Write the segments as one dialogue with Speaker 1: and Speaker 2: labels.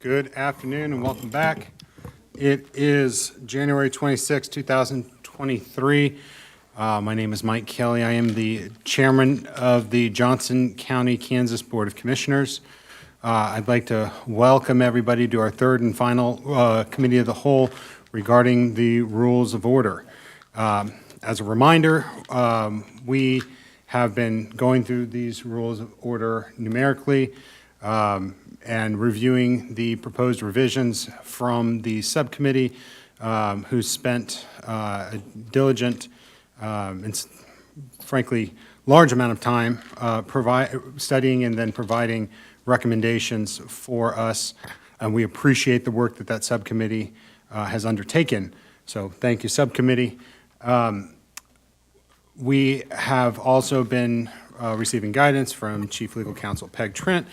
Speaker 1: Good afternoon and welcome back. It is January 26, 2023. My name is Mike Kelly. I am the chairman of the Johnson County, Kansas Board of Commissioners. I'd like to welcome everybody to our third and final committee of the whole regarding the rules of order. As a reminder, we have been going through these rules of order numerically and reviewing the proposed revisions from the subcommittee who spent a diligent and frankly large amount of time studying and then providing recommendations for us. And we appreciate the work that subcommittee has undertaken. So thank you, subcommittee. We have also been receiving guidance from Chief Legal Counsel Peg Trent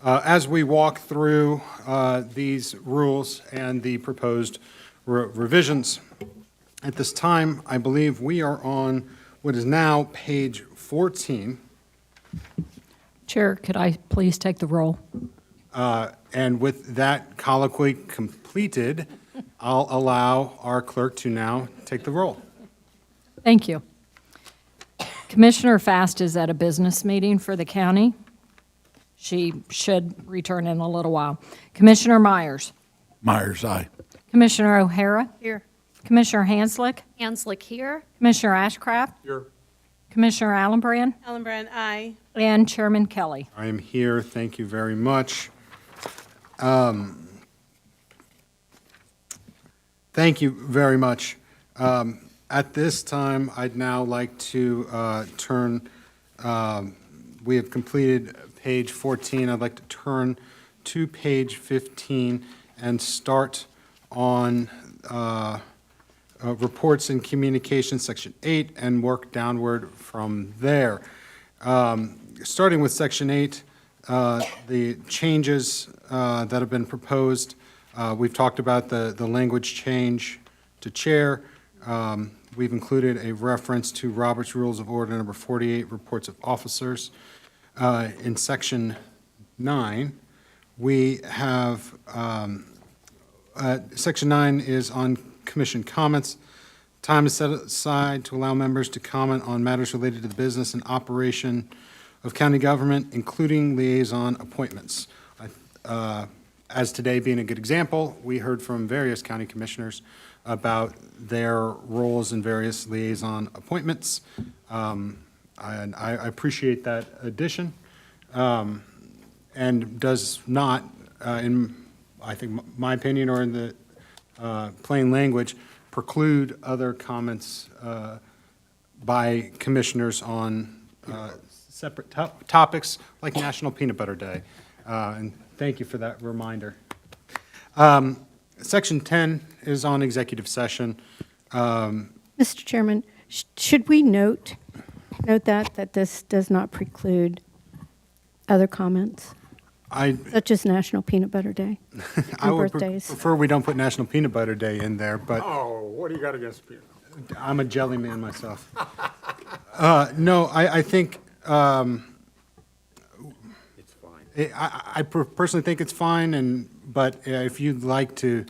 Speaker 1: as we walk through these rules and the proposed revisions. At this time, I believe we are on what is now page 14.
Speaker 2: Chair, could I please take the roll?
Speaker 1: And with that colloquy completed, I'll allow our clerk to now take the roll.
Speaker 2: Thank you. Commissioner Fast is at a business meeting for the county. She should return in a little while. Commissioner Myers.
Speaker 3: Myers, aye.
Speaker 2: Commissioner O'Hara.
Speaker 4: Here.
Speaker 2: Commissioner Hanslick.
Speaker 4: Hanslick here.
Speaker 2: Commissioner Ashcraft.
Speaker 3: Here.
Speaker 2: Commissioner Allenbrand.
Speaker 4: Allenbrand, aye.
Speaker 2: And Chairman Kelly.
Speaker 1: I am here. Thank you very much. Thank you very much. At this time, I'd now like to turn, we have completed page 14. I'd like to turn to page 15 and start on reports and communications, section 8, and work downward from there. Starting with section 8, the changes that have been proposed. We've talked about the language change to chair. We've included a reference to Robert's Rules of Order number 48, reports of officers. In section 9, we have, section 9 is on commission comments. Time is set aside to allow members to comment on matters related to the business and operation of county government, including liaison appointments. As today being a good example, we heard from various county commissioners about their roles in various liaison appointments. And I appreciate that addition, and does not, in I think my opinion or in the plain language, preclude other comments by commissioners on separate topics like National Peanut Butter Day. And thank you for that reminder. Section 10 is on executive session.
Speaker 5: Mr. Chairman, should we note that this does not preclude other comments, such as National Peanut Butter Day
Speaker 1: I
Speaker 5: and
Speaker 1: would
Speaker 5: birthdays?
Speaker 1: prefer we don't put National Peanut Butter Day in there, but
Speaker 3: Oh, what do you got against peanut?
Speaker 1: I'm a jelly man myself. No, I think,
Speaker 3: It's fine.
Speaker 1: I personally think it's fine, but if you'd like to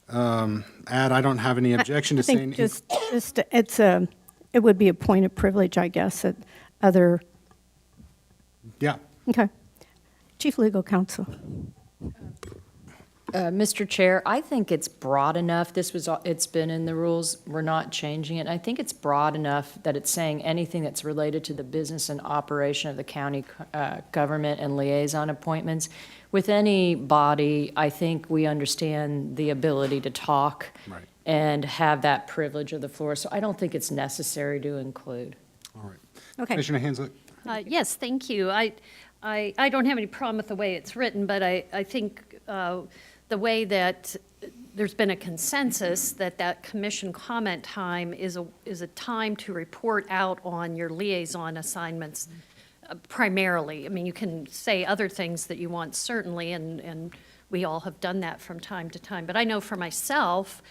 Speaker 1: add, I don't have any objection to
Speaker 5: I think
Speaker 1: saying.
Speaker 5: just it would be a point of privilege, I guess, that other,
Speaker 1: Yeah,
Speaker 5: okay. Chief Legal Counsel.
Speaker 6: Mr. Chair, I think it's broad enough. It's been in the rules. We're not changing it. I think it's broad enough that it's saying anything that's related to the business and operation of the county government and liaison appointments. With any body, I think we understand the ability to talk
Speaker 1: Right.
Speaker 6: and have that privilege of the floor. So I don't think it's necessary to include.
Speaker 1: all right.
Speaker 5: Okay.
Speaker 1: Commissioner Hanslick?
Speaker 4: Yes, thank you. I don't have any problem with the way it's written, but I think the way that there's been a consensus that commission comment time is a time to report out on your liaison assignments primarily. I mean, you can say other things that you want, certainly, and we all have done that from time to time. But I know for myself,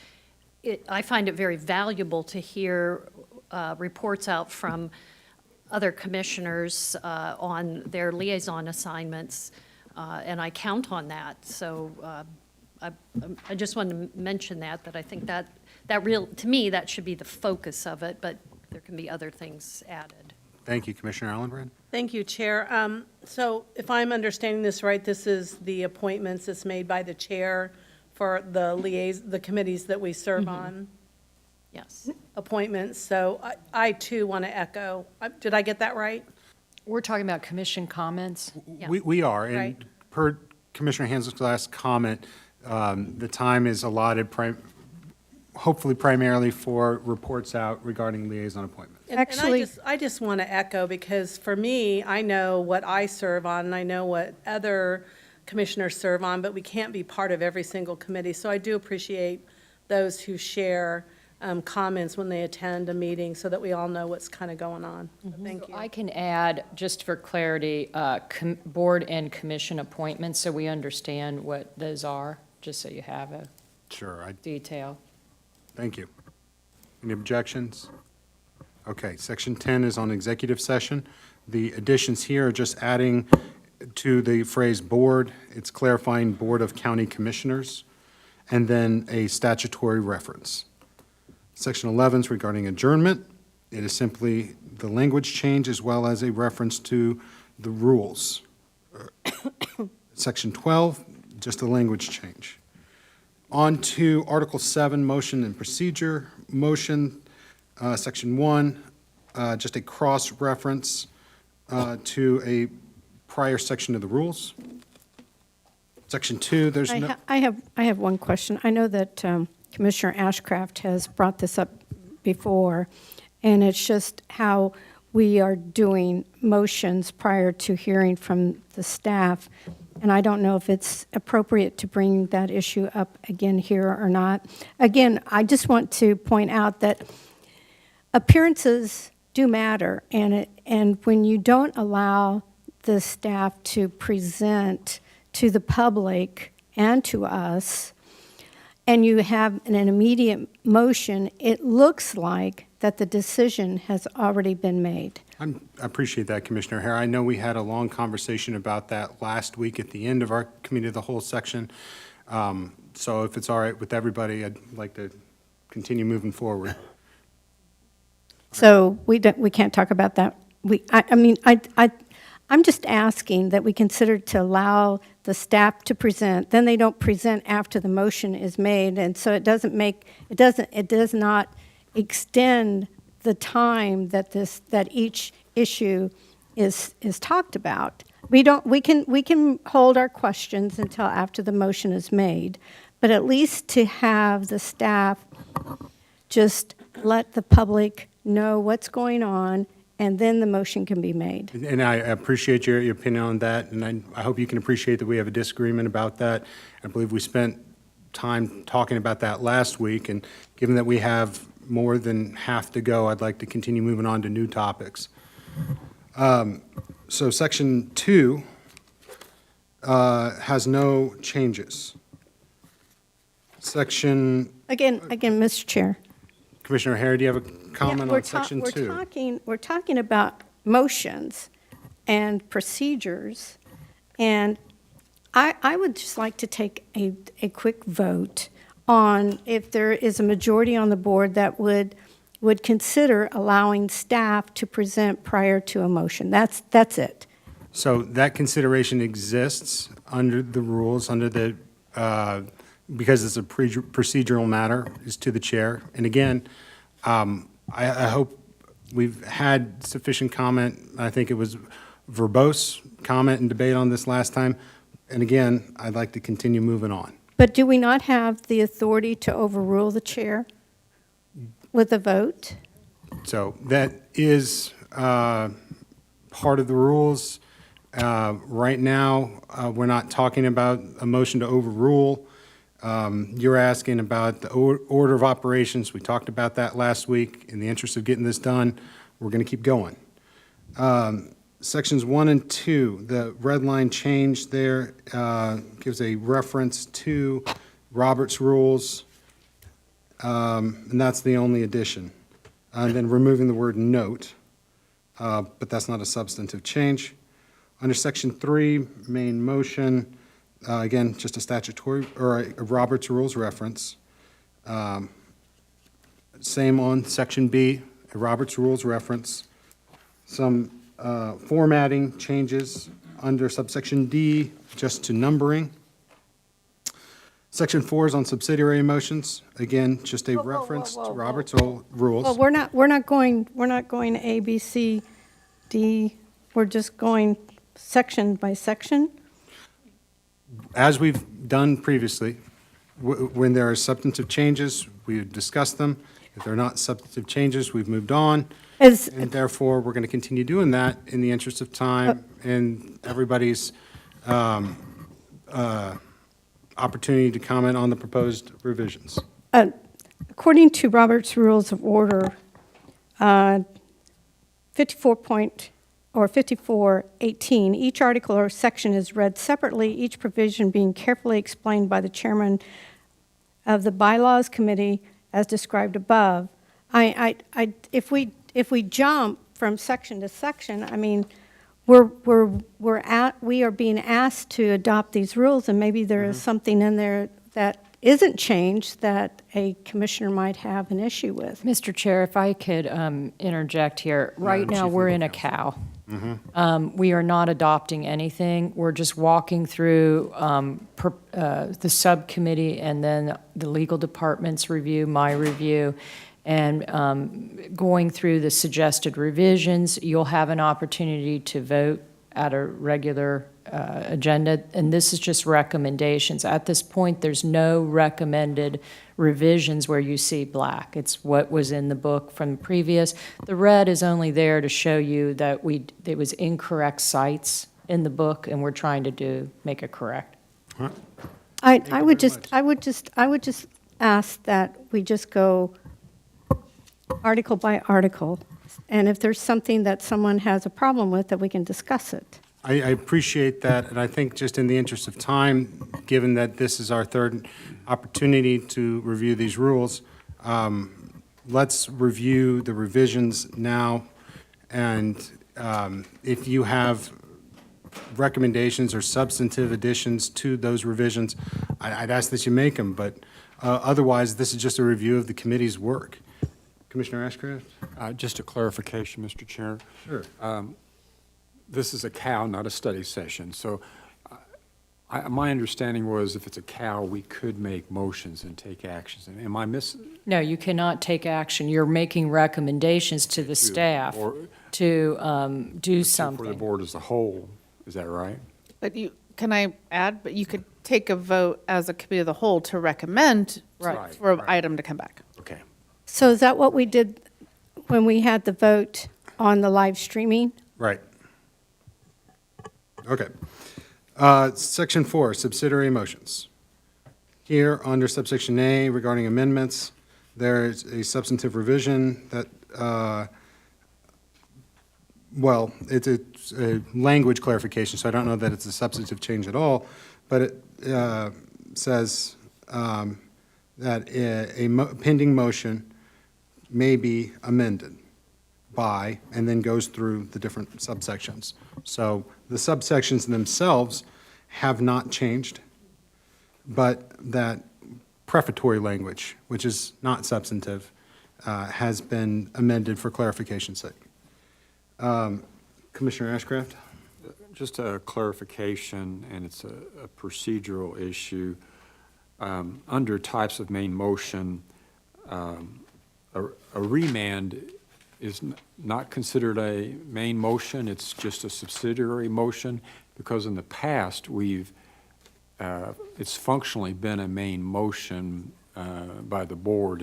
Speaker 4: I find it very valuable to hear reports out from other commissioners on their liaison assignments, and I count on that. So I just wanted to mention that I think that to me, that should be the focus of it, but there can be other things added.
Speaker 1: Thank you, Commissioner Allenbrand.
Speaker 7: Thank you, Chair. So if I'm understanding this right, this is the appointments that's made by the chair for the committees that we serve on,
Speaker 4: Yes.
Speaker 7: appointments. So I too want to echo, did I get that right?
Speaker 6: We're talking about commission comments.
Speaker 4: Yeah.
Speaker 1: We are, and
Speaker 7: Right.
Speaker 1: per Commissioner Hansel's last comment, the time is allotted hopefully primarily for reports out regarding liaison appointments.
Speaker 7: And
Speaker 5: Actually-
Speaker 7: I just want to echo, because for me, I know what I serve on, and I know what other commissioners serve on, but we can't be part of every single committee. So I do appreciate those who share comments when they attend a meeting, so that we all know what's kind of going on. Thank you.
Speaker 6: I can add, just for clarity, board and commission appointments, so we understand what those are, just so you have a
Speaker 1: Sure,
Speaker 6: detail.
Speaker 1: thank you. Any objections? Okay, Section 10 is on executive session. The additions here are just adding to the phrase "board," it's clarifying "Board of County Commissioners," and then a statutory reference. Section 11 is regarding adjournment. It is simply the language change as well as a reference to the rules. Section 12, just a language change. On to Article 7, motion and procedure. Motion, Section 1, just a cross-reference to a prior section of the rules. Section 2, there's no...
Speaker 5: I have one question. I know that Commissioner Ashcraft has brought this up before, and it's just how we are doing motions prior to hearing from the staff. And I don't know if it's appropriate to bring that issue up again here or not. Again, I just want to point out that appearances do matter, and when you don't allow the staff to present to the public and to us, and you have an immediate motion, it looks like that the decision has already been made.
Speaker 1: I appreciate that, Commissioner Hare. I know we had a long conversation about that last week at the end of our Committee of the Whole section. So if it's all right with everybody, I'd like to continue moving forward.
Speaker 5: So we can't talk about that. I'm just asking that we consider to allow the staff to present, then they don't present after the motion is made, and so it does not extend the time that each issue is talked about. We can hold our questions until after the motion is made, but at least to have the staff just let the public know what's going on, and then the motion can be made.
Speaker 1: And I appreciate your opinion on that, and I hope you can appreciate that we have a disagreement about that. I believe we spent time talking about that last week, and given that we have more than half to go, I'd like to continue moving on to new topics. So Section 2 has no changes. Section,
Speaker 5: Again, Mr. Chair.
Speaker 1: Commissioner Hare, do you have a comment
Speaker 5: Yeah,
Speaker 1: on Section 2?
Speaker 5: We're talking about motions and procedures, and I would just like to take a quick vote on if there is a majority on the board that would consider allowing staff to present prior to a motion. That's it.
Speaker 1: So that consideration exists under the rules, because it's a procedural matter, is to the chair. And again, I hope we've had sufficient comment. I think it was verbose comment and debate on this last time. And again, I'd like to continue moving on.
Speaker 5: But do we not have the authority to overrule the chair with a vote?
Speaker 1: So that is part of the rules. Right now, we're not talking about a motion to overrule. You're asking about the order of operations. We talked about that last week. In the interest of getting this done, we're going to keep going. Sections 1 and 2, the red line change there gives a reference to Robert's rules, and that's the only addition. And then removing the word note, but that's not a substantive change. Under Section 3, main motion, Again, just a statutory, or a Roberts Rules reference. Same on Section B, a Roberts Rules reference. Some formatting changes under subsection D, just to numbering. Section 4 is on subsidiary motions. Again, just a reference to Roberts Rules.
Speaker 5: Well, we're not going A, B, C, D, we're just going section by section?
Speaker 1: As we've done previously, when there are substantive changes, we discuss them. If they're not substantive changes, we've moved on.
Speaker 5: Is,
Speaker 1: And therefore, we're going to continue doing that in the interest of time and everybody's opportunity to comment on the proposed revisions.
Speaker 5: according to Robert's Rules of Order, 5418, each article or section is read separately, each provision being carefully explained by the chairman of the Bylaws Committee as described above. If we jump from section to section, I mean, we are being asked to adopt these rules, and maybe there is something in there that isn't changed that a commissioner might have an issue with.
Speaker 6: Mr. Chair, if I could interject here. Right
Speaker 1: Madam
Speaker 6: now,
Speaker 1: Chief
Speaker 6: we're
Speaker 1: Legal
Speaker 6: in a cow. We are not adopting anything. We're just walking through the subcommittee and then the legal department's review, my review, and going through the suggested revisions. You'll have an opportunity to vote at a regular agenda, and this is just recommendations. At this point, there's no recommended revisions where you see black. It's what was in the book from previous. The red is only there to show you that it was incorrect sites in the book, and we're trying to make it correct.
Speaker 5: I would just ask that we just go article by article, and if there's something that someone has a problem with, that we can discuss it.
Speaker 1: I appreciate that, and I think just in the interest of time, given that this is our third opportunity to review these rules, let's review the revisions now, and if you have recommendations or substantive additions to those revisions, I'd ask that you make them, but otherwise, this is just a review of the committee's work. Commissioner Ashcraft?
Speaker 3: Just a clarification, Mr. Chair.
Speaker 1: Sure.
Speaker 3: This is a cow, not a study session, so my understanding was if it's a cow, we could make motions and take actions. And am I
Speaker 6: No, you cannot take action. You're making recommendations to the staff
Speaker 3: or-
Speaker 6: to do
Speaker 3: for the
Speaker 6: something.
Speaker 3: board as a whole? Is that right?
Speaker 8: But can I add, but you could take a vote as a committee of the whole to recommend
Speaker 3: Right.
Speaker 8: for an item to come back.
Speaker 3: Okay.
Speaker 5: So is that what we did when we had the vote on the live streaming?
Speaker 1: Right. Okay. Section 4, subsidiary motions. Here, under subsection A regarding amendments, there is a substantive revision that, well, it's a language clarification, so I don't know that it's a substantive change at all, but it says that a pending motion may be amended by, and then goes through the different subsections. So the subsections themselves have not changed, but that prefatory language, which is not substantive, has been amended for clarification's sake. Commissioner Ashcraft?
Speaker 3: Just a clarification, and it's a procedural issue. Under types of main motion, a remand is not considered a main motion, it's just a subsidiary motion, because in the past, it's functionally been a main motion by the board.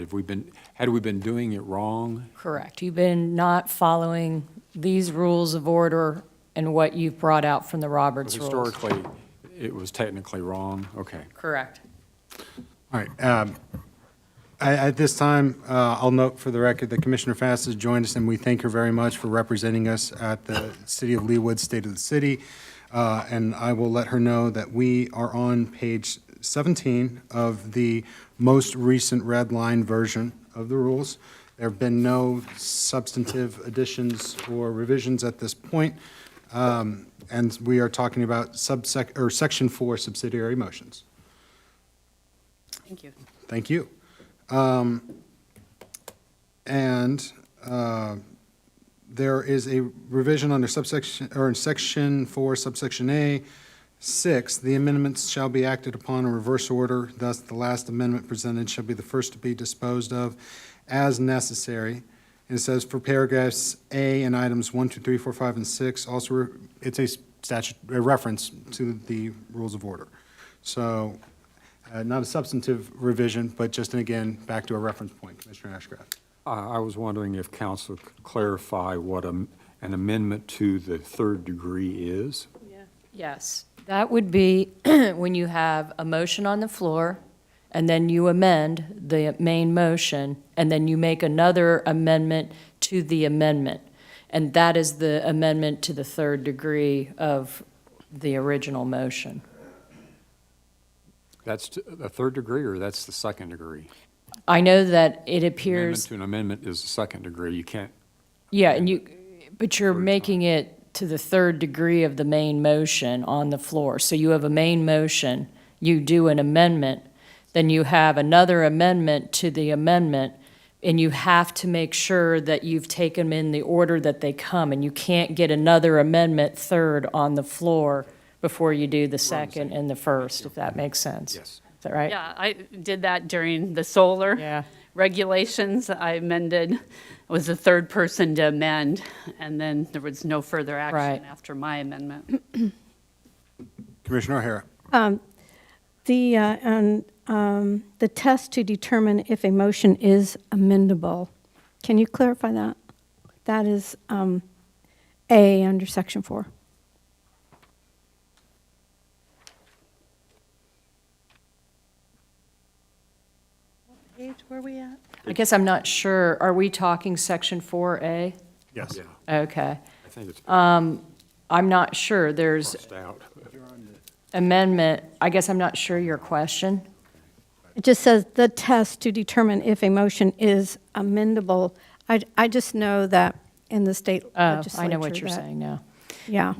Speaker 3: Had we been doing it wrong?
Speaker 6: Correct. You've been not following these rules of order and what you've brought out from the Roberts rules.
Speaker 3: Historically, it was technically wrong? Okay.
Speaker 6: Correct.
Speaker 1: All right. At this time, I'll note for the record that Commissioner Fast has joined us, and we thank her very much for representing us at the City of Leawood, State of the City. And I will let her know that we are on page 17 of the most recent red line version of the rules. There have been no substantive additions or revisions at this point. And we are talking about Section 4 subsidiary motions.
Speaker 8: Thank you.
Speaker 1: Thank you. And there is a revision under subsection, or in Section 4, subsection A, 6, the amendments shall be acted upon in reverse order, thus the last amendment presented shall be the first to be disposed of as necessary. And it says for paragraphs A and items 1, 2, 3, 4, 5, and 6, also, it's a reference to the rules of order. So, not a substantive revision, but just, again, back to a reference point, Commissioner Ashcraft.
Speaker 3: I was wondering if council could clarify what an amendment to the third degree is?
Speaker 6: Yes, that would be when you have a motion on the floor, and then you amend the main motion, and then you make another amendment to the amendment. And that is the amendment to the third degree of the original motion.
Speaker 3: That's the third degree, or that's the second degree?
Speaker 6: I know that it
Speaker 3: Amendment
Speaker 6: appears,
Speaker 3: to an amendment is the second degree. You can't,
Speaker 6: yeah, but you're
Speaker 3: Third time.
Speaker 6: making it to the third degree of the main motion on the floor. So you have a main motion, you do an amendment, then you have another amendment to the amendment, and you have to make sure that you've taken them in the order that they come, and you can't get another amendment third on the floor before you do the second and the first, if that makes sense.
Speaker 3: yes.
Speaker 6: Is that right?
Speaker 9: Yeah, I did that during the solar
Speaker 6: Yeah.
Speaker 9: regulations. I amended, was the third person to amend, and then there was no further
Speaker 6: Right.
Speaker 9: action after my amendment.
Speaker 1: Commissioner O'Hara.
Speaker 5: The test to determine if a motion is amendable, can you clarify that? That is A under Section 4.
Speaker 7: Page, where are we at?
Speaker 6: I guess I'm not sure, are we talking Section 4A?
Speaker 1: Yes.
Speaker 3: Yeah,
Speaker 6: Okay.
Speaker 3: I think it's
Speaker 6: I'm not sure, there's
Speaker 3: crossed out.
Speaker 6: amendment, I guess I'm not sure your question.
Speaker 5: It just says the test to determine if a motion is amendable. I just know that in the state legislature.
Speaker 6: I know what you're
Speaker 5: that-
Speaker 6: saying now.
Speaker 5: Yeah.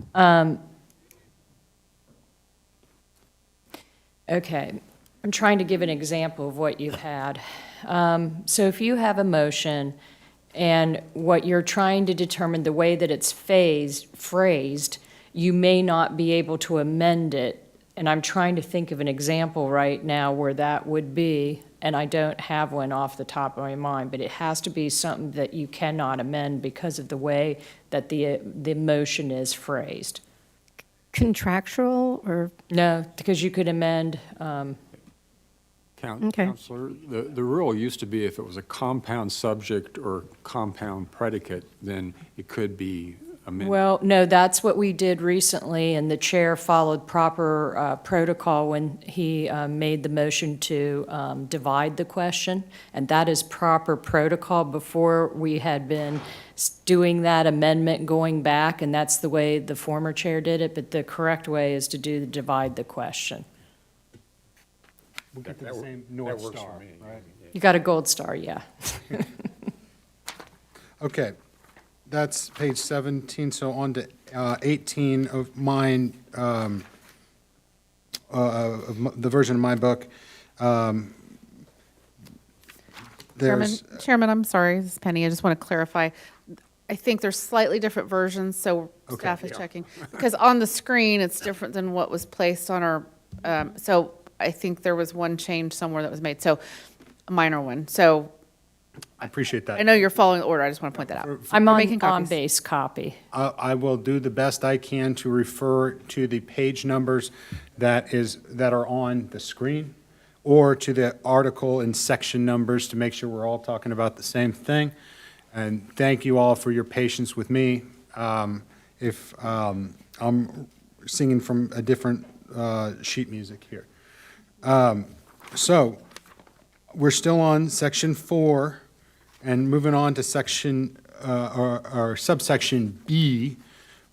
Speaker 6: Okay, I'm trying to give an example of what you've had. So if you have a motion, and what you're trying to determine, the way that it's phrased, you may not be able to amend it. And I'm trying to think of an example right now where that would be, and I don't have one off the top of my mind, but it has to be something that you cannot amend because of the way that the motion is phrased.
Speaker 5: Contractual or,
Speaker 6: No, because you could amend,
Speaker 5: Okay.
Speaker 3: Counselor, the rule used to be if it was a compound subject or compound predicate, then it could be amended.
Speaker 6: well, no, that's what we did recently, and the chair followed proper protocol when he made the motion to divide the question, and that is proper protocol. Before, we had been doing that amendment going back, and that's the way the former chair did it, but the correct way is to divide the question.
Speaker 1: We'll get to
Speaker 3: That
Speaker 1: the
Speaker 3: wor-
Speaker 1: same
Speaker 3: that
Speaker 1: North
Speaker 3: works for
Speaker 1: Star,
Speaker 3: me.
Speaker 1: right?
Speaker 6: You got a gold star, yeah.
Speaker 1: Okay, that's page 17, so on to 18 of mine, the version of my book. There's,
Speaker 8: Chairman, I'm sorry, this is Penny, I just want to clarify. I think there's slightly different versions, so staff is checking. Because on the screen, it's different than what was placed on our, so I think there was one change somewhere that was made, so a minor one. So
Speaker 1: I appreciate that.
Speaker 8: I know you're following the order, I just want to point that out.
Speaker 6: I'm
Speaker 8: We're
Speaker 6: on
Speaker 8: making copies.
Speaker 6: base copy.
Speaker 1: I will do the best I can to refer to the page numbers that are on the screen, or to the article and section numbers to make sure we're all talking about the same thing. And thank you all for your patience with me. If I'm singing from a different sheet music here. So, we're still on section 4, and moving on to section, or subsection B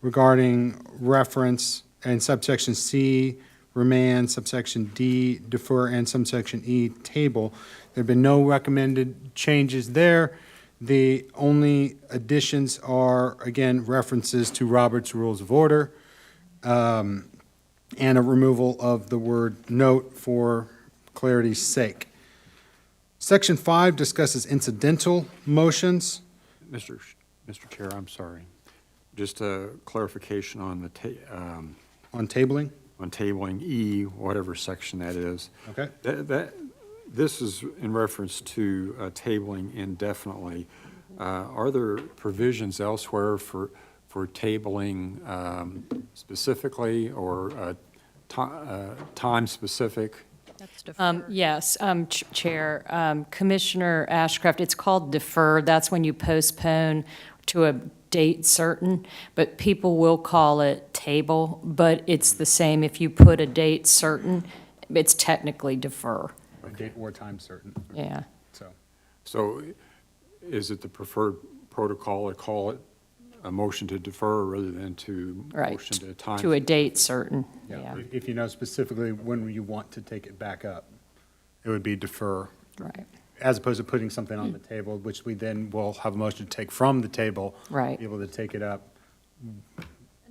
Speaker 1: regarding reference, and subsection C, remand, subsection D, defer, and subsection E, table. There have been no recommended changes there. The only additions are, again, references to Robert's Rules of Order, and a removal of the word note for clarity's sake. Section 5 discusses incidental motions.
Speaker 3: Mr. Chair, I'm sorry. Just a clarification on
Speaker 1: On tabling?
Speaker 3: on tabling E, whatever section that is.
Speaker 1: Okay.
Speaker 3: This is in reference to tabling indefinitely. Are there provisions elsewhere for tabling specifically or time-specific?
Speaker 4: That's deferred.
Speaker 6: Yes, Chair, Commissioner Ashcraft, it's called defer. That's when you postpone to a date certain, but people will call it table, but it's the same. If you put a date certain, it's technically defer.
Speaker 1: A date or time certain.
Speaker 6: Yeah.
Speaker 3: So is it the preferred protocol to call it a motion to defer rather than to
Speaker 6: Right,
Speaker 3: motion to time?
Speaker 6: to a date certain,
Speaker 1: Yeah,
Speaker 6: yeah,
Speaker 1: if you know specifically when you want to take it back up, it would be defer,
Speaker 6: right.
Speaker 1: as opposed to putting something on the table, which we then will have a motion to take from the table.
Speaker 6: Right.
Speaker 1: Be able to take it up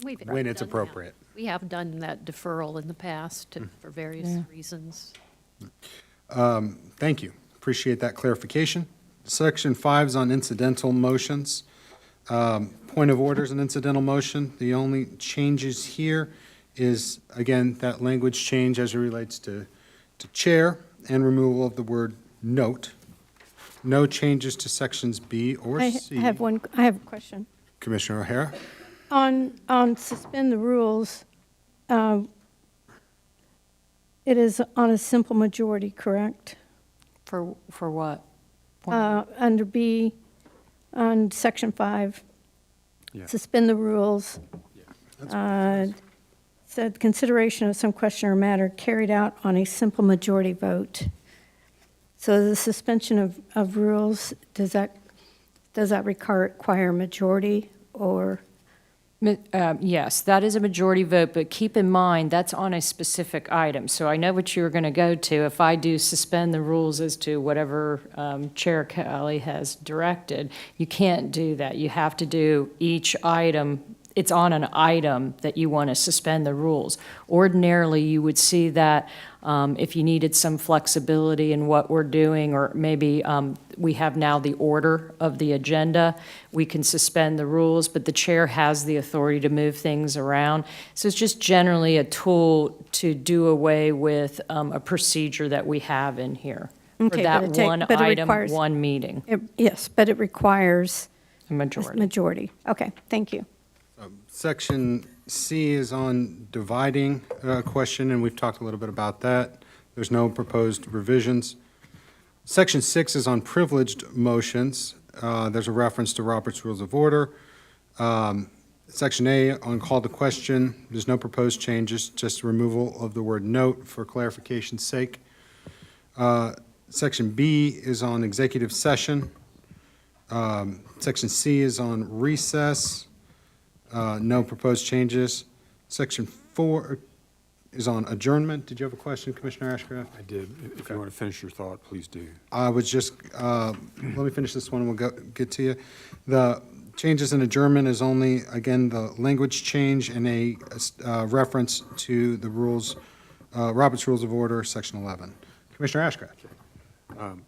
Speaker 4: We've
Speaker 1: when it's
Speaker 4: done that.
Speaker 1: appropriate.
Speaker 4: We have done that deferral in the past for various reasons.
Speaker 1: Thank you. Appreciate that clarification. Section 5 is on incidental motions. Point of order is an incidental motion. The only changes here is, again, that language change as it relates to chair and removal of the word note. No changes to sections B or
Speaker 5: I
Speaker 1: C.
Speaker 5: have a question.
Speaker 1: Commissioner O'Hara?
Speaker 5: On suspend the rules, it is on a simple majority, correct?
Speaker 6: For what?
Speaker 5: Under B, on section 5,
Speaker 3: Yeah.
Speaker 5: suspend the rules. Said consideration of some question or matter carried out on a simple majority vote. So the suspension of rules, does that require a majority or?
Speaker 6: Yes, that is a majority vote, but keep in mind, that's on a specific item. So I know what you're going to go to. If I do suspend the rules as to whatever Chair Kelly has directed, you can't do that. You have to do each item. It's on an item that you want to suspend the rules. Ordinarily, you would see that if you needed some flexibility in what we're doing, or maybe we have now the order of the agenda, we can suspend the rules, but the chair has the authority to move things around. So it's just generally a tool to do away with a procedure that we have in here. For
Speaker 5: Okay,
Speaker 6: that one
Speaker 5: but it
Speaker 6: item,
Speaker 5: requires-
Speaker 6: one meeting,
Speaker 5: Yes, but it requires
Speaker 6: a
Speaker 5: a
Speaker 6: majority.
Speaker 5: majority. Okay, thank you.
Speaker 1: Section C is on dividing question, and we've talked a little bit about that. There's no proposed revisions. Section 6 is on privileged motions. There's a reference to Robert's Rules of Order. Section A on call to question, there's no proposed changes, just removal of the word note for clarification's sake. Section B is on executive session. Section C is on recess. No proposed changes. Section 4 is on adjournment. Did you have a question, Commissioner Ashcraft?
Speaker 3: I did. If you want to finish your thought, please do.
Speaker 1: I was just, let me finish this one and we'll get to you. The changes in adjournment is only, again, the language change and a reference to the rules, Robert's Rules of Order, Section 11. Commissioner Ashcraft?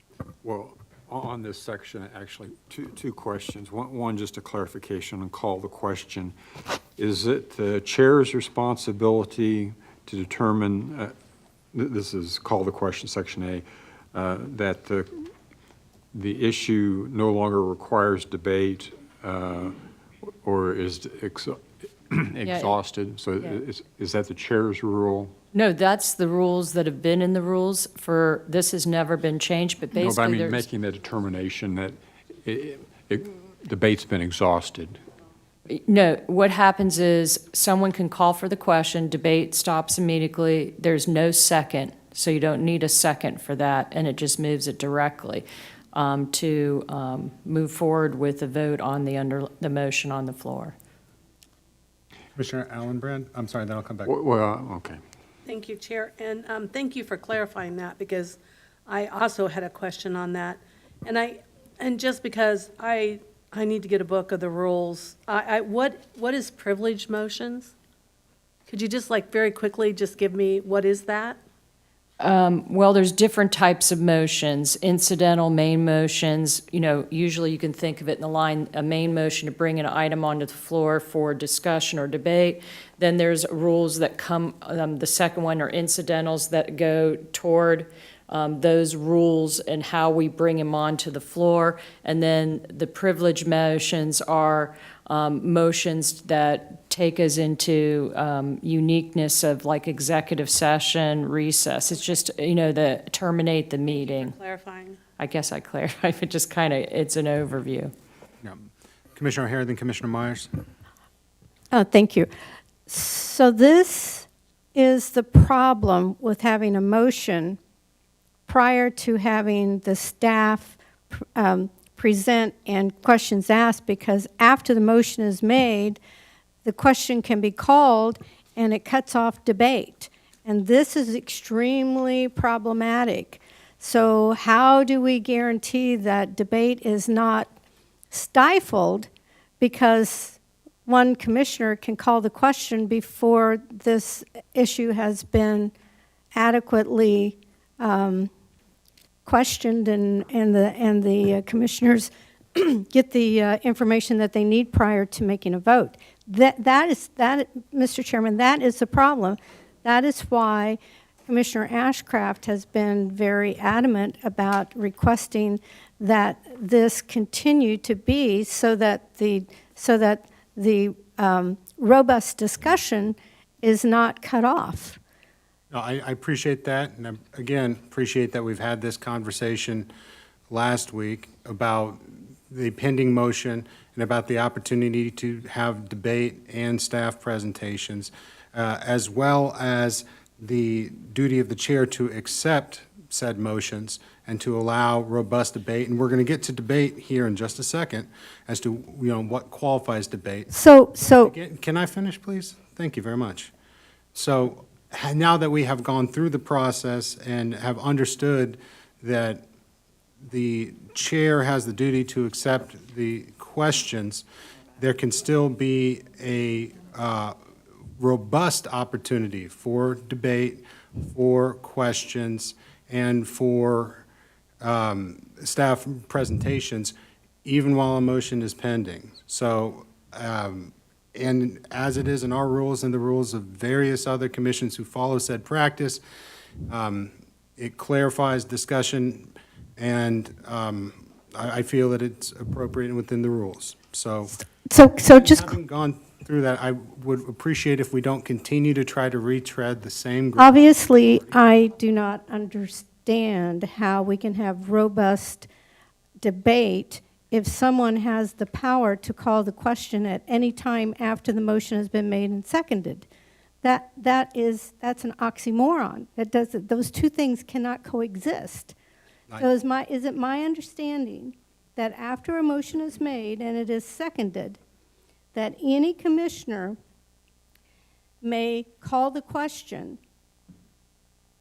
Speaker 3: Well, on this section, actually, two questions. One, just a clarification and call the question. Is it the chair's responsibility to determine, this is call the question, section A, that the issue no longer requires debate or is exhausted? So is that the chair's rule?
Speaker 6: No, that's the rules that have been in the rules for, this has never been changed, but
Speaker 3: No, but I
Speaker 6: basically
Speaker 3: mean,
Speaker 6: there's.
Speaker 3: making the determination that debate's been exhausted.
Speaker 6: No, what happens is someone can call for the question, debate stops immediately, there's no second, so you don't need a second for that, and it just moves it directly to move forward with the vote on the motion on the floor.
Speaker 1: Commissioner Allenbrand? I'm sorry, then I'll come back.
Speaker 3: Well, okay.
Speaker 7: Thank you, Chair, and thank you for clarifying that, because I also had a question on that. And And just because I need to get a book of the rules, what is privileged motions? Could you just like very quickly just give me, what is that?
Speaker 6: Well, there's different types of motions, incidental, main motions. Usually you can think of it in the line, a main motion to bring an item onto the floor for discussion or debate. Then there's rules that come, the second one are incidentals that go toward those rules and how we bring them onto the floor. And then the privilege motions are motions that take us into uniqueness of like executive session, recess. It's just, the terminate the meeting.
Speaker 7: Clarifying.
Speaker 6: I guess I clarified, but just kind of, it's an overview.
Speaker 1: Yeah. Commissioner O'Hara, then Commissioner Myers.
Speaker 5: Thank you. So this is the problem with having a motion prior to having the staff present and questions asked, because after the motion is made, the question can be called and it cuts off debate. And this is extremely problematic. So how do we guarantee that debate is not stifled because one commissioner can call the question before this issue has been adequately questioned and the commissioners get the information that they need prior to making a vote? That, Mr. Chairman, that is the problem. That is why Commissioner Ashcraft has been very adamant about requesting that this continue to be so that the robust discussion is not cut off.
Speaker 1: No, I appreciate that, and again, appreciate that we've had this conversation last week about the pending motion and about the opportunity to have debate and staff presentations, as well as the duty of the chair to accept said motions and to allow robust debate. And we're going to get to debate here in just a second as to, what qualifies debate.
Speaker 5: So
Speaker 1: Again, can I finish, please? Thank you very much. So now that we have gone through the process and have understood that the chair has the duty to accept the questions, there can still be a robust opportunity for debate, for questions, and for staff presentations, even while a motion is pending. So, and as it is in our rules and the rules of various other commissions who follow said practice, it clarifies discussion, and I feel that it's appropriate and within the rules. So
Speaker 5: just
Speaker 1: having gone through that, I would appreciate if we don't continue to try to retread the same.
Speaker 5: obviously, I do not understand how we can have robust debate if someone has the power to call the question at any time after the motion has been made and seconded. That's an oxymoron. Those two things cannot coexist. So is it my understanding that after a motion is made and it is seconded, that any commissioner may call the question?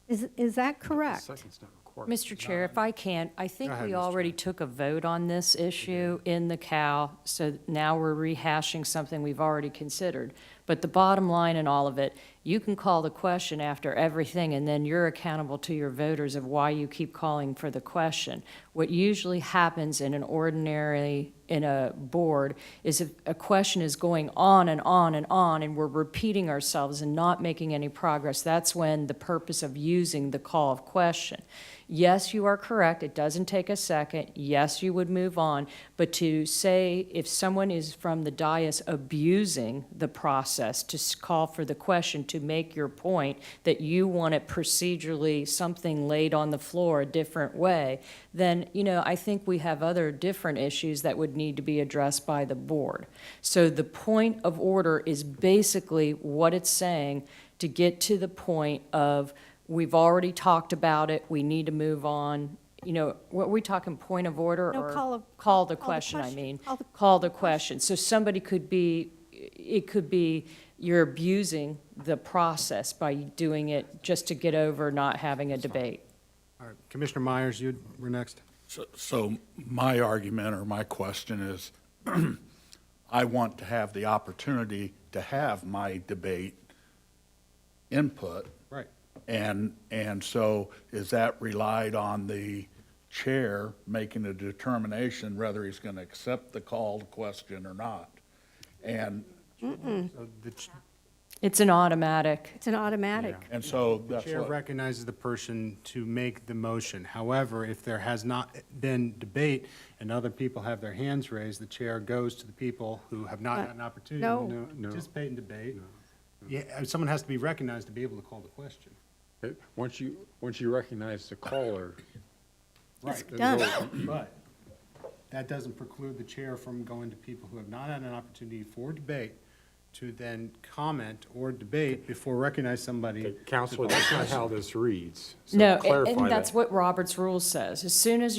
Speaker 5: Is that correct?
Speaker 3: Second's not required.
Speaker 6: Mr. Chair, if I can, I think
Speaker 1: Go ahead,
Speaker 6: we
Speaker 1: Mr.
Speaker 6: already took a vote on this issue in the CAL, so now we're rehashing something we've already considered. But the bottom line in all of it, you can call the question after everything, and then you're accountable to your voters of why you keep calling for the question. What usually happens in a board is if a question is going on and on and on, and we're repeating ourselves and not making any progress, that's when the purpose of using the call of question. Yes, you are correct, it doesn't take a second. Yes, you would move on. But to say if someone is from the dais abusing the process to call for the question to make your point that you want it procedurally, something laid on the floor a different way, then, I think we have other different issues that would need to be addressed by the board. So the point of order is basically what it's saying to get to the point of we've already talked about it, we need to move on. What are we talking, point of order?
Speaker 5: No,
Speaker 6: or
Speaker 5: call
Speaker 6: the
Speaker 5: the
Speaker 6: question, I
Speaker 5: question.
Speaker 6: mean.
Speaker 5: Call
Speaker 6: Call
Speaker 5: the
Speaker 6: the question. So somebody it could be you're abusing the process by doing it just to get over not having a debate.
Speaker 1: All right, Commissioner Myers, you were next.
Speaker 10: So my argument or my question is, I want to have the opportunity to have my debate input.
Speaker 1: Right.
Speaker 10: And so is that relied on the chair making a determination whether he's going to accept the called question or not? And,
Speaker 1: So the
Speaker 6: It's an automatic.
Speaker 5: It's an automatic.
Speaker 10: and so
Speaker 1: The
Speaker 10: that's
Speaker 1: chair
Speaker 10: what,
Speaker 1: recognizes the person to make the motion. However, if there has not been debate and other people have their hands raised, the chair goes to the people who have not had an opportunity
Speaker 5: no.
Speaker 1: to participate in debate. Yeah, someone has to be recognized to be able to call the question.
Speaker 3: Once you recognize the caller.
Speaker 1: Right.
Speaker 5: Done.
Speaker 1: But that doesn't preclude the chair from going to people who have not had an opportunity for debate to then comment or debate before recognize somebody.
Speaker 3: Counselor, that's not how this reads. So
Speaker 6: No,
Speaker 3: clarify
Speaker 6: and that's
Speaker 3: that.
Speaker 6: what Robert's rule says. As soon as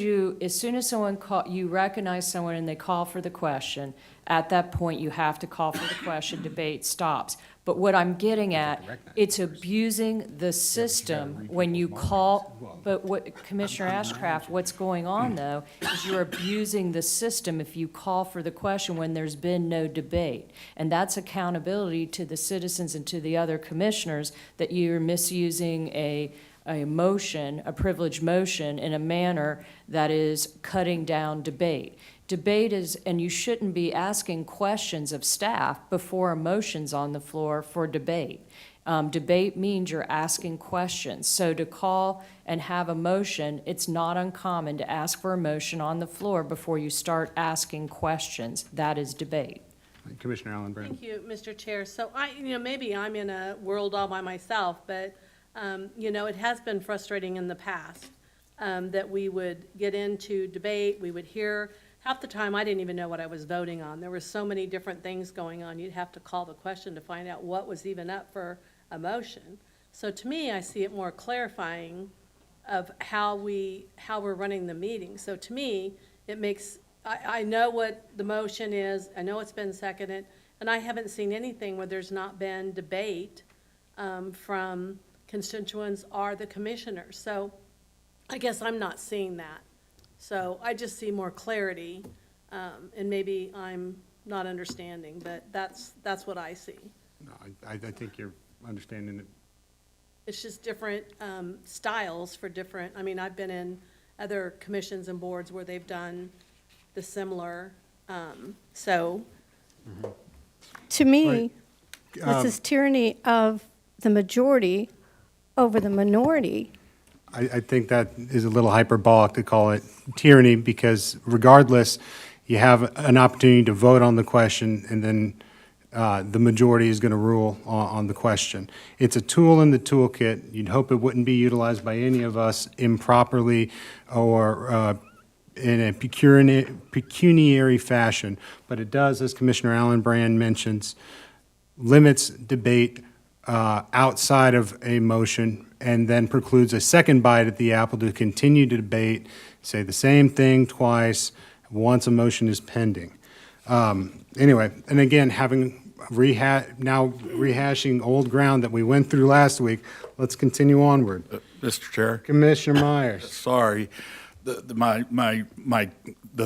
Speaker 6: someone you recognize someone and they call for the question, at that point, you have to call for the question, debate stops. But what I'm getting at, it's abusing the system when you call, but what, Commissioner Ashcraft, what's going on though, is you're abusing the system if you call for the question when there's been no debate. And that's accountability to the citizens and to the other commissioners that you're misusing a motion, a privileged motion, in a manner that is cutting down debate. Debate is, and you shouldn't be asking questions of staff before a motion's on the floor for debate. Debate means you're asking questions. So to call and have a motion, it's not uncommon to ask for a motion on the floor before you start asking questions. That is debate.
Speaker 1: Commissioner Allen Brand.
Speaker 7: Thank you, Mr. Chair. So maybe I'm in a world all by myself, but, it has been frustrating in the past that we would get into debate, we would hear. Half the time, I didn't even know what I was voting on. There were so many different things going on. You'd have to call the question to find out what was even up for a motion. So to me, I see it more clarifying of how we're running the meeting. So to me, it makes, I know what the motion is, I know it's been seconded, and I haven't seen anything where there's not been debate from constituents or the commissioners. So I guess I'm not seeing that. So I just see more clarity, and maybe I'm not understanding, but that's what I see.
Speaker 1: No, I think you're understanding it.
Speaker 7: It's just different styles for different, I've been in other commissions and boards where they've done the similar, so.
Speaker 5: To me, this is tyranny of the majority over the minority.
Speaker 1: I think that is a little hyperbolic to call it tyranny, because regardless, you have an opportunity to vote on the question, and then the majority is going to rule on the question. It's a tool in the toolkit. You'd hope it wouldn't be utilized by any of us improperly or in a pecuniary fashion, but it does, as Commissioner Allen Brand mentions, limits debate outside of a motion, and then precludes a second bite at the apple to continue to debate, say the same thing twice, once a motion is pending. Anyway, and again, having now rehashing old ground that we went through last week, let's continue onward.
Speaker 10: Mr. Chair,
Speaker 1: Commissioner Myers.
Speaker 10: sorry, the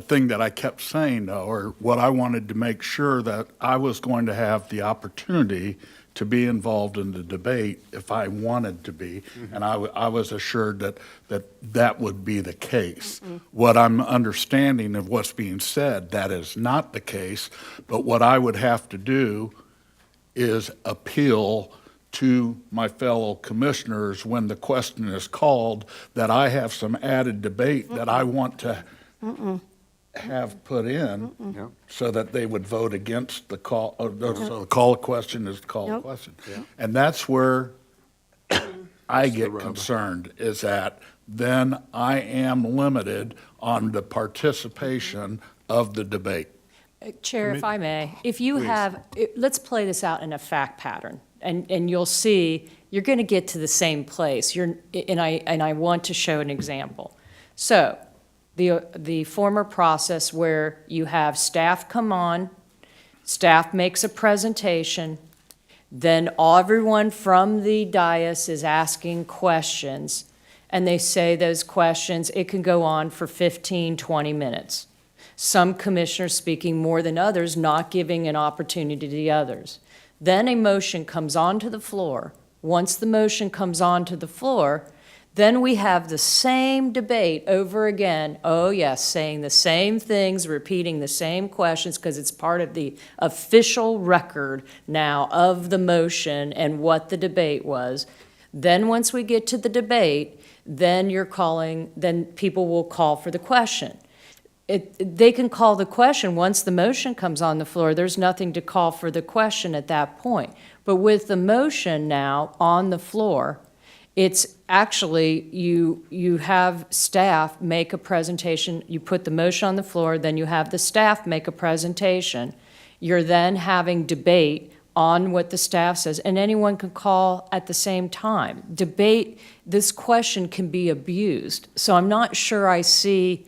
Speaker 10: thing that I kept saying though, or what I wanted to make sure that I was going to have the opportunity to be involved in the debate if I wanted to be, and I was assured that would be the case. What I'm understanding of what's being said, that is not the case, but what I would have to do is appeal to my fellow commissioners when the question is called, that I have some added debate that I want to have put in,
Speaker 3: Yeah.
Speaker 10: so that they would vote against the call, so the call question is the call
Speaker 5: Nope.
Speaker 10: question. And that's where I get
Speaker 3: rub.
Speaker 10: concerned, is that then I am limited on the participation of the debate.
Speaker 6: Chair, if I may, if you have, let's play this out in a fact pattern, and you'll see, you're going to get to the same place. And I want to show an example. So, the former process where you have staff come on, staff makes a presentation, then everyone from the dais is asking questions, and they say those questions, it can go on for 15, 20 minutes. Some commissioners speaking more than others, not giving an opportunity to the others. Then a motion comes onto the floor. Once the motion comes onto the floor, then we have the same debate over again. Oh, yes, saying the same things, repeating the same questions, because it's part of the official record now of the motion and what the debate was. Then once we get to the debate, then people will call for the question. They can call the question once the motion comes on the floor. There's nothing to call for the question at that point. But with the motion now on the floor, it's actually, you have staff make a presentation. You put the motion on the floor, then you have the staff make a presentation. You're then having debate on what the staff says, and anyone can call at the same time. Debate, this question can be abused. So I'm not sure I see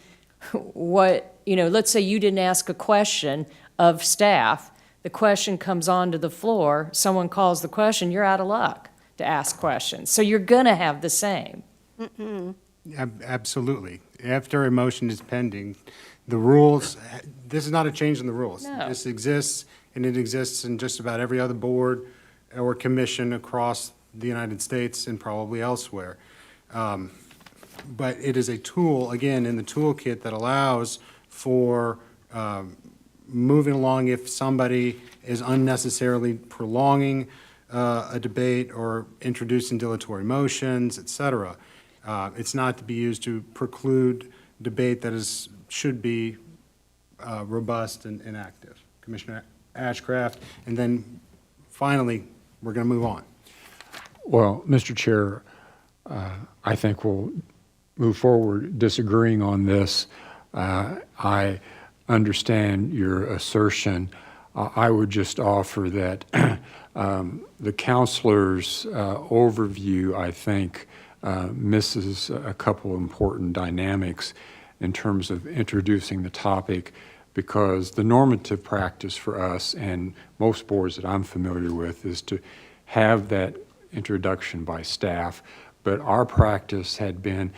Speaker 6: what, let's say you didn't ask a question of staff, the question comes onto the floor, someone calls the question, you're out of luck to ask questions. So you're going to have the same.
Speaker 1: Absolutely. After a motion is pending, the rules, this is not a change in the rules.
Speaker 6: No.
Speaker 1: This exists, and it exists in just about every other board or commission across the United States and probably elsewhere. But it is a tool, again, in the toolkit that allows for moving along if somebody is unnecessarily prolonging a debate or introducing dilatory motions, et cetera. It's not to be used to preclude debate that should be robust and active. Commissioner Ashcraft, and then finally, we're going to move on.
Speaker 3: Well, Mr. Chair, I think we'll move forward disagreeing on this. I understand your assertion. I would just offer that the counselor's overview, I think, misses a couple important dynamics in terms of introducing the topic, because the normative practice for us and most boards that I'm familiar with is to have that introduction by staff. But our practice had been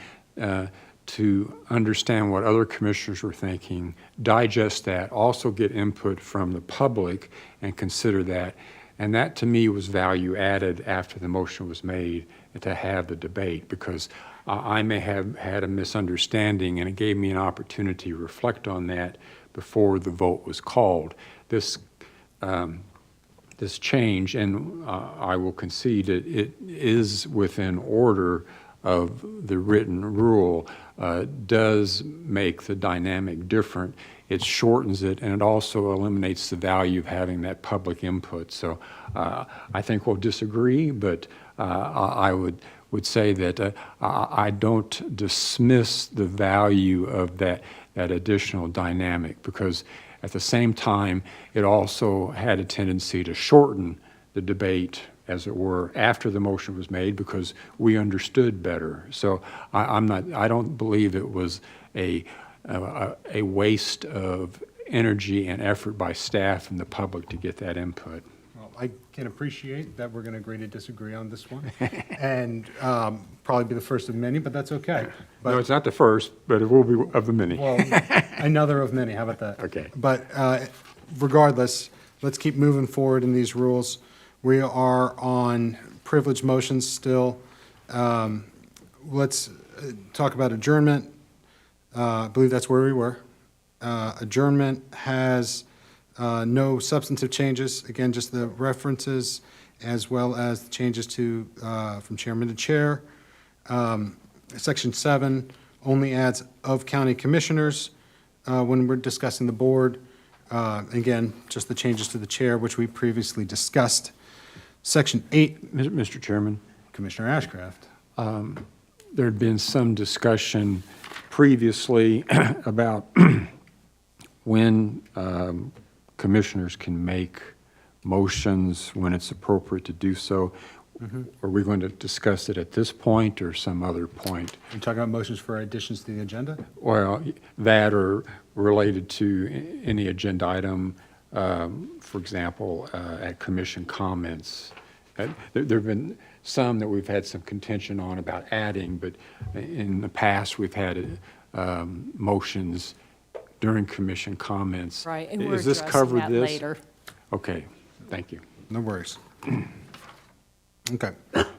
Speaker 3: to understand what other commissioners were thinking, digest that, also get input from the public and consider that. And that, to me, was value added after the motion was made to have the debate, because I may have had a misunderstanding, and it gave me an opportunity to reflect on that before the vote was called. This change, and I will concede it is within order of the written rule, does make the dynamic different. It shortens it, and it also eliminates the value of having that public input. So I think we'll disagree, but I would say that I don't dismiss the value of that additional dynamic, because at the same time, it also had a tendency to shorten the debate, as it were, after the motion was made, because we understood better. So I don't believe it was a waste of energy and effort by staff and the public to get that input.
Speaker 1: Well, I can appreciate that we're going to agree to disagree on this one, and probably be the first of many, but that's okay.
Speaker 3: No, it's not the first, but it will be of the many.
Speaker 1: Well, another of many, how about that?
Speaker 3: Okay.
Speaker 1: But regardless, let's keep moving forward in these rules. We are on privileged motions still. Let's talk about adjournment. I believe that's where we were. Adjournment has no substantive changes. Again, just the references as well as the changes to from chairman to chair. Section 7 only adds of county commissioners when we're discussing the board. Again, just the changes to the chair, which we previously discussed. Section 8,
Speaker 3: Mr. Chairman,
Speaker 1: Commissioner Ashcraft.
Speaker 3: there had been some discussion previously about when commissioners can make motions, when it's appropriate to do so. Are we going to discuss it at this point or some other point?
Speaker 1: You're talking about motions for additions to the agenda?
Speaker 3: Well, that or related to any agenda item, for example, at commission comments. There have been some that we've had some contention on about adding, but in the past, we've had motions during commission comments.
Speaker 2: Right, and we're
Speaker 3: Is this
Speaker 2: addressing
Speaker 3: covered
Speaker 2: that
Speaker 3: this?
Speaker 2: later.
Speaker 3: Okay, thank you.
Speaker 1: No worries. Okay.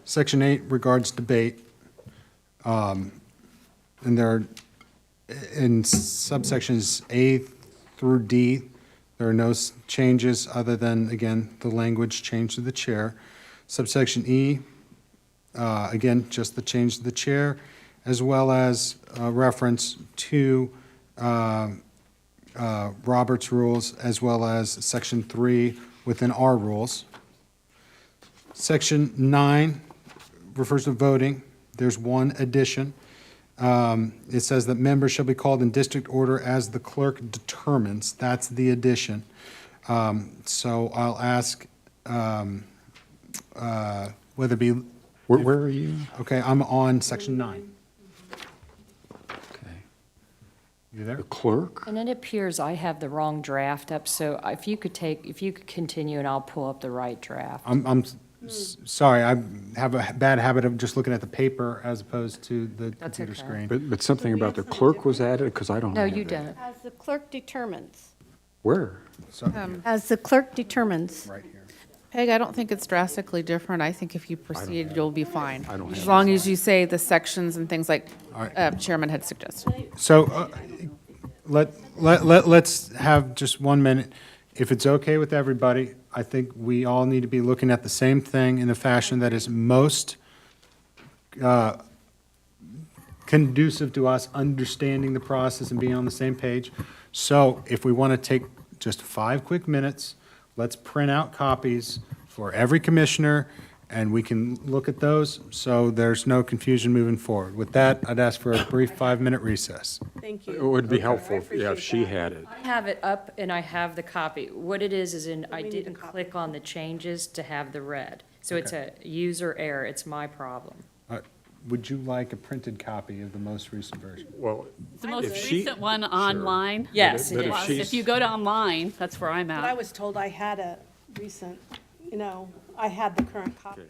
Speaker 1: Section 8 regards debate. And there are, in subsections A through D, there are no changes other than, again, the language change to the chair. Subsection E, again, just the change to the chair, as well as reference to Robert's rules, as well as Section 3 within our rules. Section 9 refers to voting. There's one addition. It says that members shall be called in district order as the clerk determines. That's the addition. So I'll ask whether it be,
Speaker 3: Where are you?
Speaker 1: okay, I'm on Section 9.
Speaker 3: Okay.
Speaker 1: You there?
Speaker 3: The clerk?
Speaker 6: And it appears I have the wrong draft up, so if you could continue and I'll pull up the right draft.
Speaker 1: Sorry, I have a bad habit of just looking at the paper as opposed to the
Speaker 6: That's
Speaker 1: computer
Speaker 6: okay.
Speaker 1: screen.
Speaker 3: But something about the clerk was added, because I don't
Speaker 6: No,
Speaker 3: have
Speaker 6: you
Speaker 3: that.
Speaker 6: don't.
Speaker 5: As the clerk determines.
Speaker 3: Where?
Speaker 1: So,
Speaker 5: As the clerk determines.
Speaker 1: right here.
Speaker 8: Peg, I don't think it's drastically different. I think if you proceed, you'll be fine.
Speaker 3: I don't have
Speaker 8: As
Speaker 3: it.
Speaker 8: long as you say the sections and things like
Speaker 1: All right.
Speaker 8: Chairman had suggested.
Speaker 1: So let's have just 1 minute. If it's okay with everybody, I think we all need to be looking at the same thing in the fashion that is most conducive to us understanding the process and being on the same page. So if we want to take just 5 quick minutes, let's print out copies for every commissioner, and we can look at those, so there's no confusion moving forward. With that, I'd ask for a brief 5-minute recess.
Speaker 7: Thank
Speaker 3: It
Speaker 7: you.
Speaker 3: would be
Speaker 7: I
Speaker 3: helpful, yeah,
Speaker 7: appreciate
Speaker 3: if she
Speaker 7: that.
Speaker 3: had it.
Speaker 6: I have it up and I have the copy. What it is I
Speaker 7: We need
Speaker 6: didn't
Speaker 7: the copy.
Speaker 6: click on the changes to have the red. So it's a user error. It's my problem.
Speaker 1: Would you like a printed copy of the most recent version?
Speaker 3: Well,
Speaker 9: The most
Speaker 3: If she-
Speaker 9: recent one online.
Speaker 6: Yes,
Speaker 3: But
Speaker 6: it
Speaker 3: if
Speaker 6: is.
Speaker 3: she's-
Speaker 9: If you go to online, that's where I'm
Speaker 7: But I
Speaker 9: at.
Speaker 7: was told I had a recent, I had the current copy.
Speaker 3: Okay.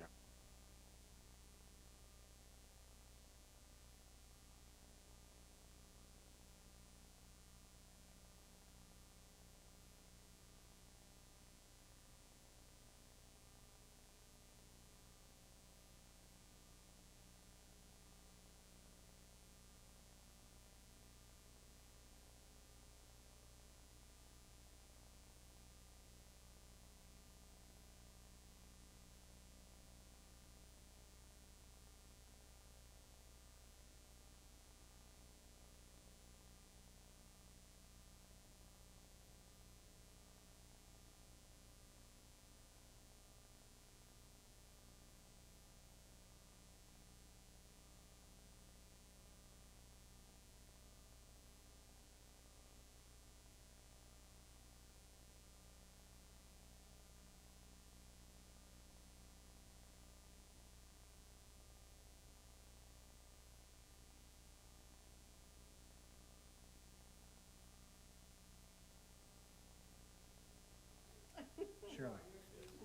Speaker 1: Shirley.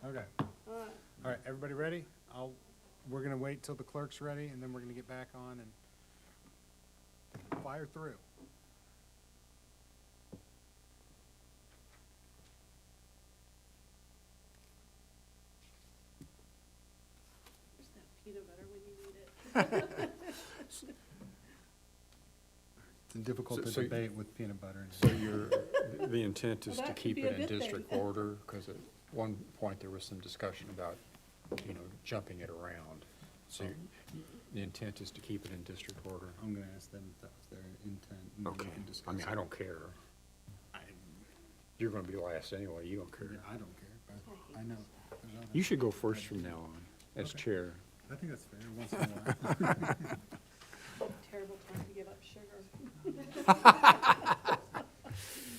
Speaker 1: Okay. All right, everybody ready? We're going to wait till the clerk's ready, and then we're going to get back on and fire through.
Speaker 7: Peanut butter when you need it.
Speaker 1: It's difficult to
Speaker 3: So-
Speaker 1: debate with peanut butter.
Speaker 3: So the intent is
Speaker 7: Well,
Speaker 3: to
Speaker 7: that could
Speaker 3: keep
Speaker 7: be
Speaker 3: it
Speaker 7: a
Speaker 3: in
Speaker 7: good
Speaker 3: district
Speaker 7: thing.
Speaker 3: order, because at one point there was some discussion about, jumping it around. So the intent is to keep it in district order.
Speaker 1: I'm going to ask them if that was their intent. and then we
Speaker 3: Okay.
Speaker 1: can discuss
Speaker 3: I mean, I
Speaker 1: it.
Speaker 3: don't care. You're going to be last anyway, you don't
Speaker 1: Yeah,
Speaker 3: care.
Speaker 1: I don't care, but I know. there's other-
Speaker 3: You should go first from now on, as
Speaker 1: Okay.
Speaker 3: chair.
Speaker 1: I think that's fair, once in a while.
Speaker 7: Terrible time to give up sugar.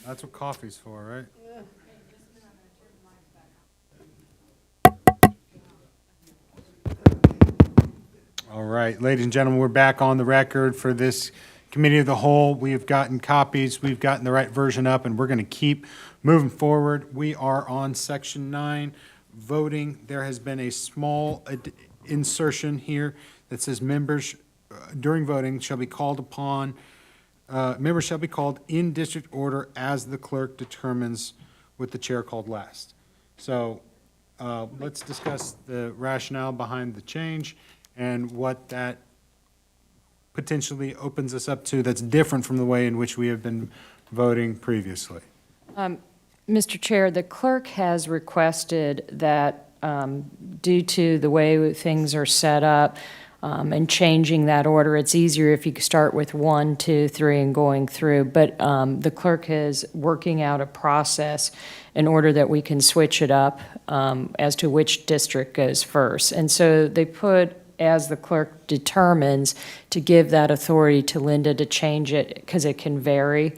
Speaker 1: That's what coffee's for, right? All right, ladies and gentlemen, we're back on the record for this committee of the whole. We have gotten copies, we've gotten the right version up, and we're going to keep moving forward. We are on section 9, voting. There has been a small insertion here that says members during voting shall be called upon, members shall be called in district order as the clerk determines with the chair called last. So let's discuss the rationale behind the change and what that potentially opens us up to that's different from the way in which we have been voting previously.
Speaker 6: Mr. Chair, the clerk has requested that, due to the way things are set up, and changing that order, it's easier if you start with 1, 2, 3, and going through. But the clerk is working out a process in order that we can switch it up as to which district goes first. And so they put, as the clerk determines, to give that authority to Linda to change it, because it can vary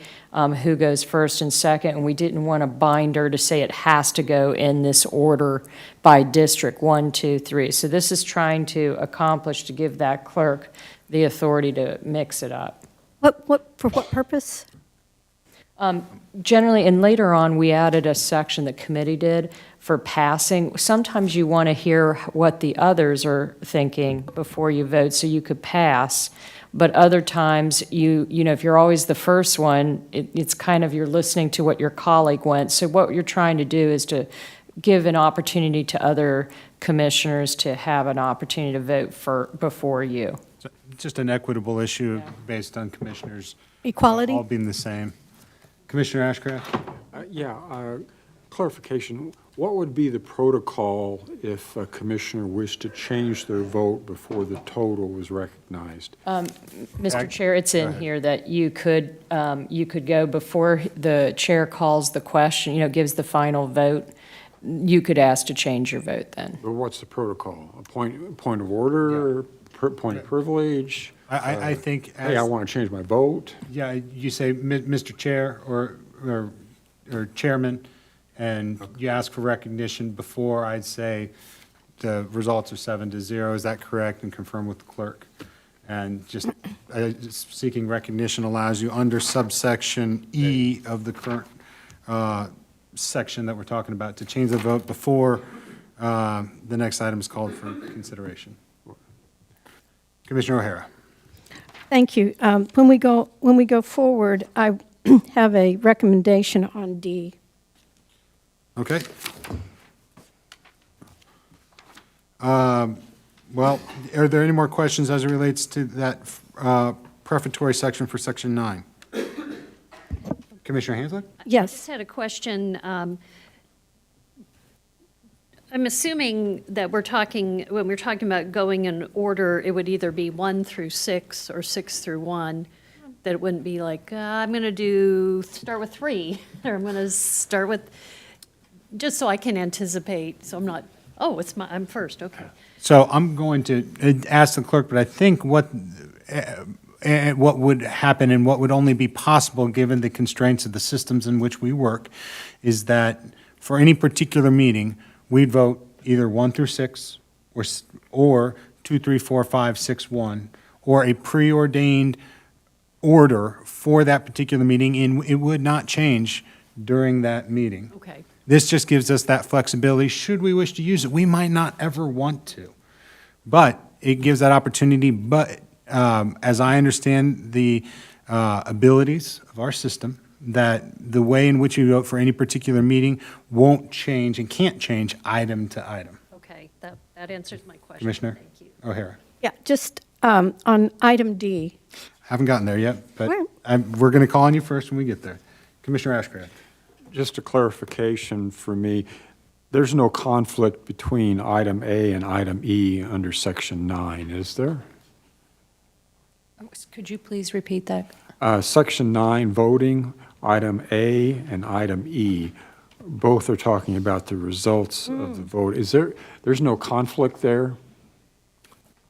Speaker 6: who goes first and second, and we didn't want to bind her to say it has to go in this order by district, 1, 2, 3. So this is trying to accomplish, to give that clerk the authority to mix it up.
Speaker 5: For what purpose?
Speaker 6: Generally, and later on, we added a section the committee did for passing. Sometimes you want to hear what the others are thinking before you vote, so you could pass. But other times, you know, if you're always the first one, it's kind of, you're listening to what your colleague went. So what you're trying to do is to give an opportunity to other commissioners to have an opportunity to vote before you.
Speaker 1: So, just an equitable issue based on commissioners
Speaker 5: Equality?
Speaker 1: all being the same. Commissioner Ashcraft?
Speaker 3: Clarification, what would be the protocol if a commissioner wished to change their vote before the total was recognized?
Speaker 6: Mr. Chair, it's in here that you could go before the chair calls the question, you know, gives the final vote, you could ask to change your vote then.
Speaker 3: But what's the protocol? A point of order, point of privilege?
Speaker 1: I think
Speaker 3: Hey, I
Speaker 1: as,
Speaker 3: want to change my vote.
Speaker 1: yeah, you say, Mr. Chair or Chairman, and you ask for recognition before I'd say the results are 7-0. Is that correct? And confirm with the clerk. And just seeking recognition allows you under subsection E of the current section that we're talking about to change the vote before the next item is called for consideration. Commissioner O'Hara.
Speaker 5: Thank you. When we go forward, I have a recommendation on D.
Speaker 1: Okay. Well, are there any more questions as it relates to that prefatory section for section 9? Commissioner Hanslick?
Speaker 4: I
Speaker 5: Yes.
Speaker 4: just had a question. I'm assuming that when we're talking about going in order, it would either be 1 through 6 or 6 through 1, that it wouldn't be like, I'm going to start with 3, or I'm going to start with, just so I can anticipate, so I'm not, I'm first, okay.
Speaker 1: So I'm going to ask the clerk, but I think what would happen and what would only be possible, given the constraints of the systems in which we work, is that for any particular meeting, we'd vote either 1 through 6, or 2, 3, 4, 5, 6, 1, or a preordained order for that particular meeting, and it would not change during that meeting.
Speaker 4: Okay.
Speaker 1: This just gives us that flexibility. Should we wish to use it, we might not ever want to. But it gives that opportunity. But as I understand the abilities of our system, that the way in which you vote for any particular meeting won't change and can't change item to item.
Speaker 4: Okay, that answers my question.
Speaker 1: Commissioner
Speaker 4: Thank you.
Speaker 1: O'Hara.
Speaker 5: Yeah, just on item D.
Speaker 1: Haven't gotten there yet, but
Speaker 5: Well-
Speaker 1: we're going to call on you first when we get there. Commissioner Ashcraft.
Speaker 3: Just a clarification for me, there's no conflict between item A and item E under section 9, is there?
Speaker 6: Could you please repeat that?
Speaker 3: Section 9, voting, item A and item E, both are talking about the results of the vote. There's no conflict there?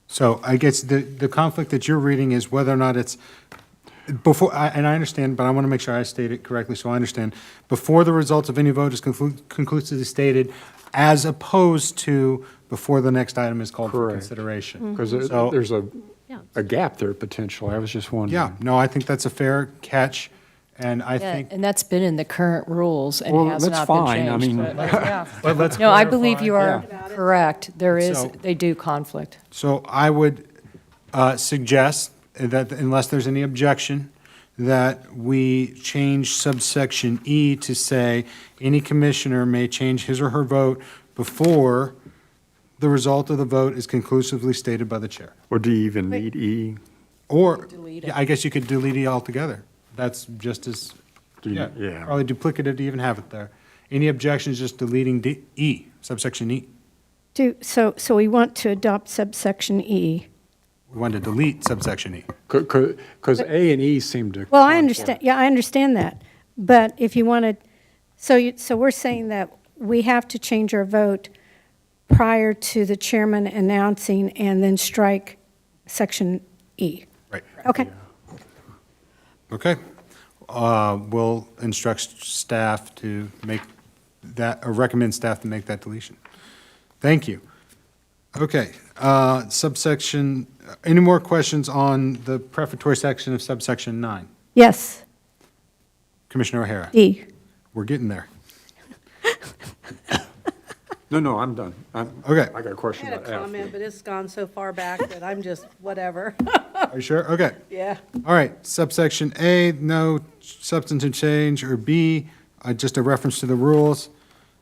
Speaker 1: So I guess the conflict that you're reading is whether or not it's before, and I understand, but I want to make sure I state it correctly so I understand. Before the results of any vote is conclusively stated, as opposed to before the next item is called for
Speaker 3: Correct.
Speaker 1: consideration.
Speaker 3: Because
Speaker 1: So-
Speaker 3: there's
Speaker 4: Yeah.
Speaker 3: a gap there potentially. I was just wondering.
Speaker 1: Yeah, no, I think that's a fair catch, and I
Speaker 6: Yeah,
Speaker 1: think.
Speaker 6: and that's been in the current rules and
Speaker 3: Well,
Speaker 6: has
Speaker 3: that's
Speaker 6: not been
Speaker 3: fine. I
Speaker 6: changed.
Speaker 3: mean-
Speaker 6: but, yeah.
Speaker 1: But let's
Speaker 6: No, I believe
Speaker 1: clarify.
Speaker 6: you are,
Speaker 3: Yeah.
Speaker 6: correct. There is,
Speaker 1: So-
Speaker 6: they do conflict.
Speaker 1: So I would suggest that unless there's any objection, that we change subsection E to say, any commissioner may change his or her vote before the result of the vote is conclusively stated by the chair.
Speaker 3: Or do you even need E?
Speaker 1: Or,
Speaker 6: Delete it.
Speaker 1: yeah, I guess you could delete it altogether. That's just as,
Speaker 3: Do you-
Speaker 1: yeah,
Speaker 3: yeah.
Speaker 1: probably duplicative to even have it there. Any objections, just deleting E, subsection E.
Speaker 5: So we want to adopt subsection E.
Speaker 1: We want to delete subsection E.
Speaker 3: Because A and E seem to.
Speaker 5: Well, I
Speaker 3: conflict.
Speaker 5: understand, yeah, I understand that. But if you wanted, so we're saying that we have to change our vote prior to the chairman announcing and then strike section E.
Speaker 1: Right.
Speaker 5: Okay.
Speaker 1: Okay. We'll instruct staff to make that, or recommend staff to make that deletion. Thank you. Okay, subsection, any more questions on the prefatory section of subsection 9?
Speaker 5: Yes,
Speaker 1: Commissioner O'Hara?
Speaker 5: D.
Speaker 1: We're getting there.
Speaker 3: No, I'm done.
Speaker 1: Okay.
Speaker 3: I got a question
Speaker 7: I had a
Speaker 3: about F.
Speaker 7: comment, but it's gone so far back that I'm just, whatever.
Speaker 1: Are you sure? Okay.
Speaker 7: Yeah.
Speaker 1: All right, subsection A, no substantive change, or B, just a reference to the rules.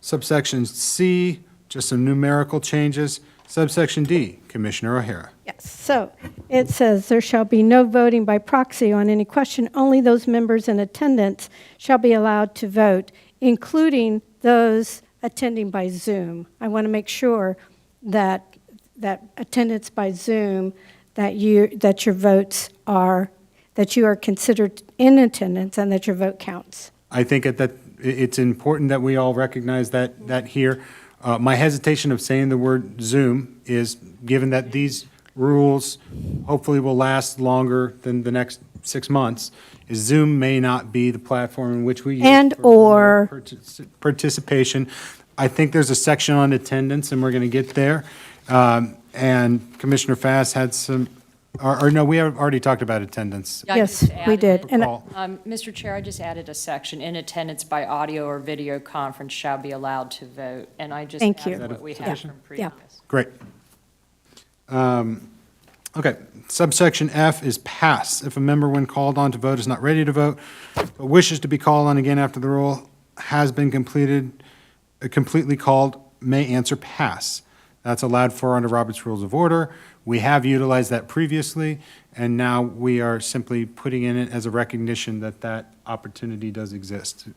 Speaker 1: Subsection C, just some numerical changes. Subsection D, Commissioner O'Hara.
Speaker 5: Yes, so it says, "There shall be no voting by proxy on any question. Only those members in attendance shall be allowed to vote, including those attending by Zoom." I want to make sure that attendance by Zoom, that your votes are, that you are considered in attendance and that your vote counts.
Speaker 1: I think that it's important that we all recognize that here. My hesitation of saying the word Zoom is, given that these rules hopefully will last longer than the next 6 months, is Zoom may not be the platform in which we use
Speaker 5: And/or-
Speaker 1: for participation. I think there's a section on attendance, and we're going to get there. And Commissioner Fass had some, or no, we have already talked about attendance.
Speaker 6: Yeah, I
Speaker 5: Yes,
Speaker 6: just
Speaker 5: we
Speaker 6: added
Speaker 5: did.
Speaker 6: it.
Speaker 5: And
Speaker 1: Call.
Speaker 6: Mr. Chair, I just added a section, in attendance by audio or video conference shall be allowed to vote. And I just
Speaker 5: Thank you.
Speaker 6: added what we
Speaker 1: Is that
Speaker 6: had
Speaker 1: a
Speaker 6: from
Speaker 5: Yeah.
Speaker 6: previous.
Speaker 1: Great. Okay, subsection F is pass. If a member, when called on to vote, is not ready to vote, but wishes to be called on again after the roll has been completely called, may answer pass. That's allowed for under Robert's Rules of Order. We have utilized that previously, and now we are simply putting in it as a recognition that that opportunity does exist.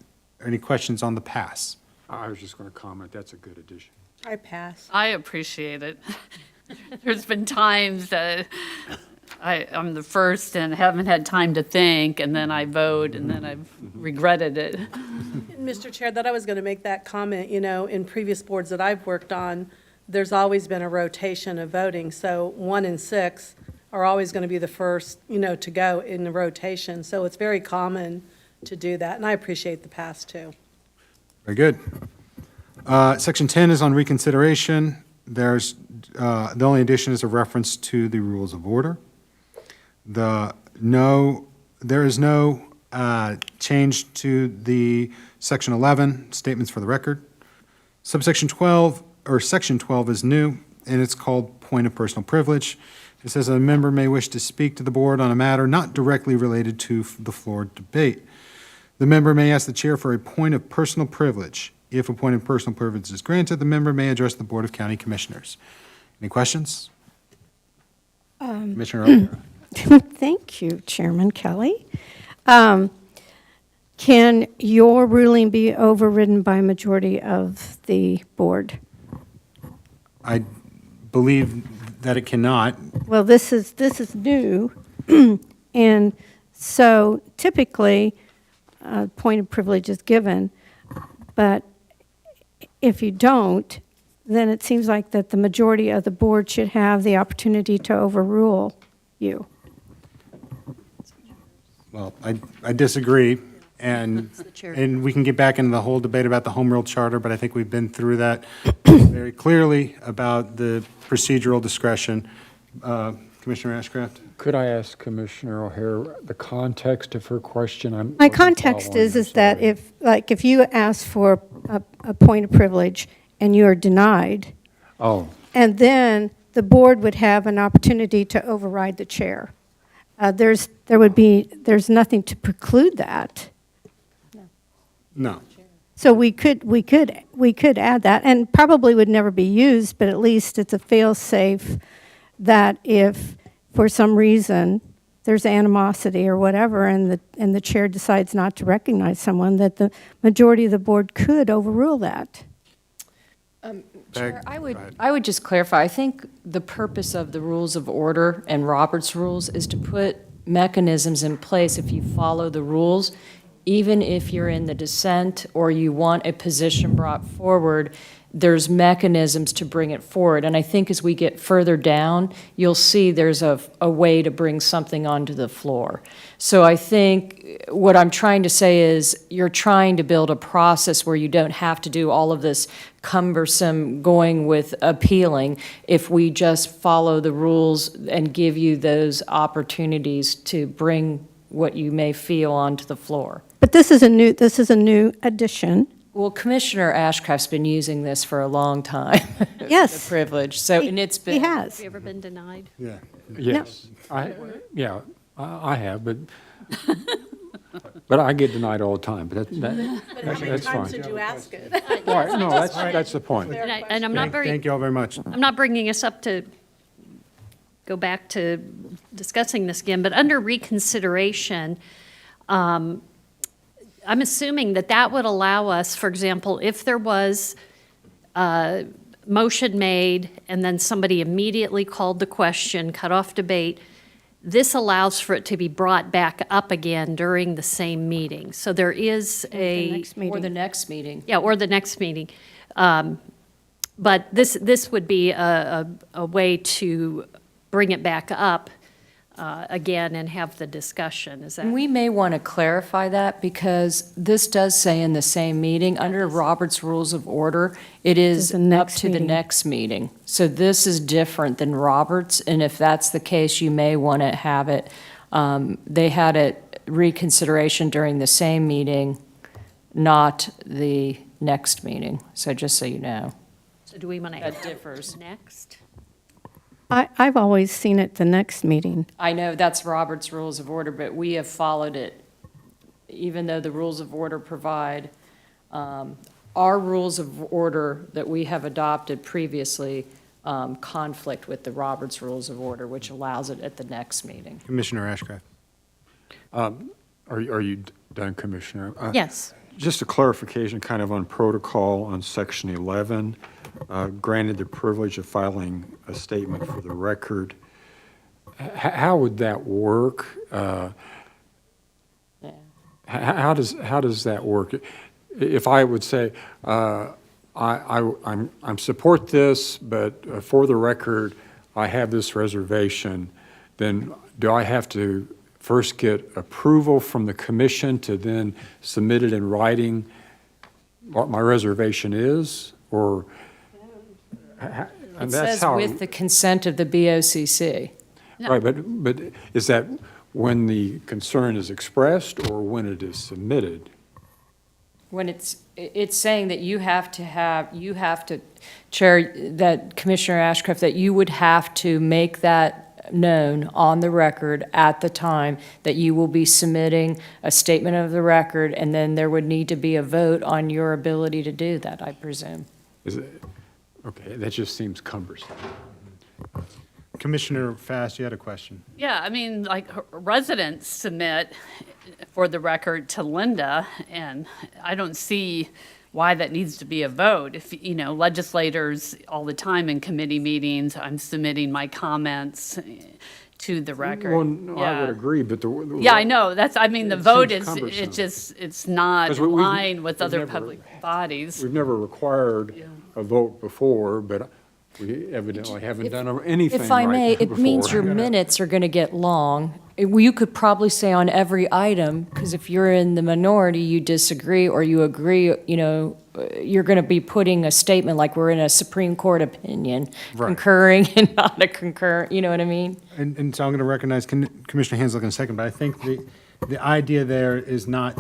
Speaker 1: Any questions on the pass?
Speaker 3: I was just going to comment, that's a good addition.
Speaker 7: I pass.
Speaker 9: I appreciate it. There's been times that I'm the first and haven't had time to think, and then I vote, and then I've regretted it.
Speaker 7: Mr. Chair, that I was going to make that comment, in previous boards that I've worked on, there's always been a rotation of voting, so 1 and 6 are always going to be the first, to go in the rotation, so it's very common to do that, and I appreciate the pass, too.
Speaker 1: Very good. Section 10 is on reconsideration. There's, the only addition is a reference to the rules of order. There is no change to the section 11, statements for the record. Subsection 12, or section 12 is new, and it's called point of personal privilege. It says a member may wish to speak to the board on a matter not directly related to the floor debate. The member may ask the chair for a point of personal privilege. If a point of personal privilege is granted, the member may address the Board of County Commissioners. Any questions? Commissioner O'Hara.
Speaker 5: Thank you, Chairman Kelly. Can your ruling be overridden by a majority of the board?
Speaker 1: I believe that it cannot.
Speaker 5: Well, this is new, and so typically, point of privilege is given, but if you don't, then it seems like that the majority of the board should have the opportunity to overrule you.
Speaker 1: Well, I disagree, and we can get back into the whole debate about the Home Rule Charter, but I think we've been through that very clearly about the procedural discretion. Commissioner Ashcraft?
Speaker 3: Could I ask Commissioner O'Hara the context of her question?
Speaker 5: My context is that if you ask for a point of privilege and you are denied,
Speaker 3: Oh,
Speaker 5: And then the board would have an opportunity to override the chair. There's nothing to preclude that.
Speaker 1: No.
Speaker 5: So we could add that, and probably would never be used, but at least it's a fail-safe that if, for some reason, there's animosity or whatever, and the chair decides not to recognize someone, that the majority of the board could overrule that.
Speaker 6: Chair,
Speaker 1: Go ahead.
Speaker 6: I would just clarify, I think the purpose of the rules of order and Robert's rules is to put mechanisms in place if you follow the rules, even if you're in the dissent or you want a position brought forward, there's mechanisms to bring it forward. And I think as we get further down, you'll see there's a way to bring something onto the floor. So I think what I'm trying to say is you're trying to build a process where you don't have to do all of this cumbersome going with appealing if we just follow the rules and give you those opportunities to bring what you may feel onto the floor.
Speaker 5: But this is a new addition.
Speaker 6: Well, Commissioner Ashcraft's been using this for a long time.
Speaker 5: Yes.
Speaker 6: The privilege, so, and it's been.
Speaker 5: He has.
Speaker 4: Have you ever been denied?
Speaker 1: Yeah.
Speaker 3: yes. I have, but I get denied all the time, but that's
Speaker 7: Times
Speaker 3: fine.
Speaker 7: did you ask it?
Speaker 3: Right, no, that's the point.
Speaker 4: And I'm not
Speaker 1: Thank you all very much.
Speaker 4: I'm not bringing us up to go back to discussing this again, but under reconsideration, I'm assuming that that would allow us, for example, if there was a motion made and then somebody immediately called the question, cut off debate, this allows for it to be brought back up again during the same meeting. So there is a.
Speaker 5: next
Speaker 6: Or
Speaker 5: meeting.
Speaker 6: the next meeting.
Speaker 4: Yeah, or the next meeting. But this would be a way to bring it back up again and have the discussion, is
Speaker 6: And
Speaker 4: that?
Speaker 6: we may want to clarify that because this does say in the same meeting, under Robert's Rules of Order, it is
Speaker 5: the
Speaker 6: up
Speaker 5: next
Speaker 6: to the
Speaker 5: meeting.
Speaker 6: next meeting. So this is different than Robert's, and if that's the case, you may want to have it, they had it reconsideration during the same meeting, not the next meeting. So just so you know.
Speaker 4: So do we want to
Speaker 6: That
Speaker 4: add
Speaker 6: differs.
Speaker 4: next?
Speaker 5: I've always seen it the next meeting.
Speaker 6: I know that's Robert's Rules of Order, but we have followed it, even though the Rules of Order provide, our Rules of Order that we have adopted previously conflict with the Robert's Rules of Order, which allows it at the next meeting.
Speaker 1: Commissioner Ashcraft.
Speaker 3: Are you done, Commissioner?
Speaker 4: Yes.
Speaker 3: Just a clarification, kind of on protocol on Section 11, granted the privilege of filing a statement for the record. How would that work?
Speaker 6: Yeah.
Speaker 3: How does that work? If I would say, I'm support this, but for the record, I have this reservation, then do I have to first get approval from the commission to then submit it in writing what my reservation is, or?
Speaker 6: It
Speaker 3: And that's
Speaker 6: says
Speaker 3: how-
Speaker 6: with the consent of the BOCC.
Speaker 3: Right, but is that when the concern is expressed or when it is submitted?
Speaker 6: When it's saying that you have to, Chair, that Commissioner Ashcraft, that you would have to make that known on the record at the time that you will be submitting a statement of the record, and then there would need to be a vote on your ability to do that, I presume.
Speaker 3: Is it, okay, that just seems cumbersome.
Speaker 1: Commissioner Fast, you had a question.
Speaker 9: Yeah, I mean, like residents submit for the record to Linda, and I don't see why that needs to be a vote. If, legislators all the time in committee meetings, I'm submitting my comments to the record.
Speaker 3: Well, no, I
Speaker 9: Yeah.
Speaker 3: would agree, but the.
Speaker 9: Yeah, I know, the
Speaker 3: It
Speaker 9: vote
Speaker 3: seems
Speaker 9: is,
Speaker 3: cumbersome.
Speaker 9: it's not
Speaker 3: 'Cause
Speaker 9: in
Speaker 3: we've
Speaker 9: line with other
Speaker 3: never-
Speaker 9: public bodies.
Speaker 3: We've never required a vote before, but we evidently haven't done anything
Speaker 6: If I may,
Speaker 3: right
Speaker 6: it means
Speaker 3: before.
Speaker 6: your minutes are going to get long. You could probably say on every item, because if you're in the minority, you disagree or you agree, you're going to be putting a statement like we're in a Supreme Court opinion,
Speaker 1: Right.
Speaker 6: concurring and not a concur, you know what I mean?
Speaker 1: And so I'm going to recognize Commissioner Hanslick in a second, but I think the idea there is not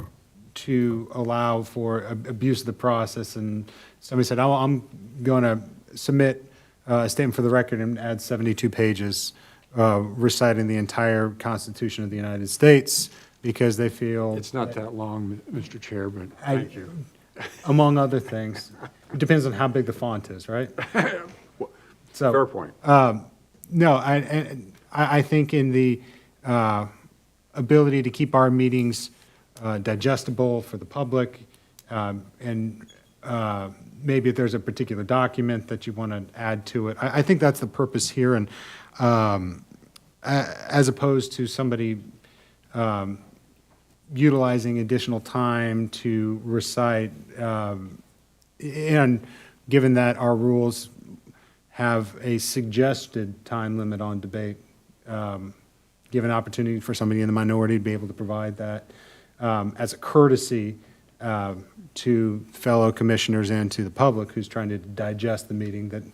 Speaker 1: to allow for abuse of the process. And somebody said, oh, I'm going to submit a statement for the record and add 72 pages reciting the entire Constitution of the United States because they feel.
Speaker 3: It's not that long, Mr. Chair, but thank you.
Speaker 1: Among other things. It depends on how big the font is, right? So,
Speaker 3: Fair point.
Speaker 1: No, I think in the ability to keep our meetings digestible for the public, and maybe if there's a particular document that you want to add to it, I think that's the purpose here, and as opposed to somebody utilizing additional time to recite, and given that our rules have a suggested time limit on debate, give an opportunity for somebody in the minority to be able to provide that as a courtesy to fellow commissioners and to the public who's trying to digest the meeting, that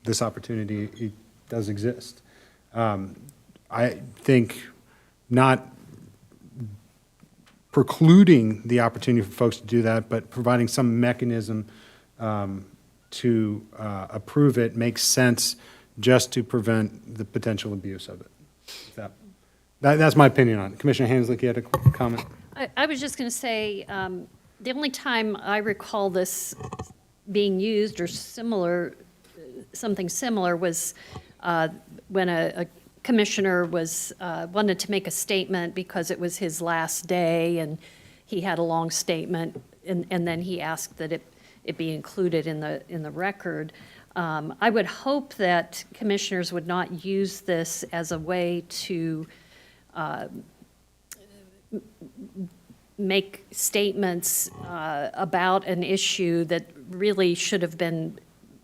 Speaker 1: this opportunity does exist. I think not precluding the opportunity for folks to do that, but providing some mechanism to approve it makes sense just to prevent the potential abuse of it. That's my opinion on it. Commissioner Hanslick, you had a comment?
Speaker 4: I was just going to say, the only time I recall this being used or similar, something similar was when a commissioner was, wanted to make a statement because it was his last day and he had a long statement and then he asked that it be included in the record. I would hope that commissioners would not use this as a way to make statements about an issue that really should have been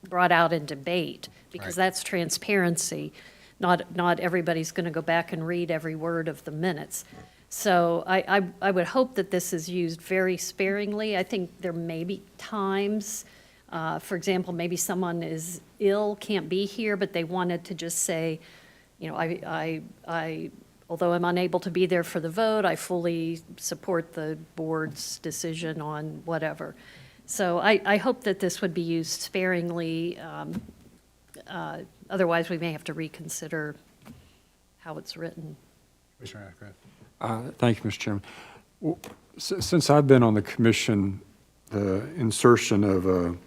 Speaker 4: brought out in debate, because that's transparency. Not everybody's going to go back and read every word of the minutes. So I would hope that this is used very sparingly. I think there may be times, for example, maybe someone is ill, can't be here, but they wanted to just say, you know, I although I'm unable to be there for the vote, I fully support the board's decision on whatever. So I hope that this would be used sparingly. Otherwise, we may have to reconsider how it's written.
Speaker 1: Commissioner Ackroyd.
Speaker 3: Thank you, Mr. Chairman. Well, since I've been on the commission, the insertion of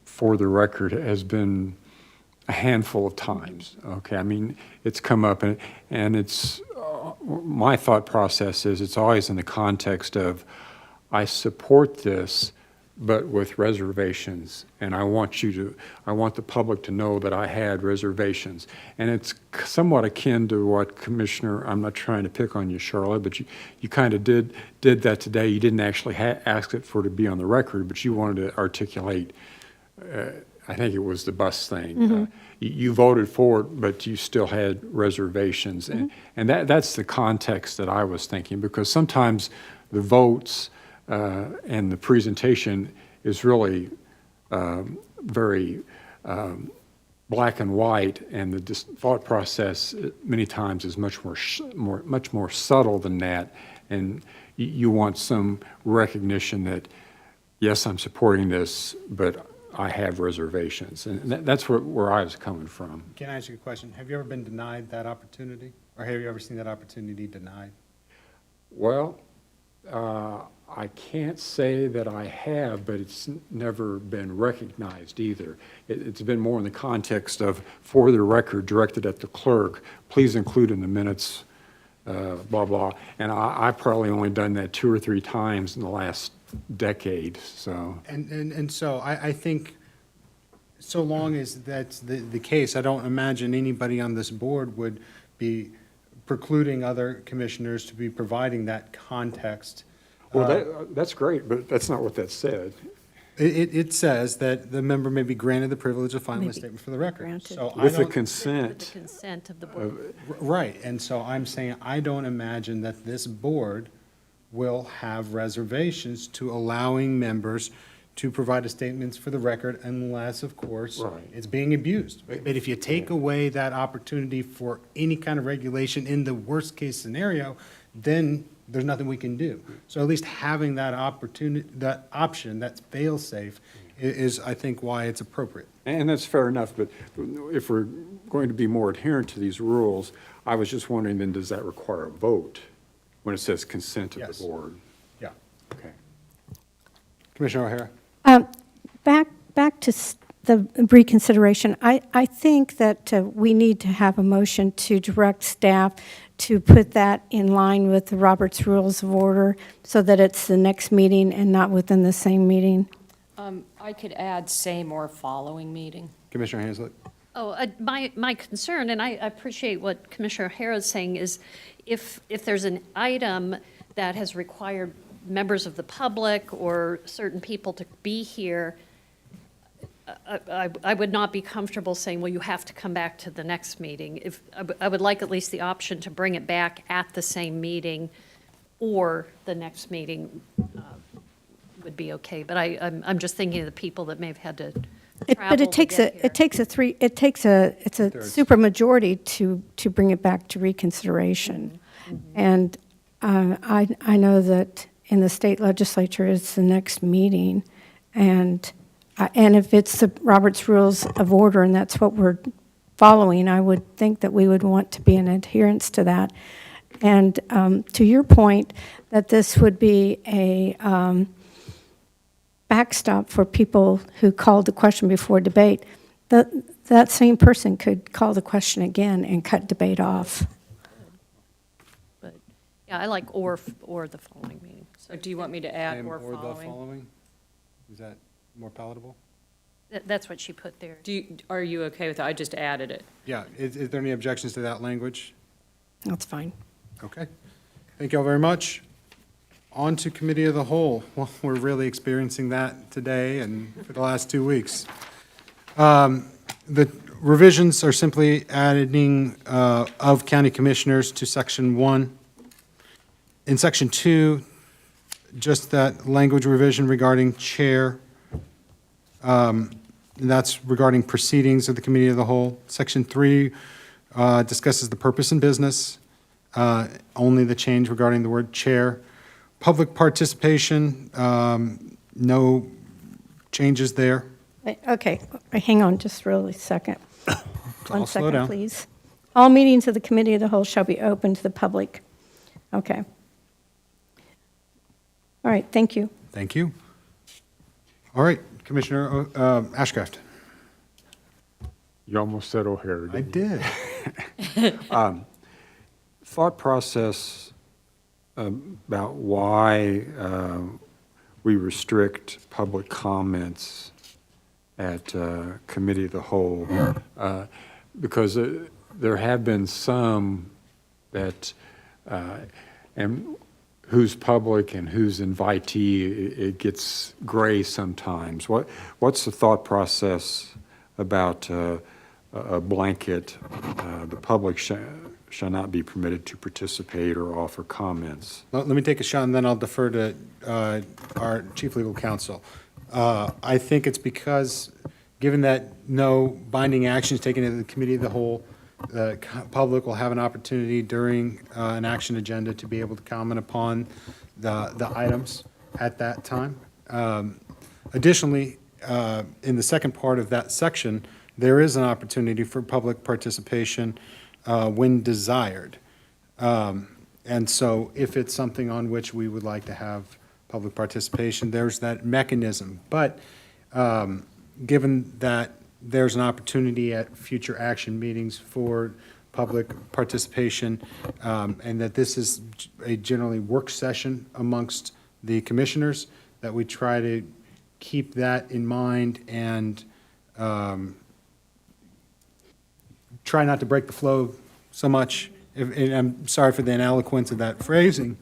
Speaker 3: for the record has been a handful of times, okay? I mean, it's come up, and it's, my thought process is it's always in the context of, I support this, but with reservations, and I want the public to know that I had reservations. And it's somewhat akin to what Commissioner, I'm not trying to pick on you, Charlotte, but you kind of did that today. You didn't actually ask it for it to be on the record, but you wanted to articulate, I think it was the bus thing. You voted for it, but you still had reservations. And that's the context that I was thinking, because sometimes the votes and the presentation is really very black and white, and the thought process many times is much more subtle than that. And you want some recognition that, yes, I'm supporting this, but I have reservations. And that's where I was coming from.
Speaker 1: Can I ask you a question? Have you ever been denied that opportunity? Or have you ever seen that opportunity denied?
Speaker 3: Well, I can't say that I have, but it's never been recognized either. It's been more in the context of, for the record, directed at the clerk, please include in the minutes, blah, blah. And I've probably only done that 2 or 3 times in the last decade, so.
Speaker 1: And so I think so long as that's the case, I don't imagine anybody on this board would be precluding other commissioners to be providing that context.
Speaker 3: Well, that's great, but that's not what that said.
Speaker 1: It says that the member may be granted the privilege of filing a statement for the record.
Speaker 5: Granted.
Speaker 1: So I
Speaker 3: With the
Speaker 1: don't-
Speaker 4: With
Speaker 3: consent.
Speaker 4: the consent of the board.
Speaker 1: Right, and so I'm saying I don't imagine that this board will have reservations to allowing members to provide statements for the record unless, of course,
Speaker 3: Right.
Speaker 1: it's being abused. But if you take away that opportunity for any kind of regulation in the worst-case scenario, then there's nothing we can do. So at least having that opportunity, that option, that's fail-safe, is, I think, why it's appropriate.
Speaker 3: And that's fair enough, but if we're going to be more adherent to these rules, I was just wondering, then does that require a vote when it says consent of
Speaker 1: Yes.
Speaker 3: the board?
Speaker 1: Yeah.
Speaker 3: Okay.
Speaker 1: Commissioner O'Hara?
Speaker 5: Back to the reconsideration, I think that we need to have a motion to direct staff to put that in line with the Roberts Rules of Order so that it's the next meeting and not within the same meeting.
Speaker 6: I could add same or following meeting.
Speaker 1: Commissioner Hazlett?
Speaker 4: Oh, my concern, and I appreciate what Commissioner O'Hara is saying, is if there's an item that has required members of the public or certain people to be here, I would not be comfortable saying, well, you have to come back to the next meeting. I would like at least the option to bring it back at the same meeting or the next meeting would be okay. But I'm just thinking of the people that may have had to travel
Speaker 5: But it
Speaker 4: to
Speaker 5: takes
Speaker 4: get here.
Speaker 5: it's a supermajority to bring it back to reconsideration. And I know that in the state legislature, it's the next meeting. And if it's the Roberts Rules of Order and that's what we're following, I would think that we would want to be in adherence to that. And to your point, that this would be a backstop for people who called the question before debate, that same person could call the question again and cut debate off.
Speaker 4: But, yeah, I like or the following meeting.
Speaker 6: So do you want me to add
Speaker 1: Same
Speaker 6: or
Speaker 1: the
Speaker 6: following?
Speaker 1: following? Is that more palatable?
Speaker 4: That's what she put there.
Speaker 6: Are you okay with that? I just added it.
Speaker 1: Yeah, is there any objections to that language?
Speaker 5: That's fine.
Speaker 1: Okay. Thank you all very much. On to Committee of the Whole. Well, we're really experiencing that today and for the last 2 weeks. The revisions are simply adding of county commissioners to Section 1. In Section 2, just that language revision regarding chair. And that's regarding proceedings of the Committee of the Whole. Section 3 discusses the purpose and business, only the change regarding the word chair. Public participation, no changes there.
Speaker 5: Okay, hang on just really a second.
Speaker 1: I'll
Speaker 5: One
Speaker 1: slow
Speaker 5: second,
Speaker 1: down.
Speaker 5: please. All meetings of the Committee of the Whole shall be open to the public. Okay. All right, thank you.
Speaker 1: Thank you. All right, Commissioner Ashcraft.
Speaker 3: You almost said O'Hara,
Speaker 1: I
Speaker 3: didn't you?
Speaker 1: did.
Speaker 3: Thought process about why we restrict public comments at Committee of the Whole. Because there have been some that, and who's public and who's invitee, it gets gray sometimes. What's the thought process about a blanket, the public shall not be permitted to participate or offer comments?
Speaker 1: Let me take a shot, and then I'll defer to our Chief Legal Counsel. I think it's because, given that no binding action is taken at the Committee of the Whole, the public will have an opportunity during an action agenda to be able to comment upon the items at that time. Additionally, in the second part of that section, there is an opportunity for public participation when desired. And so if it's something on which we would like to have public participation, there's that mechanism. But given that there's an opportunity at future action meetings for public participation, and that this is a generally work session amongst the commissioners, that we try to keep that in mind and try not to break the flow so much. And I'm sorry for the ineloquence of that phrasing,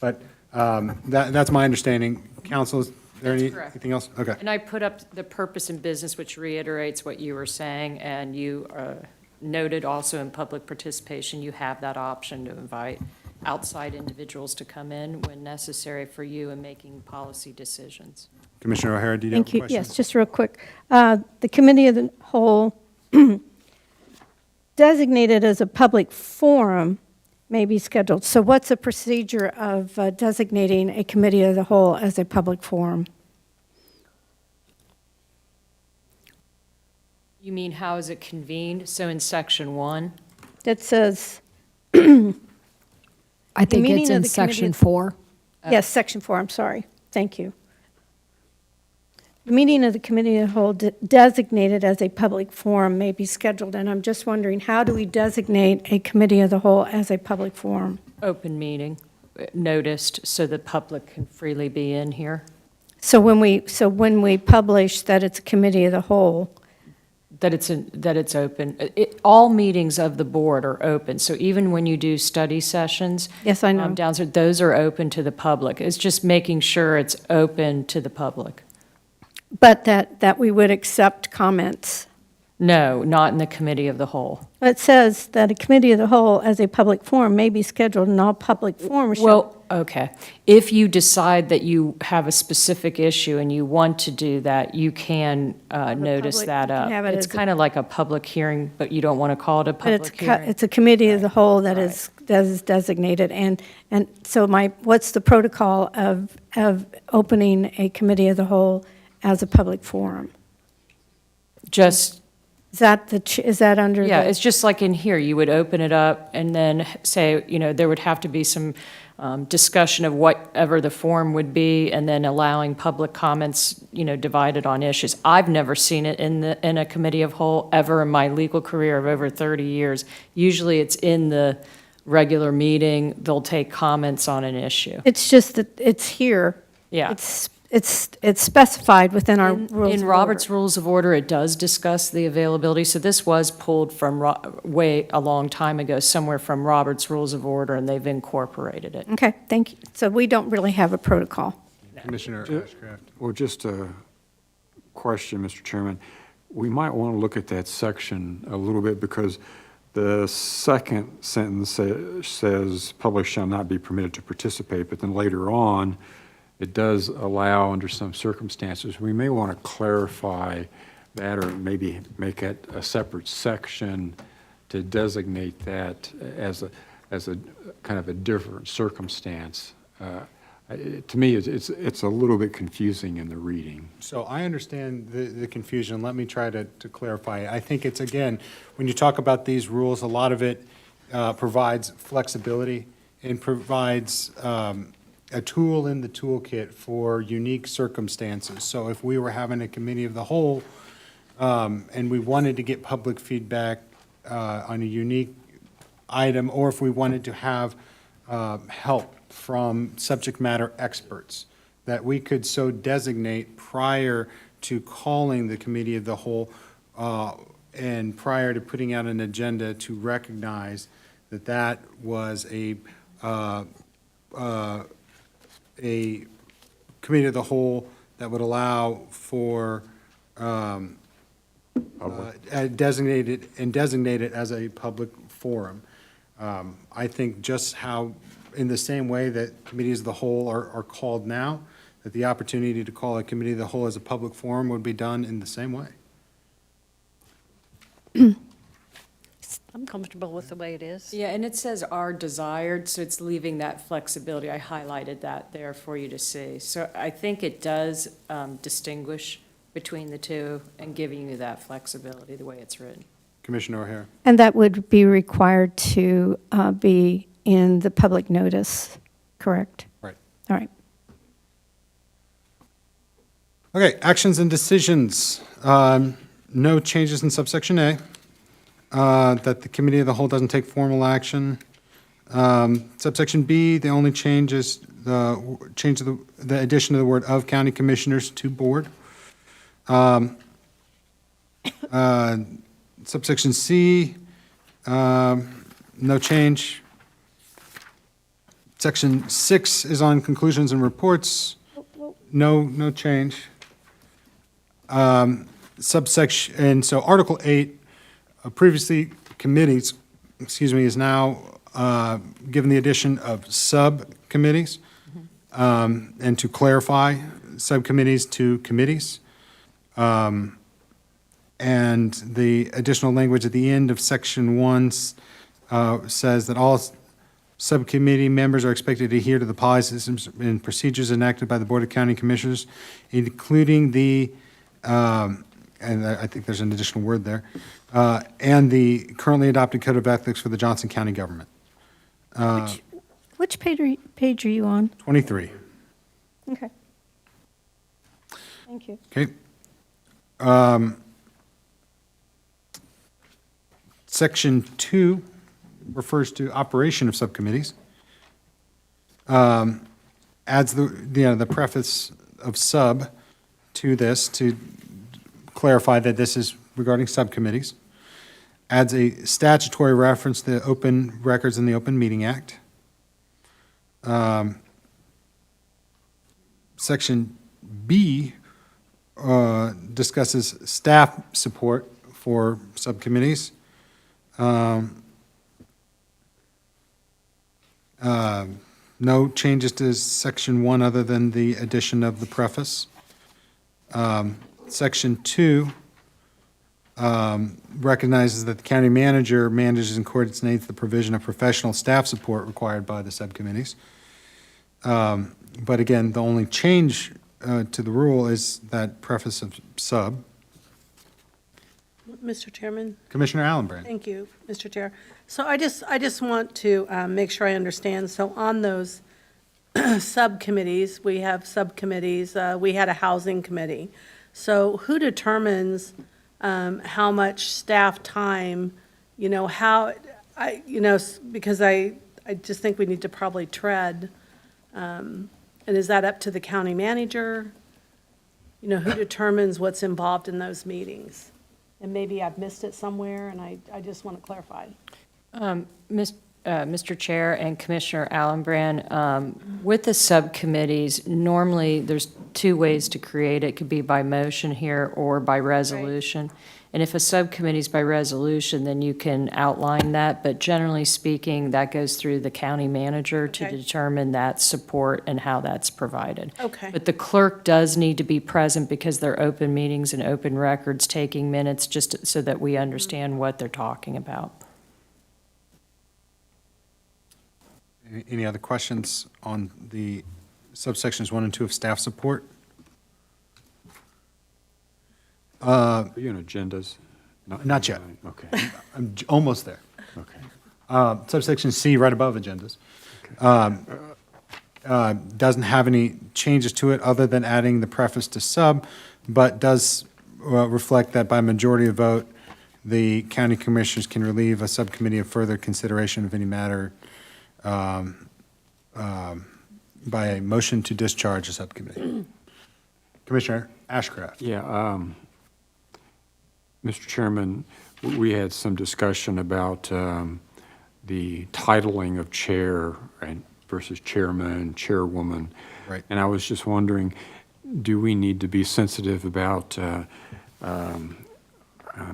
Speaker 1: but that's my understanding. Counsel, is there
Speaker 6: That's correct.
Speaker 1: anything else? Okay.
Speaker 6: And I put up the purpose and business, which reiterates what you were saying, and you noted also in public participation, you have that option to invite outside individuals to come in when necessary for you in making policy decisions.
Speaker 1: Commissioner O'Hara, do you have a
Speaker 5: Thank you.
Speaker 1: question?
Speaker 5: Yes, just real quick. The Committee of the Whole designated as a public forum may be scheduled. So what's the procedure of designating a Committee of the Whole as a public forum?
Speaker 6: You mean how is it convened? So in section 1?
Speaker 5: That says,
Speaker 2: I think
Speaker 5: meeting
Speaker 2: it's
Speaker 5: of
Speaker 2: in
Speaker 5: the committee
Speaker 2: section
Speaker 5: of-
Speaker 2: 4.
Speaker 5: yes, section 4, I'm sorry. Thank you. The meeting of the committee of the whole designated as a public forum may be scheduled, and I'm just wondering, how do we designate a committee of the whole as a public forum?
Speaker 6: Open meeting, noticed, so the public can freely be in here.
Speaker 5: So when we publish that it's a committee of the whole,
Speaker 6: That it's open. All meetings of the board are open, so even when you do study sessions.
Speaker 5: Yes, I know.
Speaker 6: Downstairs, those are open to the public. It's just making sure it's open to the public.
Speaker 5: but that we would accept comments.
Speaker 6: No, not in the committee of the whole.
Speaker 5: It says that a committee of the whole as a public forum may be scheduled and all public forums shall.
Speaker 6: Well, okay. If you decide that you have a specific issue and you want to do that, you can notice
Speaker 5: public-
Speaker 6: that
Speaker 5: you can
Speaker 6: up.
Speaker 5: have it
Speaker 6: It's
Speaker 5: as a-
Speaker 6: kind of like a public hearing, but you don't want to call it a
Speaker 5: But
Speaker 6: public hearing.
Speaker 5: it's a committee of the whole that is designated, and so what's the protocol of opening a committee of the whole as a public forum?
Speaker 6: Just,
Speaker 5: Is that under the?
Speaker 6: yeah, it's just like in here, you would open it up and then say, there would have to be some discussion of whatever the forum would be, and then allowing public comments, divided on issues. I've never seen it in a committee of whole ever in my legal career of over 30 years. Usually it's in the regular meeting, they'll take comments on an issue.
Speaker 5: It's just that it's here.
Speaker 6: Yeah.
Speaker 5: It's specified within our rules of order.
Speaker 6: In Robert's Rules of Order, it does discuss the availability, so this was pulled from way a long time ago, somewhere from Robert's Rules of Order, and they've incorporated it.
Speaker 5: Okay, thank you. So we don't really have a protocol.
Speaker 1: Commissioner Ashcraft.
Speaker 3: Well, just a question, Mr. Chairman. We might want to look at that section a little bit, because the second sentence says, public shall not be permitted to participate, but then later on, it does allow under some circumstances. We may want to clarify that, or maybe make it a separate section to designate that as a kind of a different circumstance. To me, it's a little bit confusing in the reading.
Speaker 1: So I understand the confusion. Let me try to clarify. I think it's, again, when you talk about these rules, a lot of it provides flexibility and provides a tool in the toolkit for unique circumstances. So if we were having a committee of the whole, and we wanted to get public feedback on a unique item, or if we wanted to have help from subject matter experts, that we could so designate prior to calling the committee of the whole, and prior to putting out an agenda, to recognize that that was a committee of the whole that would allow for designate it as a public forum. I think just how, in the same way that committees of the whole are called now, that the opportunity to call a committee of the whole as a public forum would be done in the same way.
Speaker 4: I'm comfortable with the way it is.
Speaker 6: Yeah, and it says "are desired," so it's leaving that flexibility. I highlighted that there for you to see. So I think it does distinguish between the two and giving you that flexibility, the way it's written.
Speaker 1: Commissioner O'Hare.
Speaker 5: And that would be required to be in the public notice, correct?
Speaker 1: Right.
Speaker 5: All right.
Speaker 1: Okay, actions and decisions. No changes in subsection A. That the committee of the whole doesn't take formal action. Subsection B, the only change is the addition of the word "of county commissioners" to board. Subsection C, no change. Section 6 is on conclusions and reports. No change. Subsection, and so Article 8, previously committees, is now given the addition of subcommittees, and to clarify subcommittees to committees. And the additional language at the end of Section 1 says that all subcommittee members are expected to adhere to the policies and procedures enacted by the Board of County Commissioners, including the and I think there's an additional word there, and the currently adopted Code of Ethics for the Johnson County government.
Speaker 5: Which page are you on?
Speaker 1: 23.
Speaker 5: Okay. Thank you.
Speaker 1: Okay. Section 2 refers to operation of subcommittees. Adds the preface of sub to this to clarify that this is regarding subcommittees. Adds a statutory reference to open records in the Open Meeting Act. Section B discusses staff support for subcommittees. No changes to Section 1 other than the addition of the preface. Section 2 recognizes that the county manager manages and coordinates the provision of professional staff support required by the subcommittees. But again, the only change to the rule is that preface of sub.
Speaker 7: Mr. Chairman?
Speaker 1: Commissioner Allenbrand.
Speaker 7: Thank you, Mr. Chair. So I just want to make sure I understand. So on those subcommittees, we have subcommittees, we had a housing committee. So who determines how much staff time, because I just think we need to probably tread, and is that up to the county manager? Who determines what's involved in those meetings? And maybe I've missed it somewhere, and I just want to clarify.
Speaker 6: Mr. Chair and Commissioner Allenbrand, with the subcommittees, normally there's two ways to create it. It could be by motion here or by resolution. And if a subcommittee is by resolution, then you can outline that. But generally speaking, that goes through the county manager to
Speaker 7: Okay.
Speaker 6: determine that support and how that's provided.
Speaker 7: Okay.
Speaker 6: But the clerk does need to be present because they're open meetings and open records, taking minutes just so that we understand what they're talking about.
Speaker 1: Any other questions on the subsections 1 and 2 of staff support?
Speaker 3: Are you on agendas?
Speaker 1: Not yet.
Speaker 3: Okay,
Speaker 1: I'm almost there.
Speaker 3: okay.
Speaker 1: Subsection C, right above agendas. Doesn't have any changes to it other than adding the preface to sub, but does reflect that by majority of vote, the county commissioners can relieve a subcommittee of further consideration of any matter by a motion to discharge a subcommittee. Commissioner Ashcraft.
Speaker 3: Yeah, Mr. Chairman, we had some discussion about the titling of chair and versus chairman, chairwoman.
Speaker 1: Right.
Speaker 3: And I was just wondering, do we need to be sensitive about, I'm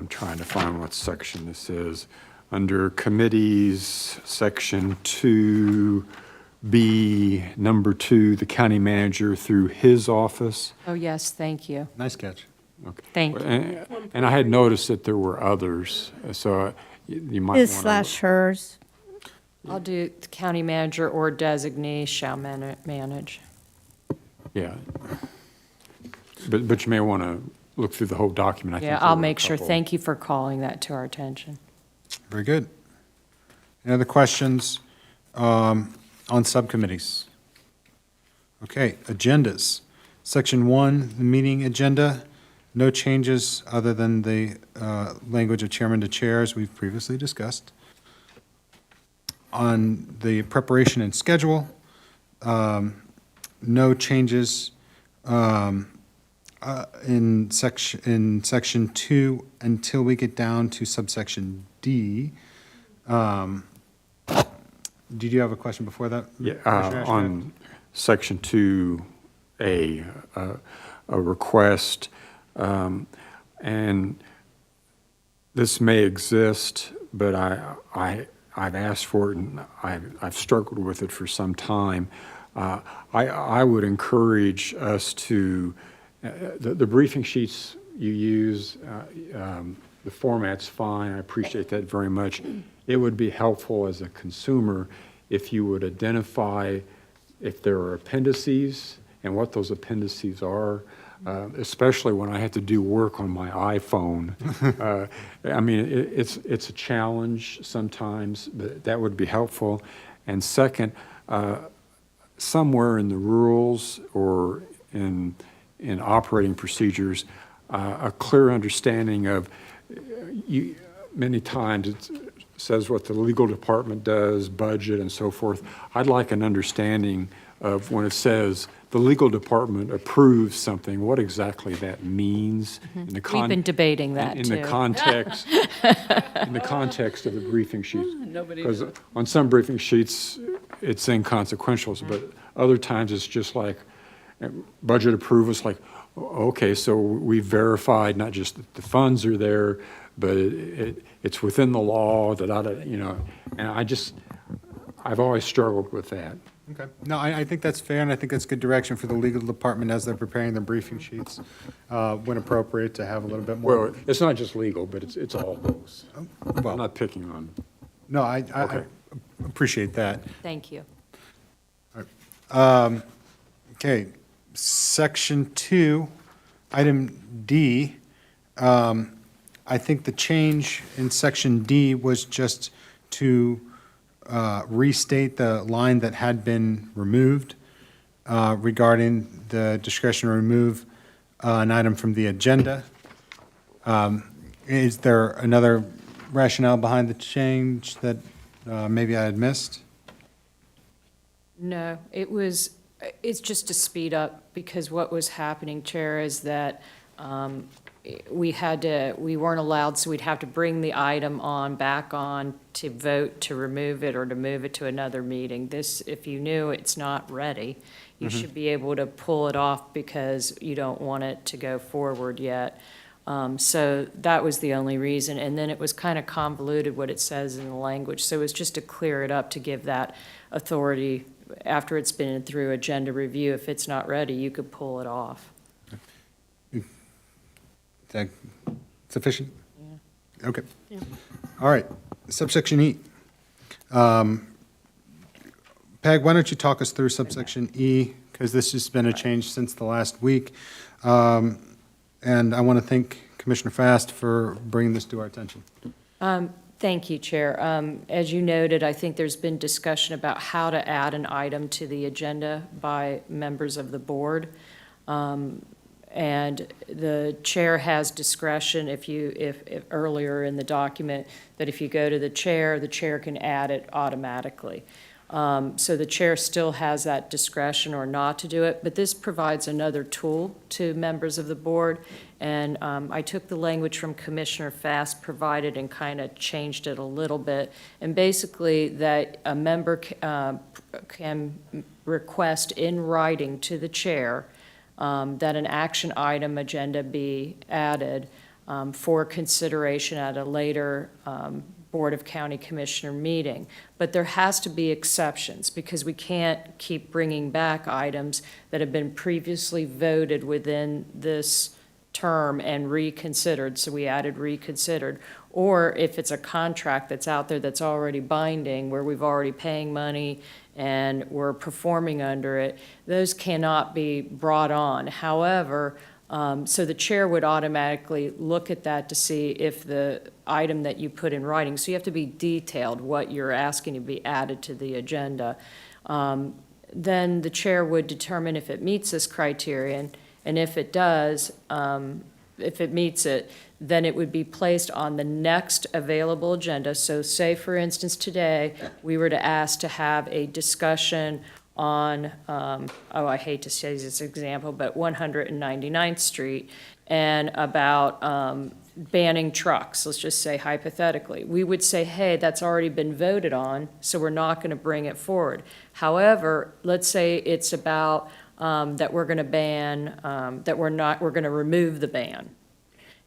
Speaker 3: trying to find what section this is, under committees, section 2B, number 2, the county manager through his office?
Speaker 6: Oh, yes, thank you.
Speaker 1: Nice catch.
Speaker 3: Okay.
Speaker 6: Thank you.
Speaker 3: And I had noticed that there were others, so you might want
Speaker 5: His
Speaker 3: to.
Speaker 5: slash hers.
Speaker 6: I'll do the county manager or designee shall manage.
Speaker 3: Yeah. But you may want to look through the whole document. I think
Speaker 6: Yeah,
Speaker 3: there
Speaker 6: I'll
Speaker 3: were a
Speaker 6: make sure.
Speaker 3: couple.
Speaker 6: Thank you for calling that to our attention.
Speaker 1: Very good. Any other questions on subcommittees? Okay, agendas. Section 1, the meeting agenda, no changes other than the language of chairman to chair, as we've previously discussed. On the preparation and schedule, no changes in section 2 until we get down to subsection D. Did you have a question before that?
Speaker 3: Yeah,
Speaker 1: Commissioner Ashcraft?
Speaker 3: on section 2A, a request, and this may exist, but I've asked for it and I've struggled with it for some time. I would encourage us to, the briefing sheets you use, the format's fine, I appreciate that very much. It would be helpful as a consumer if you would identify if there are appendices and what those appendices are. especially when I have to do work on my iPhone. I mean, it's a challenge sometimes, but that would be helpful. And second, somewhere in the rules or in operating procedures, a clear understanding of, many times it says what the legal department does, budget and so forth. I'd like an understanding of when it says the legal department approves something, what exactly that means. In the
Speaker 6: We've been debating that,
Speaker 3: in the
Speaker 6: too.
Speaker 3: context, in the context of the briefing sheets.
Speaker 9: Nobody
Speaker 3: Because on some briefing sheets, it's inconsequential, but other times it's just like, budget approval, it's like, okay, so we verified not just that the funds are there, but it's within the law, and I've always struggled with that.
Speaker 1: Okay. No, I think that's fair, and I think that's good direction for the legal department as they're preparing their briefing sheets, when appropriate, to have a little bit more.
Speaker 3: Well, it's not just legal, but it's all those.
Speaker 1: Well-
Speaker 3: I'm not picking on.
Speaker 1: No, I
Speaker 3: Okay.
Speaker 1: appreciate that.
Speaker 6: Thank you.
Speaker 1: Okay, section 2, item D. I think the change in section D was just to restate the line that had been removed regarding the discretion to remove an item from the agenda. Is there another rationale behind the change that maybe I had missed?
Speaker 6: No, it's just to speed up, because what was happening, Chair, is that we weren't allowed, so we'd have to bring the item back on to vote to remove it or to move it to another meeting. This, if you knew it's not ready, you should be able to pull it off because you don't want it to go forward yet. So that was the only reason. And then it was kind of convoluted what it says in the language. So it was just to clear it up, to give that authority after it's been through agenda review. If it's not ready, you could pull it off.
Speaker 1: Is that sufficient? Okay. All right, subsection E. Peg, why don't you talk us through subsection E, because this has been a change since the last week. And I want to thank Commissioner Fast for bringing this to our attention.
Speaker 6: Thank you, Chair. As you noted, I think there's been discussion about how to add an item to the agenda by members of the board. And the chair has discretion if earlier in the document, that if you go to the chair can add it automatically. So the chair still has that discretion or not to do it, but this provides another tool to members of the board. And I took the language from Commissioner Fast provided and kind of changed it a little bit. And basically that a member can request in writing to the chair that an action item agenda be added for consideration at a later Board of County Commissioner meeting. But there has to be exceptions, because we can't keep bringing back items that have been previously voted within this term and reconsidered, so we added reconsidered. Or if it's a contract that's out there that's already binding, where we've already paying money and we're performing under it, those cannot be brought on. However, so the chair would automatically look at that to see if the item that you put in writing, so you have to be detailed what you're asking to be added to the agenda. Then the chair would determine if it meets this criterion, and if it does, if it meets it, then it would be placed on the next available agenda. So say, for instance, today, we were to ask to have a discussion on, I hate to say this example, but 199th Street, and about banning trucks, let's just say hypothetically. We would say, hey, that's already been voted on, so we're not going to bring it forward. However, let's say it's about that we're going to ban, we're going to remove the ban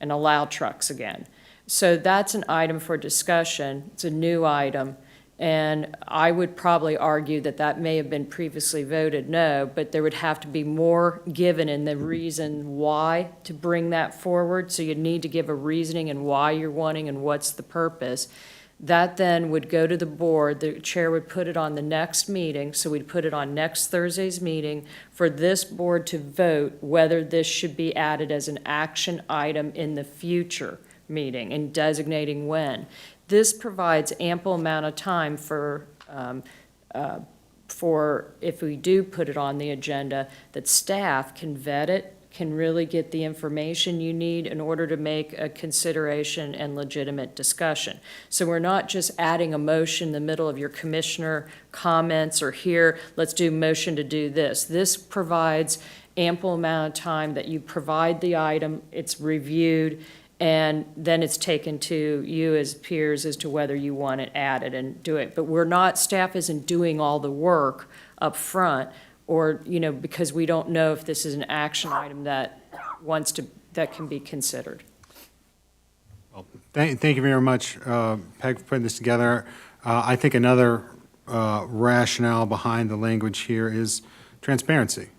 Speaker 6: and allow trucks again. So that's an item for discussion. It's a new item. And I would probably argue that that may have been previously voted no, but there would have to be more given in the reason why to bring that forward. So you'd need to give a reasoning and why you're wanting and what's the purpose. That then would go to the board, the chair would put it on the next meeting, so we'd put it on next Thursday's meeting for this board to vote whether this should be added as an action item in the future meeting and designating when. This provides ample amount of time for if we do put it on the agenda, that staff can vet it, can really get the information you need in order to make a consideration and legitimate discussion. So we're not just adding a motion in the middle of your commissioner comments or here, let's do motion to do this. This provides ample amount of time that you provide the item, it's reviewed, and then it's taken to you as peers as to whether you want it added and do it. But staff isn't doing all the work up front, or, because we don't know if this is an action item that can be considered.
Speaker 1: Thank you very much, Peg, for putting this together. I think another rationale behind the language here is transparency.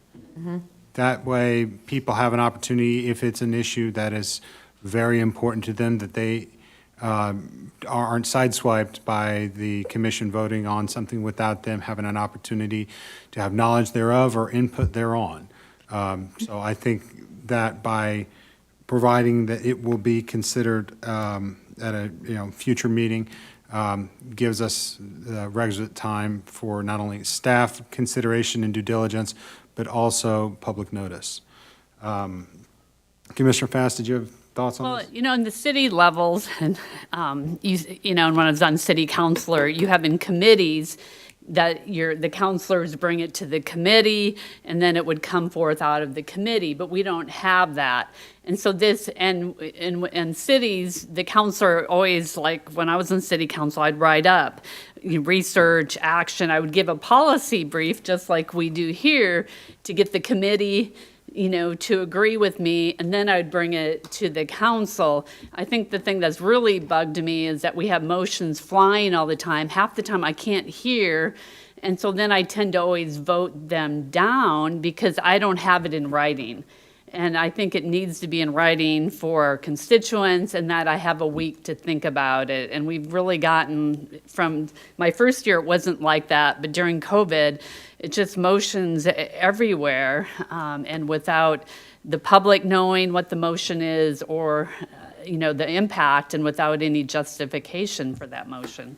Speaker 1: That way, people have an opportunity, if it's an issue that is very important to them, that they aren't sideswiped by the commission voting on something without them having an opportunity to have knowledge thereof or input thereon. So I think that by providing that it will be considered at a future meeting, gives us the requisite time for not only staff consideration and due diligence, but also public notice. Commissioner Fast, did you have thoughts on
Speaker 9: Well,
Speaker 1: this?
Speaker 9: in the city levels, and, and when I was on city councilor, you have in committees that the councilors bring it to the committee, and then it would come forth out of the committee, but we don't have that. And so in cities, the councilor always, like, when I was in city council, I'd write up research, action. I would give a policy brief, just like we do here, to get the committee to agree with me, and then I'd bring it to the council. I think the thing that's really bugged me is that we have motions flying all the time. Half the time I can't hear, and so then I tend to always vote them down because I don't have it in writing. And I think it needs to be in writing for constituents, and that I have a week to think about it. And we've really gotten, from my first year, it wasn't like that, but during COVID, it's just motions everywhere, and without the public knowing what the motion is or, the impact, and without any justification for that motion.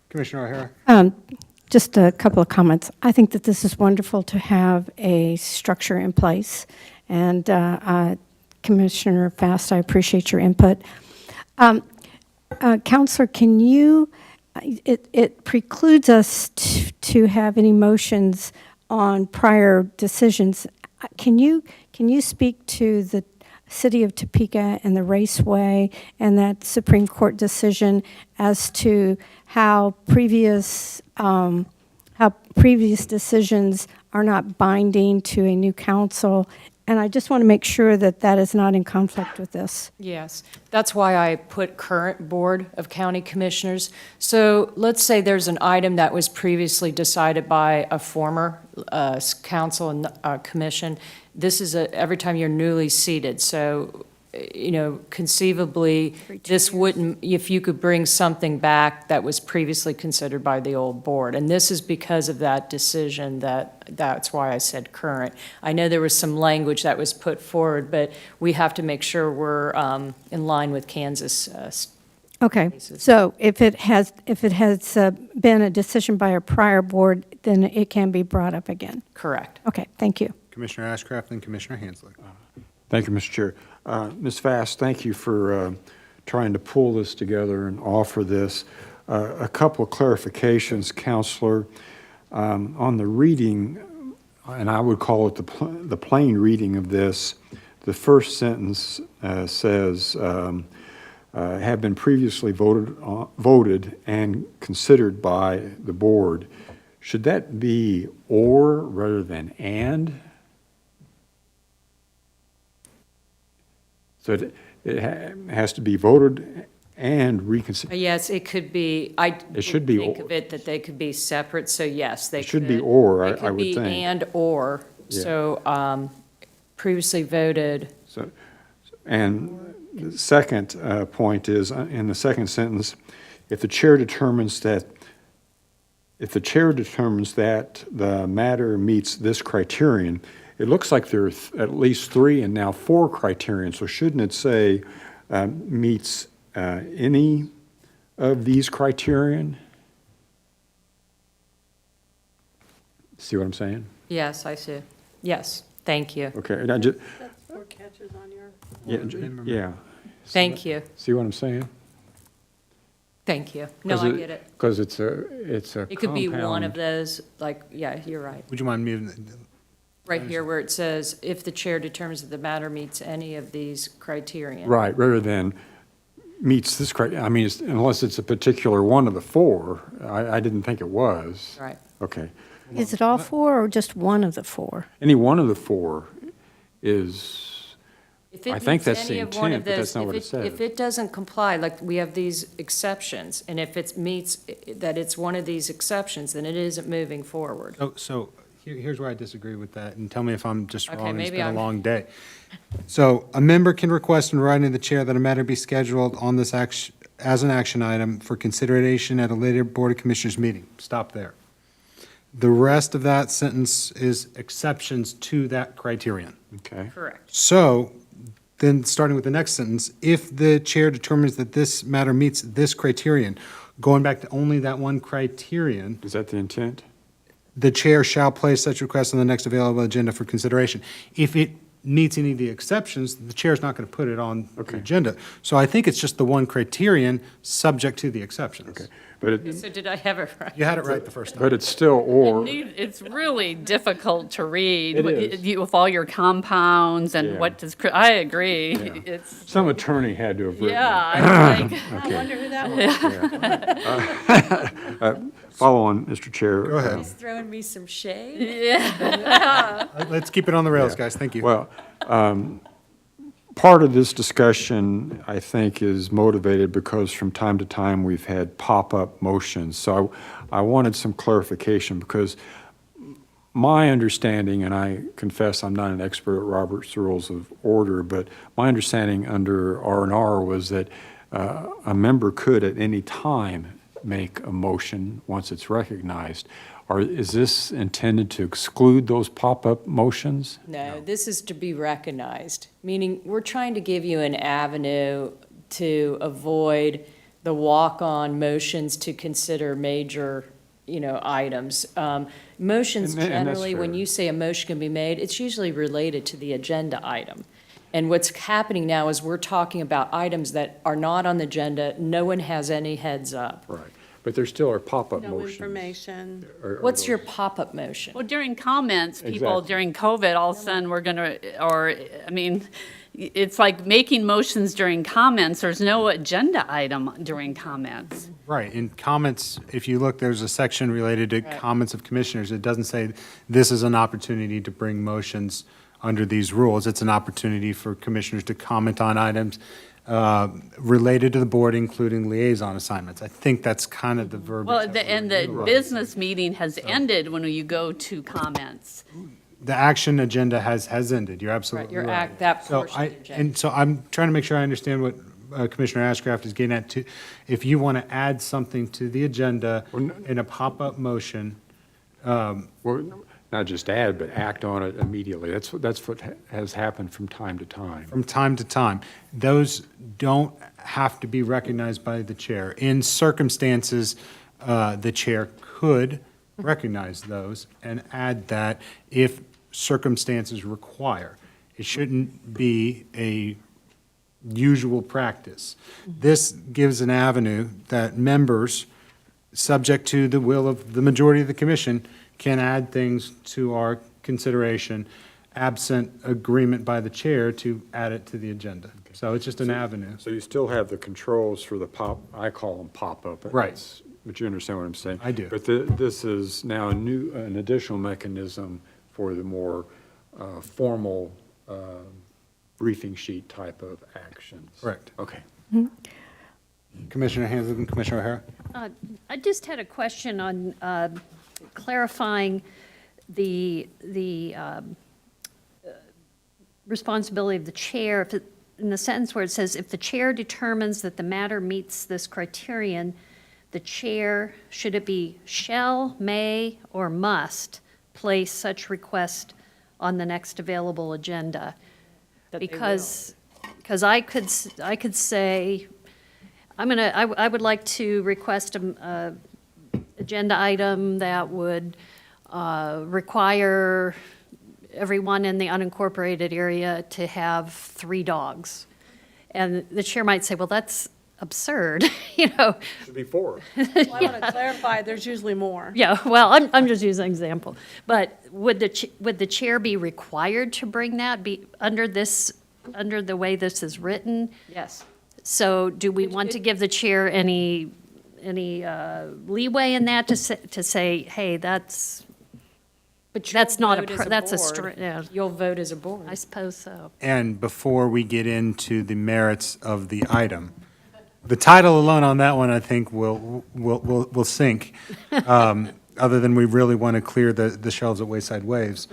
Speaker 1: Commissioner O'Hara?
Speaker 5: Just a couple of comments. I think that this is wonderful to have a structure in place. And Commissioner Fast, I appreciate your input. Counselor, it precludes us to have any motions on prior decisions. Can you speak to the City of Topeka and the Raceway and that Supreme Court decision as to how previous decisions are not binding to a new council? And I just want to make sure that that is not in conflict with this.
Speaker 6: Yes, that's why I put current Board of County Commissioners. So let's say there's an item that was previously decided by a former council and commission. This is every time you're newly seated. So, conceivably, this wouldn't, if you could bring something back that was previously considered by the old board. And this is because of that decision that's why I said current. I know there was some language that was put forward, but we have to make sure we're in line with Kansas.
Speaker 5: Okay, so if it has been a decision by a prior board, then it can be brought up again.
Speaker 6: Correct.
Speaker 5: Okay, thank you.
Speaker 1: Commissioner Ashcraft and Commissioner Hanslick.
Speaker 3: Thank you, Mr. Chair. Ms. Fast, thank you for trying to pull this together and offer this. A couple of clarifications, Counselor, on the reading, and I would call it the plain reading of this. The first sentence says, have been previously voted and considered by the board. Should that be or rather than and? So it has to be voted and reconsidered.
Speaker 6: Yes, it could be,
Speaker 3: It should be
Speaker 6: think
Speaker 3: or.
Speaker 6: of it that they could be separate, so yes, they could.
Speaker 3: It should be or,
Speaker 6: It
Speaker 3: I would
Speaker 6: could be
Speaker 3: think.
Speaker 6: and or,
Speaker 3: Yeah.
Speaker 6: so previously voted,
Speaker 3: So, and The second point is, in the second sentence, if the chair determines that the matter meets this criterion, it looks like there are at least 3 and now 4 criterion, so shouldn't it say meets any of these criterion? See what I'm saying?
Speaker 6: Yes, I see. Yes, thank you.
Speaker 3: Okay, and I just,
Speaker 7: That's 4 catches on your.
Speaker 3: yeah.
Speaker 6: Thank you.
Speaker 3: See what I'm saying?
Speaker 6: Thank you. No, I get it.
Speaker 3: Because it's a
Speaker 6: It could be one of
Speaker 3: compound.
Speaker 6: those, like, yeah, you're right.
Speaker 1: Would you mind muting?
Speaker 6: Right here where it says, if the chair determines that the matter meets any of these criterion.
Speaker 3: Right, rather than meets this criteria, I mean, unless it's a particular one of the 4, I didn't think it was.
Speaker 6: Right.
Speaker 3: Okay.
Speaker 5: Is it all 4 or just one of the 4?
Speaker 3: Any one of the 4 is,
Speaker 6: If it
Speaker 3: I think
Speaker 6: meets
Speaker 3: that's the
Speaker 6: any of one of
Speaker 3: intent, but that's
Speaker 6: those-
Speaker 3: not what
Speaker 6: if
Speaker 3: it says.
Speaker 6: If it doesn't comply, like, we have these exceptions, and if it meets, that it's one of these exceptions, then it isn't moving forward.
Speaker 1: So here's where I disagree with that, and tell me if I'm just
Speaker 6: Okay,
Speaker 1: wrong, it's
Speaker 6: maybe
Speaker 1: been a
Speaker 6: I'm-
Speaker 1: long day. So a member can request in writing to the chair that a matter be scheduled on this action, as an action item for consideration at a later Board of Commissioners meeting. Stop there. The rest of that sentence is exceptions to that criterion.
Speaker 3: okay.
Speaker 6: Correct.
Speaker 1: So, then starting with the next sentence, if the chair determines that this matter meets this criterion, going back to only that one criterion,
Speaker 3: Is that the intent?
Speaker 1: the chair shall place such request on the next available agenda for consideration. If it meets any of the exceptions, the chair's not going to put it on the
Speaker 3: Okay.
Speaker 1: agenda. So I think it's just the one criterion, subject to the exceptions.
Speaker 3: Okay. But it,
Speaker 6: So did I have it right?
Speaker 1: You had it right the first time.
Speaker 3: but it's still or,
Speaker 9: It's really difficult to read.
Speaker 3: It is.
Speaker 9: With all your compounds and
Speaker 3: Yeah.
Speaker 9: what does, I agree.
Speaker 3: Yeah.
Speaker 9: It's,
Speaker 3: some attorney had to have written it.
Speaker 9: yeah, it's like,
Speaker 7: I wonder who that was.
Speaker 3: Follow on, Mr. Chair.
Speaker 1: Go ahead.
Speaker 6: He's throwing me some shade.
Speaker 9: yeah.
Speaker 1: Let's keep it on the rails, guys. Thank you.
Speaker 3: Well, part of this discussion, I think, is motivated because from time to time, we've had pop-up motions. So I wanted some clarification because my understanding, and I confess I'm not an expert at Robert's Rules of Order, but my understanding under R&R was that a member could at any time make a motion once it's recognized. Is this intended to exclude those pop-up motions?
Speaker 6: No, this is to be recognized, meaning we're trying to give you an avenue to avoid the walk-on motions to consider major, items. Motions
Speaker 3: And that's
Speaker 6: generally, when
Speaker 3: fair.
Speaker 6: you say a motion can be made, it's usually related to the agenda item. And what's happening now is we're talking about items that are not on the agenda, no one has any heads up.
Speaker 3: Right, but there still are pop-up
Speaker 7: No
Speaker 3: motions.
Speaker 7: information.
Speaker 6: What's your pop-up motion?
Speaker 9: Well, during comments, people
Speaker 3: Exactly.
Speaker 9: during COVID, all of a sudden, we're gonna, it's like making motions during comments. There's no agenda item during comments.
Speaker 1: Right, in comments, if you look, there's a section related to comments of commissioners. It doesn't say this is an opportunity to bring motions under these rules. It's an opportunity for commissioners to comment on items related to the board, including liaison assignments. I think that's kind of the verbiage.
Speaker 9: Well,
Speaker 1: that
Speaker 9: and
Speaker 1: we're
Speaker 9: the
Speaker 1: utilizing.
Speaker 9: business meeting has ended when you go to comments.
Speaker 1: The action agenda has ended. You're
Speaker 6: Right,
Speaker 1: absolutely
Speaker 6: your
Speaker 1: right.
Speaker 6: act, that
Speaker 1: So
Speaker 6: portion of the agenda.
Speaker 1: And so I'm trying to make sure I understand what Commissioner Ashcraft is getting at too. If you want to add something to the agenda in a pop-up motion,
Speaker 3: Well, not just add, but act on it immediately. That's what has happened from time to time.
Speaker 1: from time to time, those don't have to be recognized by the chair. In circumstances, the chair could recognize those and add that if circumstances require. It shouldn't be a usual practice. This gives an avenue that members, subject to the will of the majority of the commission, can add things to our consideration, absent agreement by the chair to add it to the agenda. So it's just an avenue.
Speaker 3: So you still have the controls for the I call them pop-up.
Speaker 1: Right.
Speaker 3: But you understand what I'm saying?
Speaker 1: I do.
Speaker 3: But this is now an additional mechanism for the more formal briefing sheet type of actions.
Speaker 1: Correct.
Speaker 3: Okay.
Speaker 1: Commissioner Hansel and Commissioner O'Hara?
Speaker 4: I just had a question on clarifying the responsibility of the chair. in the sentence where it says, if the chair determines that the matter meets this criterion, the chair, should it be shall, may, or must place such request on the next available agenda?
Speaker 6: That they will.
Speaker 4: Because I could say, I would like to request a agenda item that would require everyone in the unincorporated area to have 3 dogs. And the chair might say, well, that's absurd,
Speaker 3: Should be 4.
Speaker 7: Well, I want to clarify, there's usually more.
Speaker 4: Yeah, well, I'm just using an example. But would the chair be required to bring that, be under the way this is written?
Speaker 6: Yes.
Speaker 4: So do we want to give the chair any leeway in that to say, hey, that's not that's a, yeah,
Speaker 6: You'll vote as a board.
Speaker 4: I suppose so.
Speaker 1: And before we get into the merits of the item, the title alone on that one, I think, will sink, other than we really want to clear the shelves at Wayside Waves.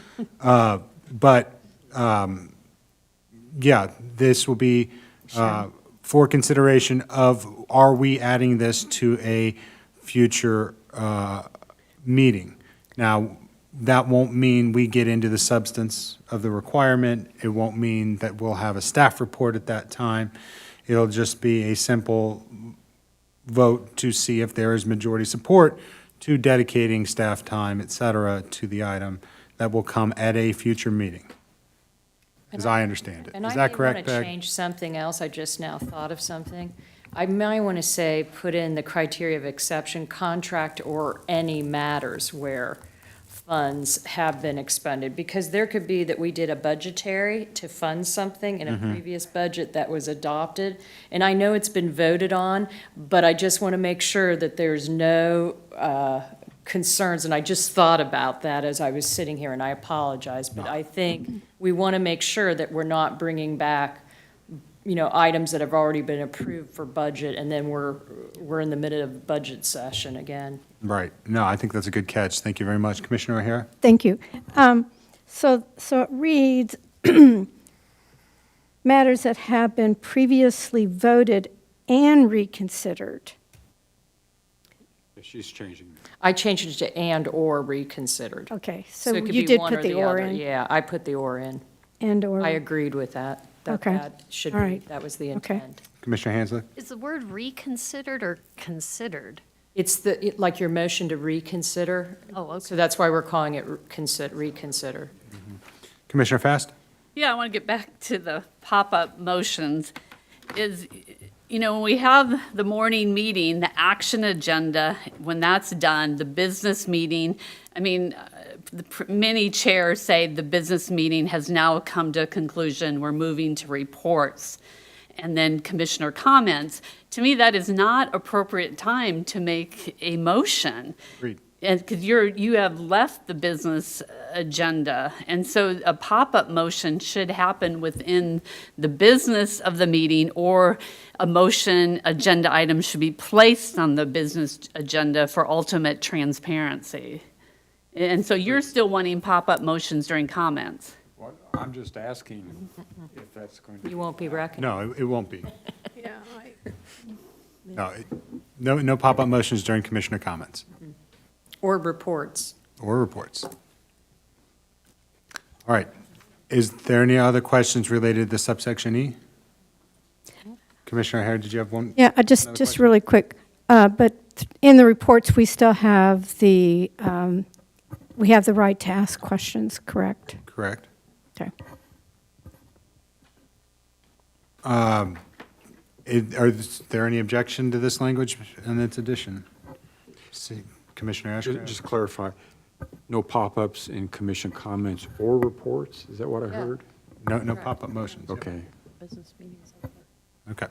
Speaker 1: Yeah, this will be for consideration of, are we adding this to a future meeting? Now, that won't mean we get into the substance of the requirement. It won't mean that we'll have a staff report at that time. It'll just be a simple vote to see if there is majority support to dedicating staff time, et cetera, to the item that will come at a future meeting, as I understand it.
Speaker 6: And
Speaker 1: Is
Speaker 6: I
Speaker 1: that
Speaker 6: may
Speaker 1: correct,
Speaker 6: want to
Speaker 1: Peg?
Speaker 6: change something else. I just now thought of something. I might want to say, put in the criteria of exception, contract or any matters where funds have been expended, because there could be that we did a budgetary to fund something in a previous budget that was adopted, and I know it's been voted on, but I just want to make sure that there's no concerns, and I just thought about that as I was sitting here, and I apologize, but I think we want to make sure that we're not bringing back, items that have already been approved for budget, and then we're in the middle of budget session again.
Speaker 1: Right. No, I think that's a good catch. Thank you very much. Commissioner O'Hara?
Speaker 5: Thank you. So it reads, matters that have been previously voted and reconsidered.
Speaker 3: She's changing.
Speaker 6: I changed it to and/or reconsidered.
Speaker 5: Okay, so
Speaker 6: it could
Speaker 5: you
Speaker 6: be
Speaker 5: did
Speaker 6: one
Speaker 5: put the or
Speaker 6: other.
Speaker 5: in,
Speaker 6: Yeah, I put the or in.
Speaker 5: and/or.
Speaker 6: I agreed with that.
Speaker 5: Okay.
Speaker 6: That should
Speaker 5: All
Speaker 6: be,
Speaker 5: right.
Speaker 6: that was the
Speaker 5: Okay.
Speaker 6: intent.
Speaker 1: Commissioner Hanslick?
Speaker 4: Is the word reconsidered or considered?
Speaker 6: It's like your motion to reconsider.
Speaker 4: Oh, okay.
Speaker 6: So that's why we're calling it reconsider.
Speaker 1: Commissioner Fast?
Speaker 9: Yeah, I want to get back to the pop-up motions. When we have the morning meeting, the action agenda, when that's done, the business meeting, many chairs say the business meeting has now come to a conclusion, we're moving to reports, and then commissioner comments. To me, that is not appropriate time to make a motion.
Speaker 1: Agreed.
Speaker 9: And because you have left the business agenda, and so a pop-up motion should happen within the business of the meeting, or a motion agenda item should be placed on the business agenda for ultimate transparency. And so you're still wanting pop-up motions during comments?
Speaker 3: Well, I'm just asking if that's going to.
Speaker 6: You won't be recognized.
Speaker 1: No, it won't be.
Speaker 7: Yeah,
Speaker 1: No pop-up motions during commissioner comments
Speaker 6: Or reports.
Speaker 1: or reports. All right. Is there any other questions related to subsection E? Commissioner O'Hara, did you have one?
Speaker 5: Yeah,
Speaker 1: Another
Speaker 5: just
Speaker 1: question?
Speaker 5: really quick, but in the reports, we still have the right to ask questions, correct?
Speaker 1: Correct.
Speaker 5: Okay.
Speaker 1: Is there any objection to this language and its addition? See, Commissioner
Speaker 3: Just
Speaker 1: Ashcraft?
Speaker 3: to clarify, no pop-ups in commission comments or reports? Is that what I heard?
Speaker 1: No pop-up motions.
Speaker 3: Okay.
Speaker 1: Okay.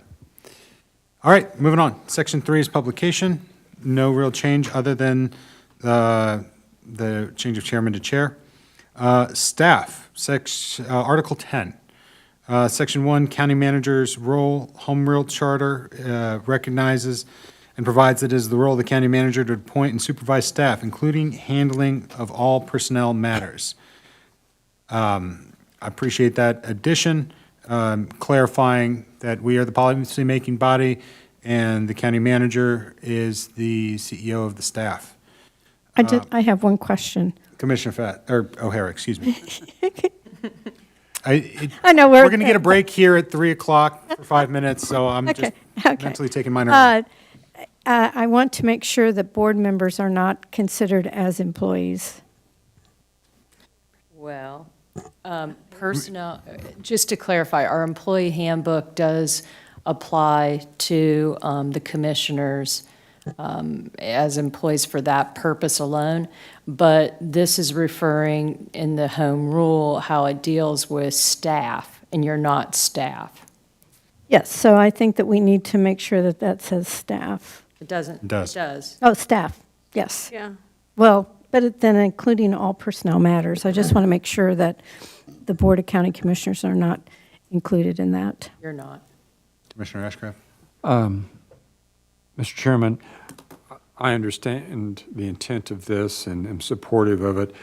Speaker 1: All right, moving on. Section 3 is publication. No real change other than the change of chairman to chair. Staff, Article 10. Section 1, county manager's role, home rule charter recognizes and provides that it is the role of the county manager to appoint and supervise staff, including handling of all personnel matters. I appreciate that addition. clarifying that we are the policy-making body, and the county manager is the CEO of the staff.
Speaker 5: I have one question.
Speaker 1: Commissioner O'Hara, excuse me.
Speaker 5: I know
Speaker 1: We're going to get a break here at 3 o'clock for 5 minutes, so I'm just
Speaker 5: Okay.
Speaker 1: mentally taking mine early.
Speaker 5: I want to make sure that board members are not considered as employees.
Speaker 6: Well, personnel, just to clarify, our employee handbook does apply to the commissioners as employees for that purpose alone, but this is referring in the home rule how it deals with staff, and you're not staff.
Speaker 5: Yes, so I think that we need to make sure that that says staff.
Speaker 6: It doesn't?
Speaker 1: It does.
Speaker 6: It does.
Speaker 5: Oh, staff, yes.
Speaker 7: Yeah.
Speaker 5: Well, but then including all personnel matters. I just want to make sure that the Board of County Commissioners are not included in that.
Speaker 6: You're not.
Speaker 1: Commissioner Ashcraft?
Speaker 3: Mr. Chairman, I understand the intent of this and am supportive of it.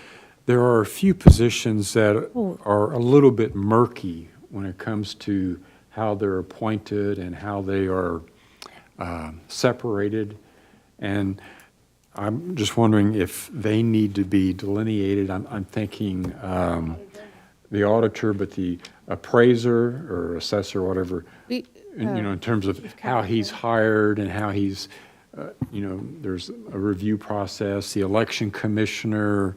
Speaker 3: There are a few positions that are a little bit murky when it comes to how they're appointed and how they are separated. And I'm just wondering if they need to be delineated. I'm thinking the auditor, but the appraiser or assessor, whatever, in terms of how he's hired and how he's, there's a review process, the election commissioner,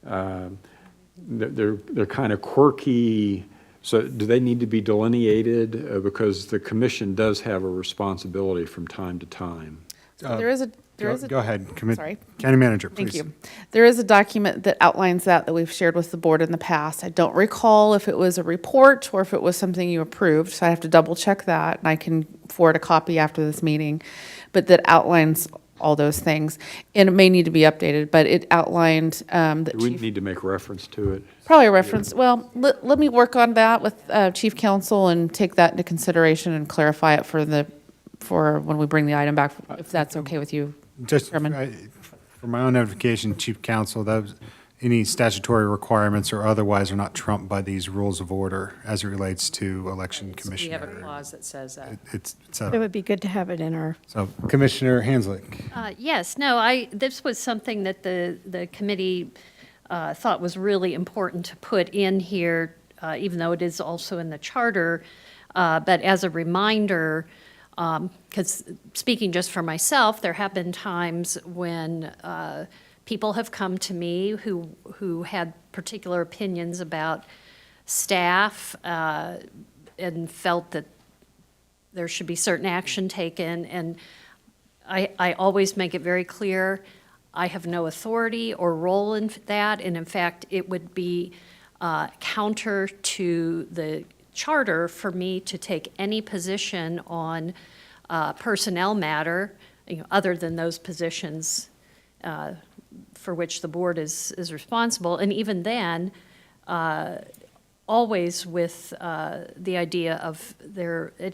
Speaker 3: they're kind of quirky. So do they need to be delineated? Because the commission does have a responsibility from time to time.
Speaker 8: There is a
Speaker 1: Go ahead,
Speaker 8: Sorry.
Speaker 1: County Manager, please.
Speaker 8: Thank you. There is a document that outlines that we've shared with the board in the past. I don't recall if it was a report or if it was something you approved, so I have to double check that, and I can forward a copy after this meeting, but that outlines all those things. And it may need to be updated, but it outlined that
Speaker 3: Do we
Speaker 8: Chief,
Speaker 3: need to make reference to it?
Speaker 8: probably a reference, well, let me work on that with Chief Counsel and take that into consideration and clarify it for when we bring the item back, if that's okay with you.
Speaker 1: Just
Speaker 8: Chairman.
Speaker 1: for my own notification, Chief Counsel, any statutory requirements or otherwise are not trumped by these rules of order as it relates to election
Speaker 6: We
Speaker 1: commissioner.
Speaker 6: have a clause that says that.
Speaker 1: It's
Speaker 5: It would be good to have it in our,
Speaker 1: so Commissioner Hanslick.
Speaker 4: Yes, no, this was something that the committee thought was really important to put in here, even though it is also in the charter. But as a reminder, because speaking just for myself, there have been times when people have come to me who had particular opinions about staff and felt that there should be certain action taken. And I always make it very clear, I have no authority or role in that. And in fact, it would be counter to the charter for me to take any position on personnel matter, other than those positions for which the board is responsible. And even then, always with the idea of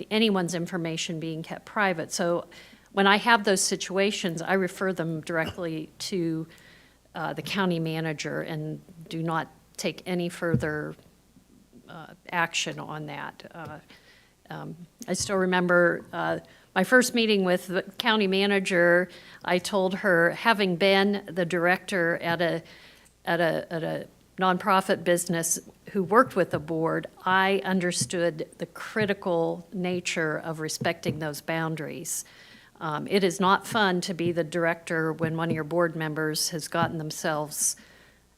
Speaker 4: anyone's information being kept private. So when I have those situations, I refer them directly to the county manager and do not take any further action on that. I still remember my first meeting with the county manager. I told her, having been the director at a nonprofit business who worked with the board, I understood the critical nature of respecting those boundaries. It is not fun to be the director when one of your board members has gotten themselves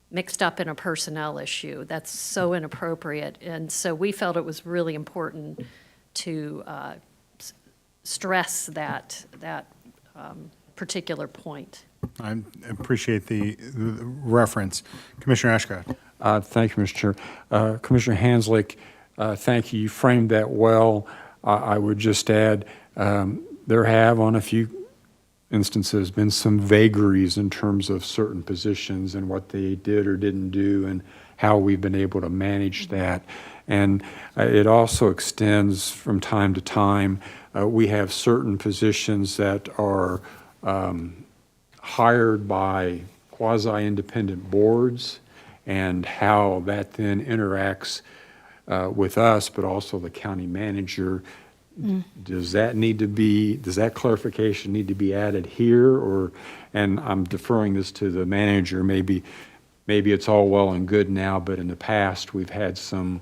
Speaker 4: mixed up in a personnel issue. That's so inappropriate. And so we felt it was really important to stress that particular point.
Speaker 1: I appreciate the reference. Commissioner Ashcraft.
Speaker 3: Thank you, Mr. Chair. Commissioner Hanslick, thank you. You framed that well. I would just add, there have, on a few instances, been some vagaries in terms of certain positions and what they did or didn't do and how we've been able to manage that. And it also extends from time to time. We have certain positions that are hired by quasi-independent boards, and how that then interacts with us, but also the county manager. Does that clarification need to be added here, or, and I'm deferring this to the manager, maybe it's all well and good now, but in the past, we've had some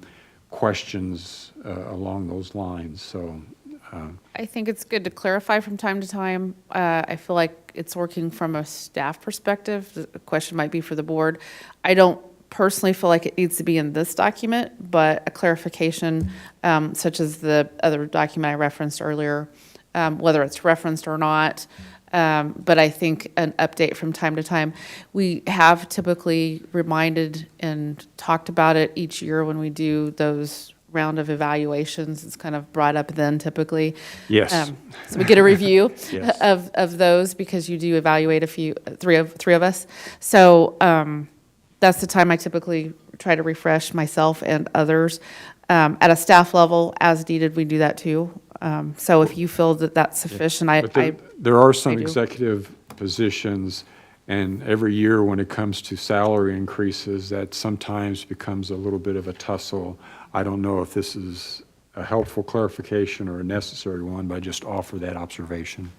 Speaker 3: questions along those lines, so.
Speaker 8: I think it's good to clarify from time to time. I feel like it's working from a staff perspective. The question might be for the board. I don't personally feel like it needs to be in this document, but a clarification, such as the other document I referenced earlier, whether it's referenced or not. But I think an update from time to time. We have typically reminded and talked about it each year when we do those round of evaluations. It's kind of brought up then typically.
Speaker 3: Yes.
Speaker 8: So we get a review
Speaker 3: Yes.
Speaker 8: of those because you do evaluate three of us. So that's the time I typically try to refresh myself and others. At a staff level, as needed, we do that too. So if you feel that that's sufficient,
Speaker 3: But there are
Speaker 8: I
Speaker 3: some
Speaker 8: do.
Speaker 3: executive positions, and every year when it comes to salary increases, that sometimes becomes a little bit of a tussle. I don't know if this is a helpful clarification or a necessary one, but I just offer that observation.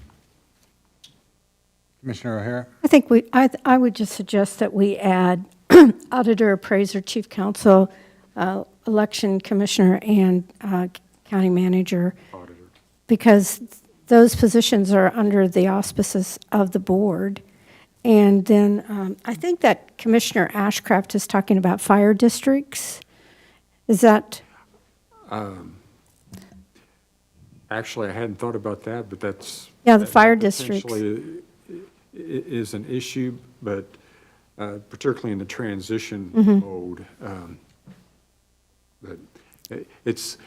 Speaker 1: Commissioner O'Hara?
Speaker 5: I think I would just suggest that we add auditor, appraiser, chief counsel, election commissioner, and county manager,
Speaker 3: Auditor.
Speaker 5: because those positions are under the auspices of the board. And then I think that Commissioner Ashcraft is talking about fire districts. Is that,
Speaker 3: Actually, I hadn't thought about that, but that's.
Speaker 5: Yeah, the
Speaker 3: that
Speaker 5: fire districts.
Speaker 3: potentially is an issue, but particularly in the transition
Speaker 5: Mm-hmm.
Speaker 3: mode. But it's,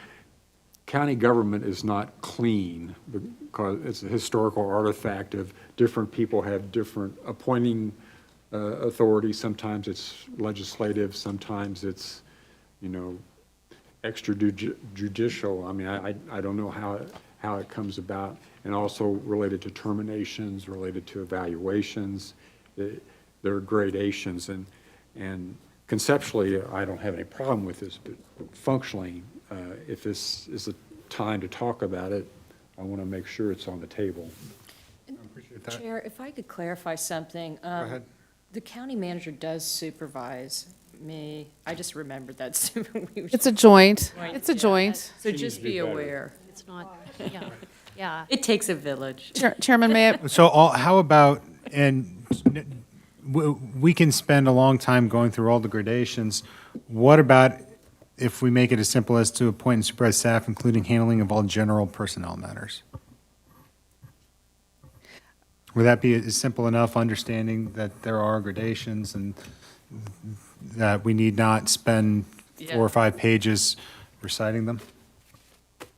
Speaker 3: county government is not clean because it's a historical artifact of different people have different appointing authority. Sometimes it's legislative, sometimes it's, extrajudicial. I mean, I don't know how it comes about. And also related to terminations, related to evaluations. There are gradations, and conceptually, I don't have any problem with this, but functionally, if this is a time to talk about it, I want to make sure it's on the table.
Speaker 6: Chair, if I could clarify something. Go
Speaker 1: ahead.
Speaker 6: The county manager does supervise me. I just remembered that.
Speaker 8: It's a joint. It's a joint.
Speaker 6: So just be aware.
Speaker 4: It's not, yeah, yeah.
Speaker 6: It takes a village.
Speaker 8: Chairman, may I?
Speaker 1: So how about, and we can spend a long time going through all the gradations. What about if we make it as simple as to appoint and supervise staff, including handling of all general personnel matters? Would that be simple enough, understanding that there are gradations and that we need not spend 4 or 5 pages reciting them?
Speaker 7: It's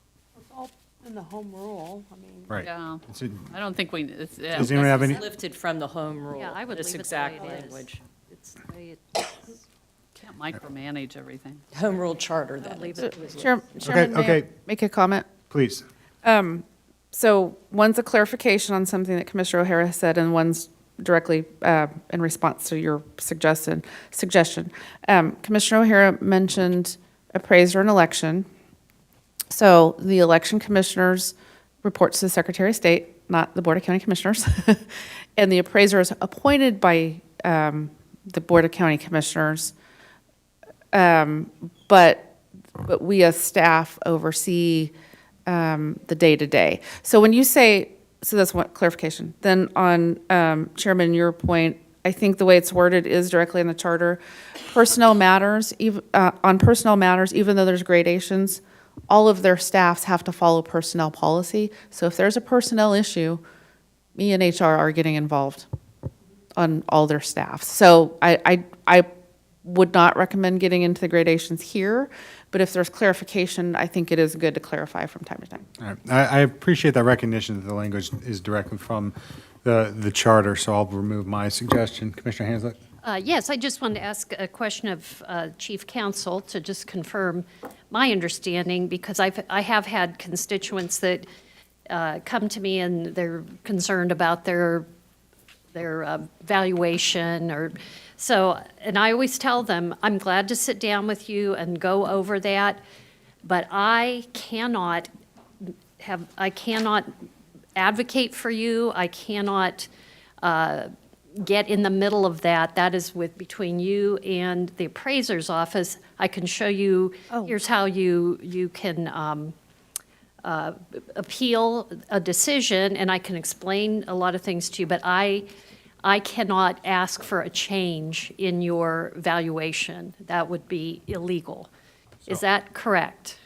Speaker 7: all in the home rule, I mean.
Speaker 1: Right.
Speaker 9: Yeah.
Speaker 1: It's a-
Speaker 9: I don't think we, it's, yeah.
Speaker 1: Does anyone have any?
Speaker 6: Lifted from the home rule.
Speaker 4: Yeah, I would
Speaker 6: This
Speaker 4: leave it the
Speaker 6: exact
Speaker 4: way it is.
Speaker 6: language.
Speaker 4: It's the way it is.
Speaker 9: Can't micromanage everything.
Speaker 6: Home rule charter, that
Speaker 4: Leave
Speaker 6: is.
Speaker 4: it.
Speaker 8: Chairman, may I
Speaker 1: okay.
Speaker 8: make a comment?
Speaker 1: Please.
Speaker 8: So one's a clarification on something that Commissioner O'Hara said, and one's directly in response to your suggestion. Commissioner O'Hara mentioned appraiser and election. So the election commissioners reports to the Secretary of State, not the Board of County Commissioners. And the appraiser is appointed by the Board of County Commissioners. But we as staff oversee the day-to-day. So when you say, so that's one clarification. Then on, Chairman, your point, I think the way it's worded is directly in the charter. Personnel matters, on personnel matters, even though there's gradations, all of their staffs have to follow personnel policy. So if there's a personnel issue, me and HR are getting involved on all their staff. So I would not recommend getting into the gradations here, but if there's clarification, I think it is good to clarify from time to time.
Speaker 1: All right. I appreciate that recognition that the language is directly from the charter, so I'll remove my suggestion. Commissioner Hanslick?
Speaker 4: Yes, I just wanted to ask a question of Chief Counsel to just confirm my understanding, because I have had constituents that come to me and they're concerned about their valuation or, so, and I always tell them, I'm glad to sit down with you and go over that, but I cannot advocate for you. I cannot get in the middle of that. That is between you and the appraiser's office. I can show you, here's how you can appeal a decision, and I can explain a lot of things to you, but I cannot ask for a change in your valuation. That would be illegal. Is that correct?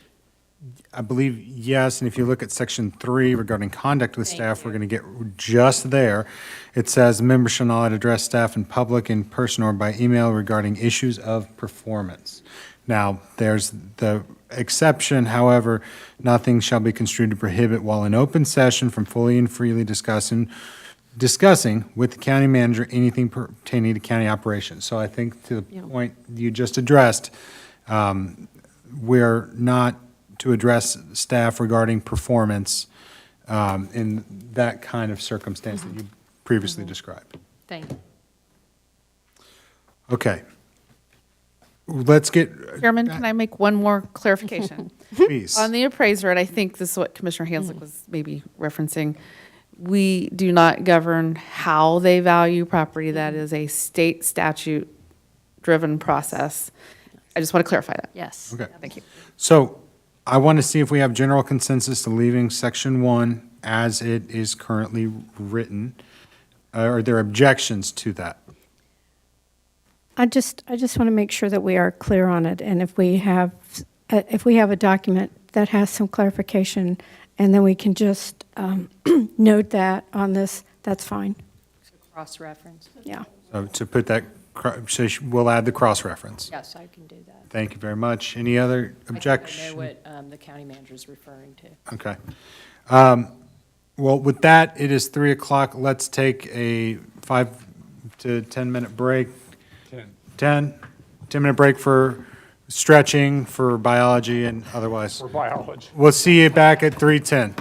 Speaker 1: I believe yes, and if you look at section 3 regarding conduct with staff, we're going to get just there. It says, members shall not address staff in public, in person, or by email regarding issues of performance. Now, there's the exception, however, nothing shall be construed to prohibit while in open session from fully and freely discussing with the county manager anything pertaining to county operations. So I think to the point you just addressed, we're not to address staff regarding performance in that kind of circumstance that you previously described.
Speaker 2: Thank you.
Speaker 1: Okay. Let's get,
Speaker 8: Chairman, can I make one more clarification?
Speaker 1: please.
Speaker 8: On the appraiser, and I think this is what Commissioner Hanslick was maybe referencing, we do not govern how they value property. That is a state statute-driven process. I just want to clarify that.
Speaker 4: Yes.
Speaker 1: Okay.
Speaker 8: Thank you.
Speaker 1: So I want to see if we have general consensus to leaving section 1 as it is currently written. Are there objections to that?
Speaker 5: I just want to make sure that we are clear on it, and if we have a document that has some clarification, and then we can just note that on this, that's fine.
Speaker 6: Cross-reference.
Speaker 5: Yeah.
Speaker 1: So to put that, so we'll add the cross-reference.
Speaker 6: Yes, I can do that.
Speaker 1: Thank you very much. Any other
Speaker 6: I
Speaker 1: objection?
Speaker 6: know what the county manager is referring to.
Speaker 1: Okay. Well, with that, it is 3 o'clock. Let's take a 5 to 10-minute break. 10-minute break for stretching, for biology, and otherwise.
Speaker 3: For biology.
Speaker 1: We'll see you back at 3:10.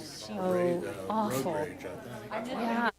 Speaker 9: so awful. Yeah.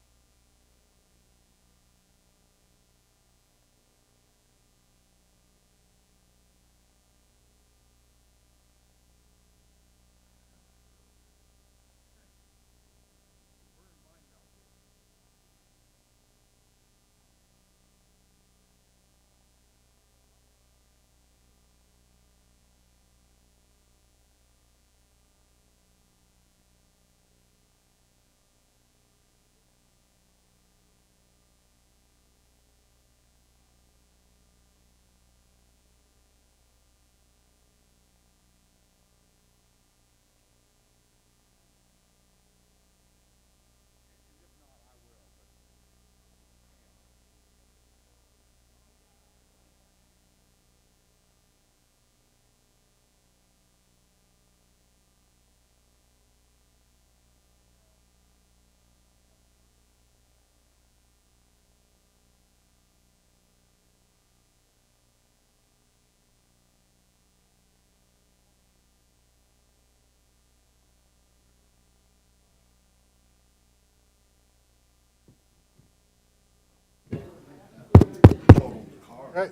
Speaker 1: Right.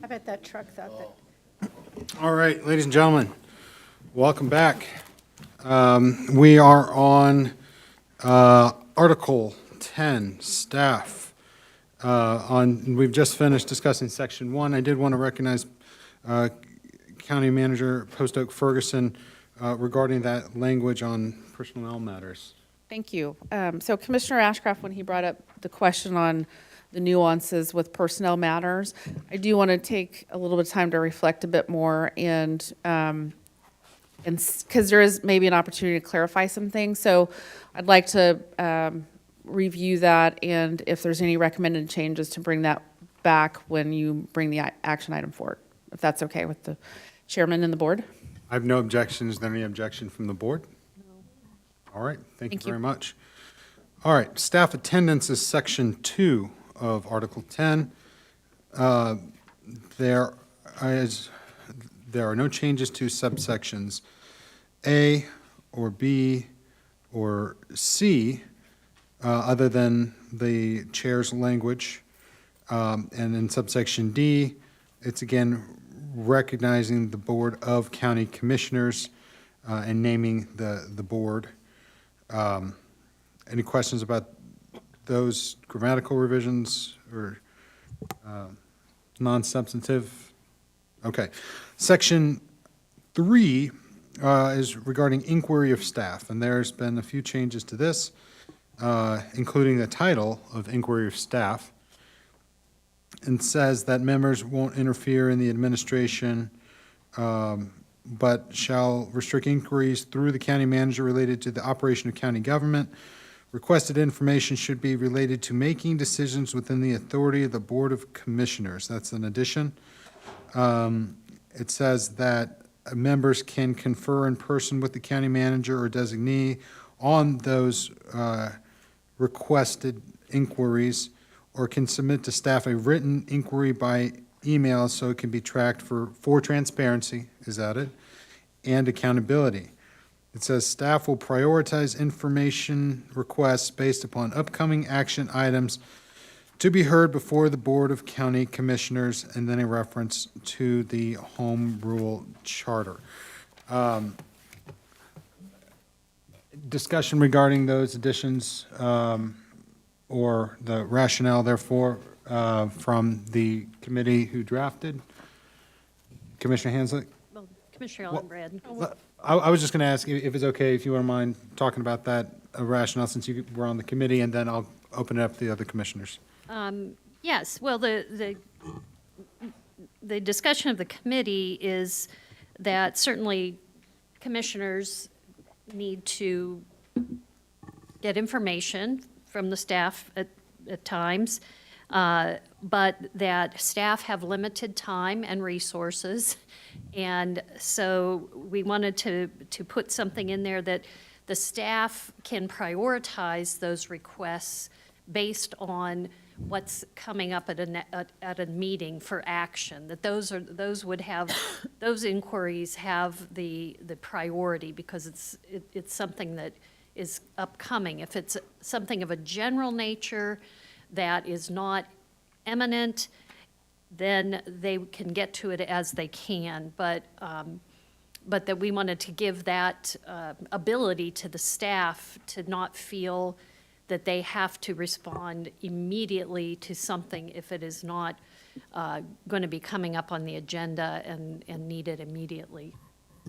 Speaker 5: I bet that truck thought that.
Speaker 1: All right, ladies and gentlemen, welcome back. We are on Article 10, Staff. We've just finished discussing Section 1. I did want to recognize County Manager Post Oak Ferguson regarding that language on personnel matters.
Speaker 8: Thank you. So Commissioner Ashcraft, when he brought up the question on the nuances with personnel matters, I do want to take a little bit of time to reflect a bit more and because there is maybe an opportunity to clarify some things. So I'd like to review that, and if there's any recommended changes, to bring that back when you bring the action item forward, if that's okay with the chairman and the board.
Speaker 1: I have no objections. Is there any objection from the board? All right, thank you
Speaker 8: Thank you.
Speaker 1: very much. All right, staff attendance is Section 2 of Article 10. There are no changes to subsections A or B or C, other than the chair's language. And in subsection D, it's again recognizing the Board of County Commissioners and naming the board. Any questions about those grammatical revisions or non-substantive? Okay. Section 3 is regarding inquiry of staff, and there's been a few changes to this, including the title of inquiry of staff, and says that members won't interfere in the administration, but shall restrict inquiries through the county manager related to the operation of county government. Requested information should be related to making decisions within the authority of the Board of Commissioners. That's an addition. It says that members can confer in person with the county manager or designee on those requested inquiries, or can submit to staff a written inquiry by email so it can be tracked for transparency, is that it, and accountability. It says staff will prioritize information requests based upon upcoming action items to be heard before the Board of County Commissioners, and then a reference to the Home Rule Charter. Discussion regarding those additions or the rationale therefore from the committee who drafted? Commissioner Hanslick?
Speaker 4: Well, Commissioner Ellenbrand.
Speaker 1: I was just going to ask if it's okay, if you wouldn't mind talking about that rationale, since you were on the committee, and then I'll open it up to the other commissioners.
Speaker 4: Yes, well, the discussion of the committee is that certainly commissioners need to get information from the staff at times, but that staff have limited time and resources. And so we wanted to put something in there that the staff can prioritize those requests based on what's coming up at a meeting for action, that those inquiries have the priority because it's something that is upcoming. If it's something of a general nature that is not eminent, then they can get to it as they can. But that we wanted to give that ability to the staff to not feel that they have to respond immediately to something if it is not going to be coming up on the agenda and needed immediately.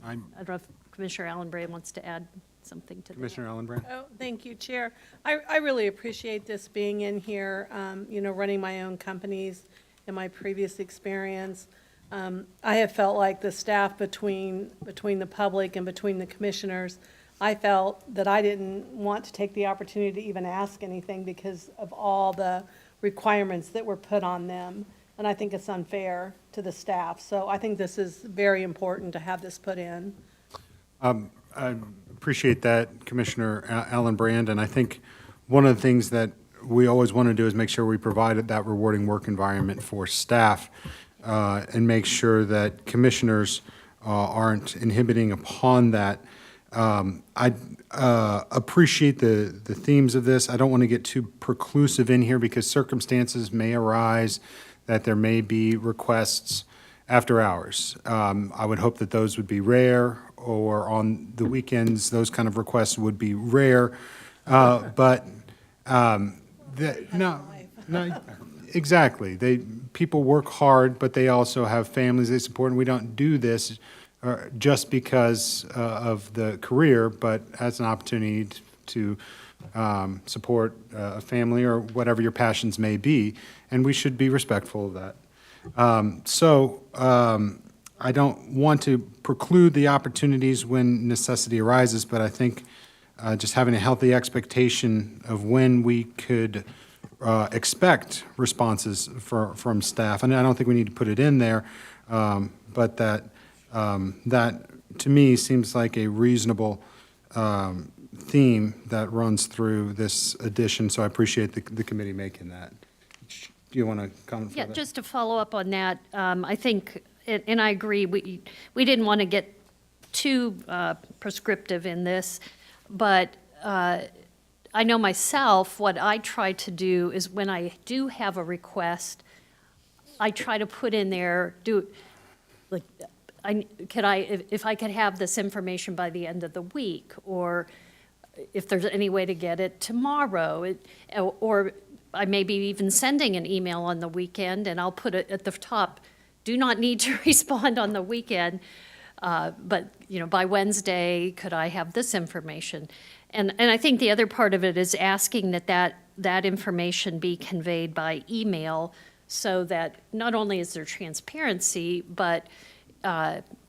Speaker 4: I don't know if Commissioner Allen Bray wants to add something to that.
Speaker 1: Commissioner Ellenbrand?
Speaker 7: Oh, thank you, Chair. I really appreciate this being in here, running my own companies in my previous experience. I have felt like the staff between the public and between the commissioners, I felt that I didn't want to take the opportunity to even ask anything because of all the requirements that were put on them. And I think it's unfair to the staff. So I think this is very important to have this put in.
Speaker 1: I appreciate that, Commissioner Ellenbrand, and I think one of the things that we always want to do is make sure we provide that rewarding work environment for staff and make sure that commissioners aren't inhibiting upon that. I appreciate the themes of this. I don't want to get too preclusive in here because circumstances may arise that there may be requests after hours. I would hope that those would be rare, or on the weekends, those kind of requests would be rare. But no, exactly. People work hard, but they also have families they support, and we don't do this just because of the career, but as an opportunity to support a family or whatever your passions may be, and we should be respectful of that. I don't want to preclude the opportunities when necessity arises, but I think just having a healthy expectation of when we could expect responses from staff, and I don't think we need to put it in there, but that to me seems like a reasonable theme that runs through this edition, so I appreciate the committee making that. Do you want to comment further?
Speaker 4: Yeah, just to follow up on that, I think, and I agree, we didn't want to get too prescriptive in this, but I know myself, what I try to do is when I do have a request, I try to put in there, if I could have this information by the end of the week, or if there's any way to get it tomorrow, or I may be even sending an email on the weekend, and I'll put it at the top, do not need to respond on the weekend, but, by Wednesday, could I have this information? And I think the other part of it is asking that information be conveyed by email so that not only is there transparency, but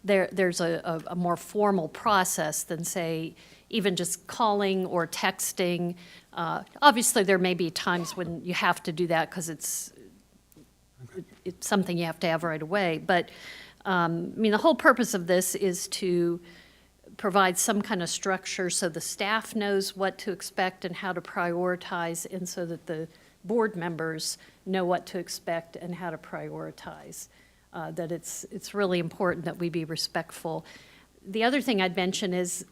Speaker 4: there's a more formal process than, say, even just calling or texting. Obviously, there may be times when you have to do that because it's something you have to have right away. But, the whole purpose of this is to provide some kind of structure so the staff knows what to expect and how to prioritize, and so that the board members know what to expect and how to prioritize. That it's really important that we be respectful. The other thing I'd mention is,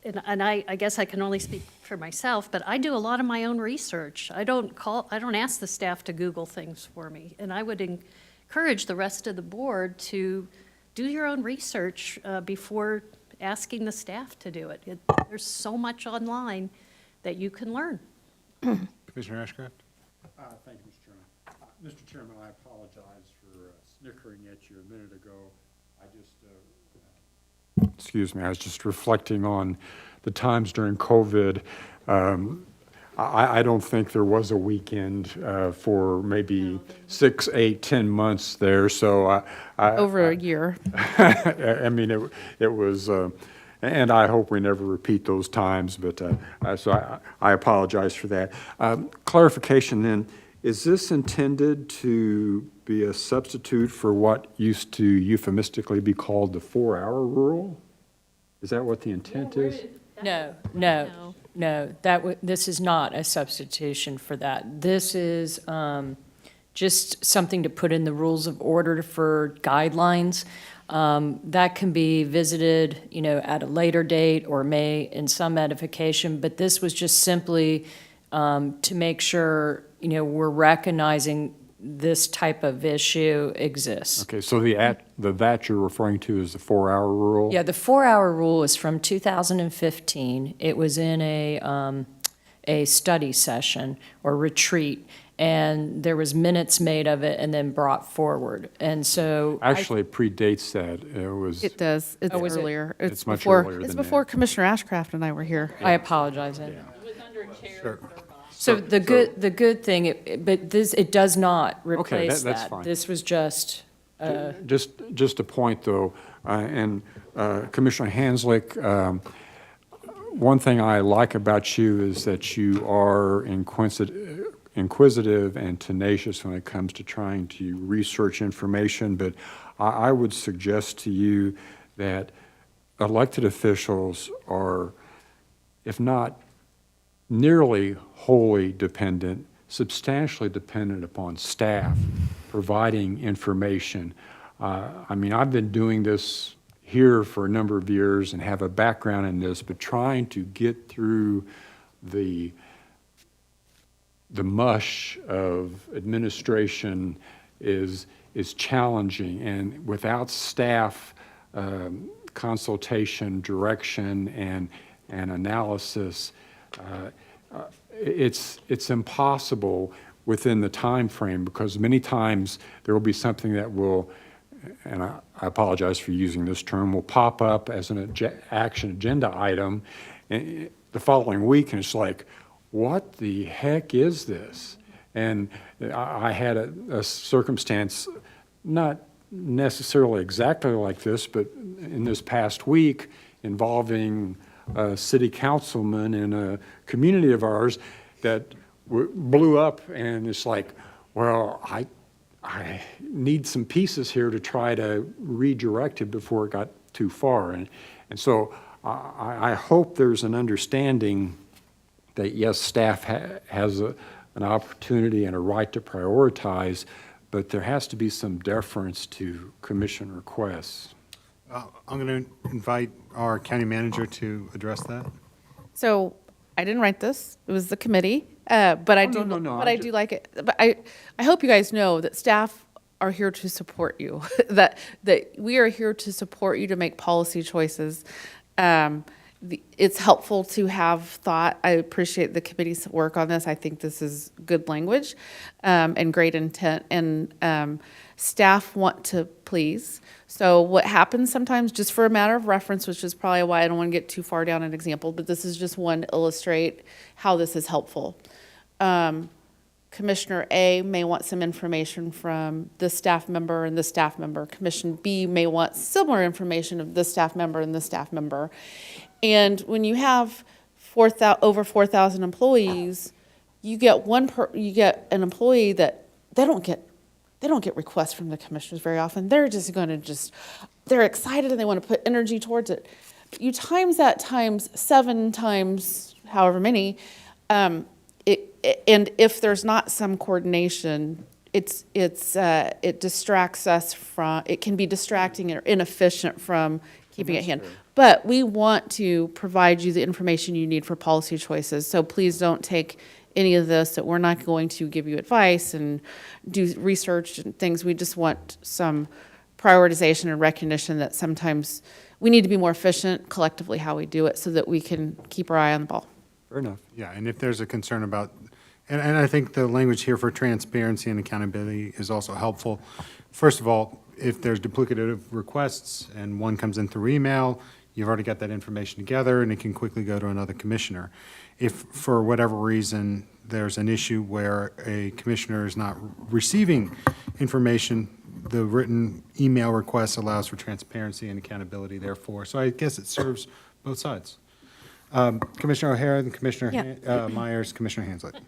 Speaker 4: and I guess I can only speak for myself, but I do a lot of my own research. I don't ask the staff to Google things for me, and I would encourage the rest of the board to do your own research before asking the staff to do it. There's so much online that you can learn.
Speaker 1: Commissioner Ashcraft?
Speaker 3: Thank you, Mr. Chairman. Mr. Chairman, I apologize for snickering at you a minute ago. I was just reflecting on the times during COVID. I don't think there was a weekend for maybe 6, 8, 10 months there, so
Speaker 8: Over a year.
Speaker 3: It was, and I hope we never repeat those times, but, so I apologize for that. Clarification then, is this intended to be a substitute for what used to euphemistically be called the 4-hour rule? Is that what the intent is?
Speaker 6: No. No, this is not a substitution for that. This is just something to put in the rules of order for guidelines. That can be visited, at a later date or may in some edification, but this was just simply to make sure, we're recognizing this type of issue exists.
Speaker 3: Okay, so that you're referring to is the 4-hour rule?
Speaker 6: Yeah, the 4-hour rule is from 2015. It was in a study session or retreat, and there was minutes made of it and then brought forward. And so
Speaker 3: Actually, it predates that. It was.
Speaker 8: It does. It's
Speaker 6: Oh, is it?
Speaker 8: earlier.
Speaker 3: It's much
Speaker 8: before-
Speaker 3: earlier
Speaker 8: It's
Speaker 3: than
Speaker 8: before
Speaker 3: that.
Speaker 8: Commissioner Ashcraft and I were here.
Speaker 6: I apologize. Ed.
Speaker 1: Sure.
Speaker 6: So the good thing, it does not replace
Speaker 3: that's
Speaker 6: that.
Speaker 3: fine.
Speaker 6: This was just,
Speaker 3: Just a point, though, and Commissioner Hanslick, one thing I like about you is that you are inquisitive and tenacious when it comes to trying to research information, but I would suggest to you that elected officials are, if not nearly wholly dependent, substantially dependent upon staff providing information. I've been doing this here for a number of years and have a background in this, but trying to get through the mush of administration is challenging, and without staff consultation, direction, and analysis, it's impossible within the time frame, because many times there will be something that will, and I apologize for using this term, will pop up as an action agenda item the following week, and it's like, what the heck is this? And I had a circumstance, not necessarily exactly like this, but in this past week, involving a city councilman in a community of ours that blew up, and it's like, well, I need some pieces here to try to redirect it before it got too far. And so I hope there's an understanding that, yes, staff has an opportunity and a right to prioritize, but there has to be some deference to commission requests.
Speaker 1: I'm going to invite our county manager to address that.
Speaker 8: So I didn't write this. It was the committee, but I do.
Speaker 3: no,
Speaker 8: But I do like it. But I hope you guys know that staff are here to support you. that we are here to support you to make policy choices. It's helpful to have thought. I appreciate the committee's work on this. I think this is good language and great intent. And staff want to please. So what happens sometimes, just for a matter of reference, which is probably why I don't want to get too far down an example, but this is just one to illustrate how this is helpful. Commissioner A may want some information from this staff member and this staff member. Commission B may want similar information of this staff member and this staff member. And when you have over 4,000 employees, you get an employee that they don't get requests from the commissioners very often. They're just going to they're excited and they want to put energy towards it. You times that times 7 times however many, and if there's not some coordination, it distracts us from, it can be distracting or inefficient from keeping it at hand. But we want to provide you the information you need for policy choices. So please don't take any of this, that we're not going to give you advice and do research and things. We just want some prioritization and recognition that sometimes we need to be more efficient collectively how we do it so that we can keep our eye on the ball.
Speaker 3: Fair enough.
Speaker 1: Yeah, and if there's a concern about, and I think the language here for transparency and accountability is also helpful. First of all, if there's duplicative requests and one comes in through email, you've already got that information together and it can quickly go to another commissioner. If for whatever reason there's an issue where a commissioner is not receiving information, the written email request allows for transparency and accountability therefore. So I guess it serves both sides. Commissioner O'Hara, then Commissioner Myers, Commissioner Hanslick.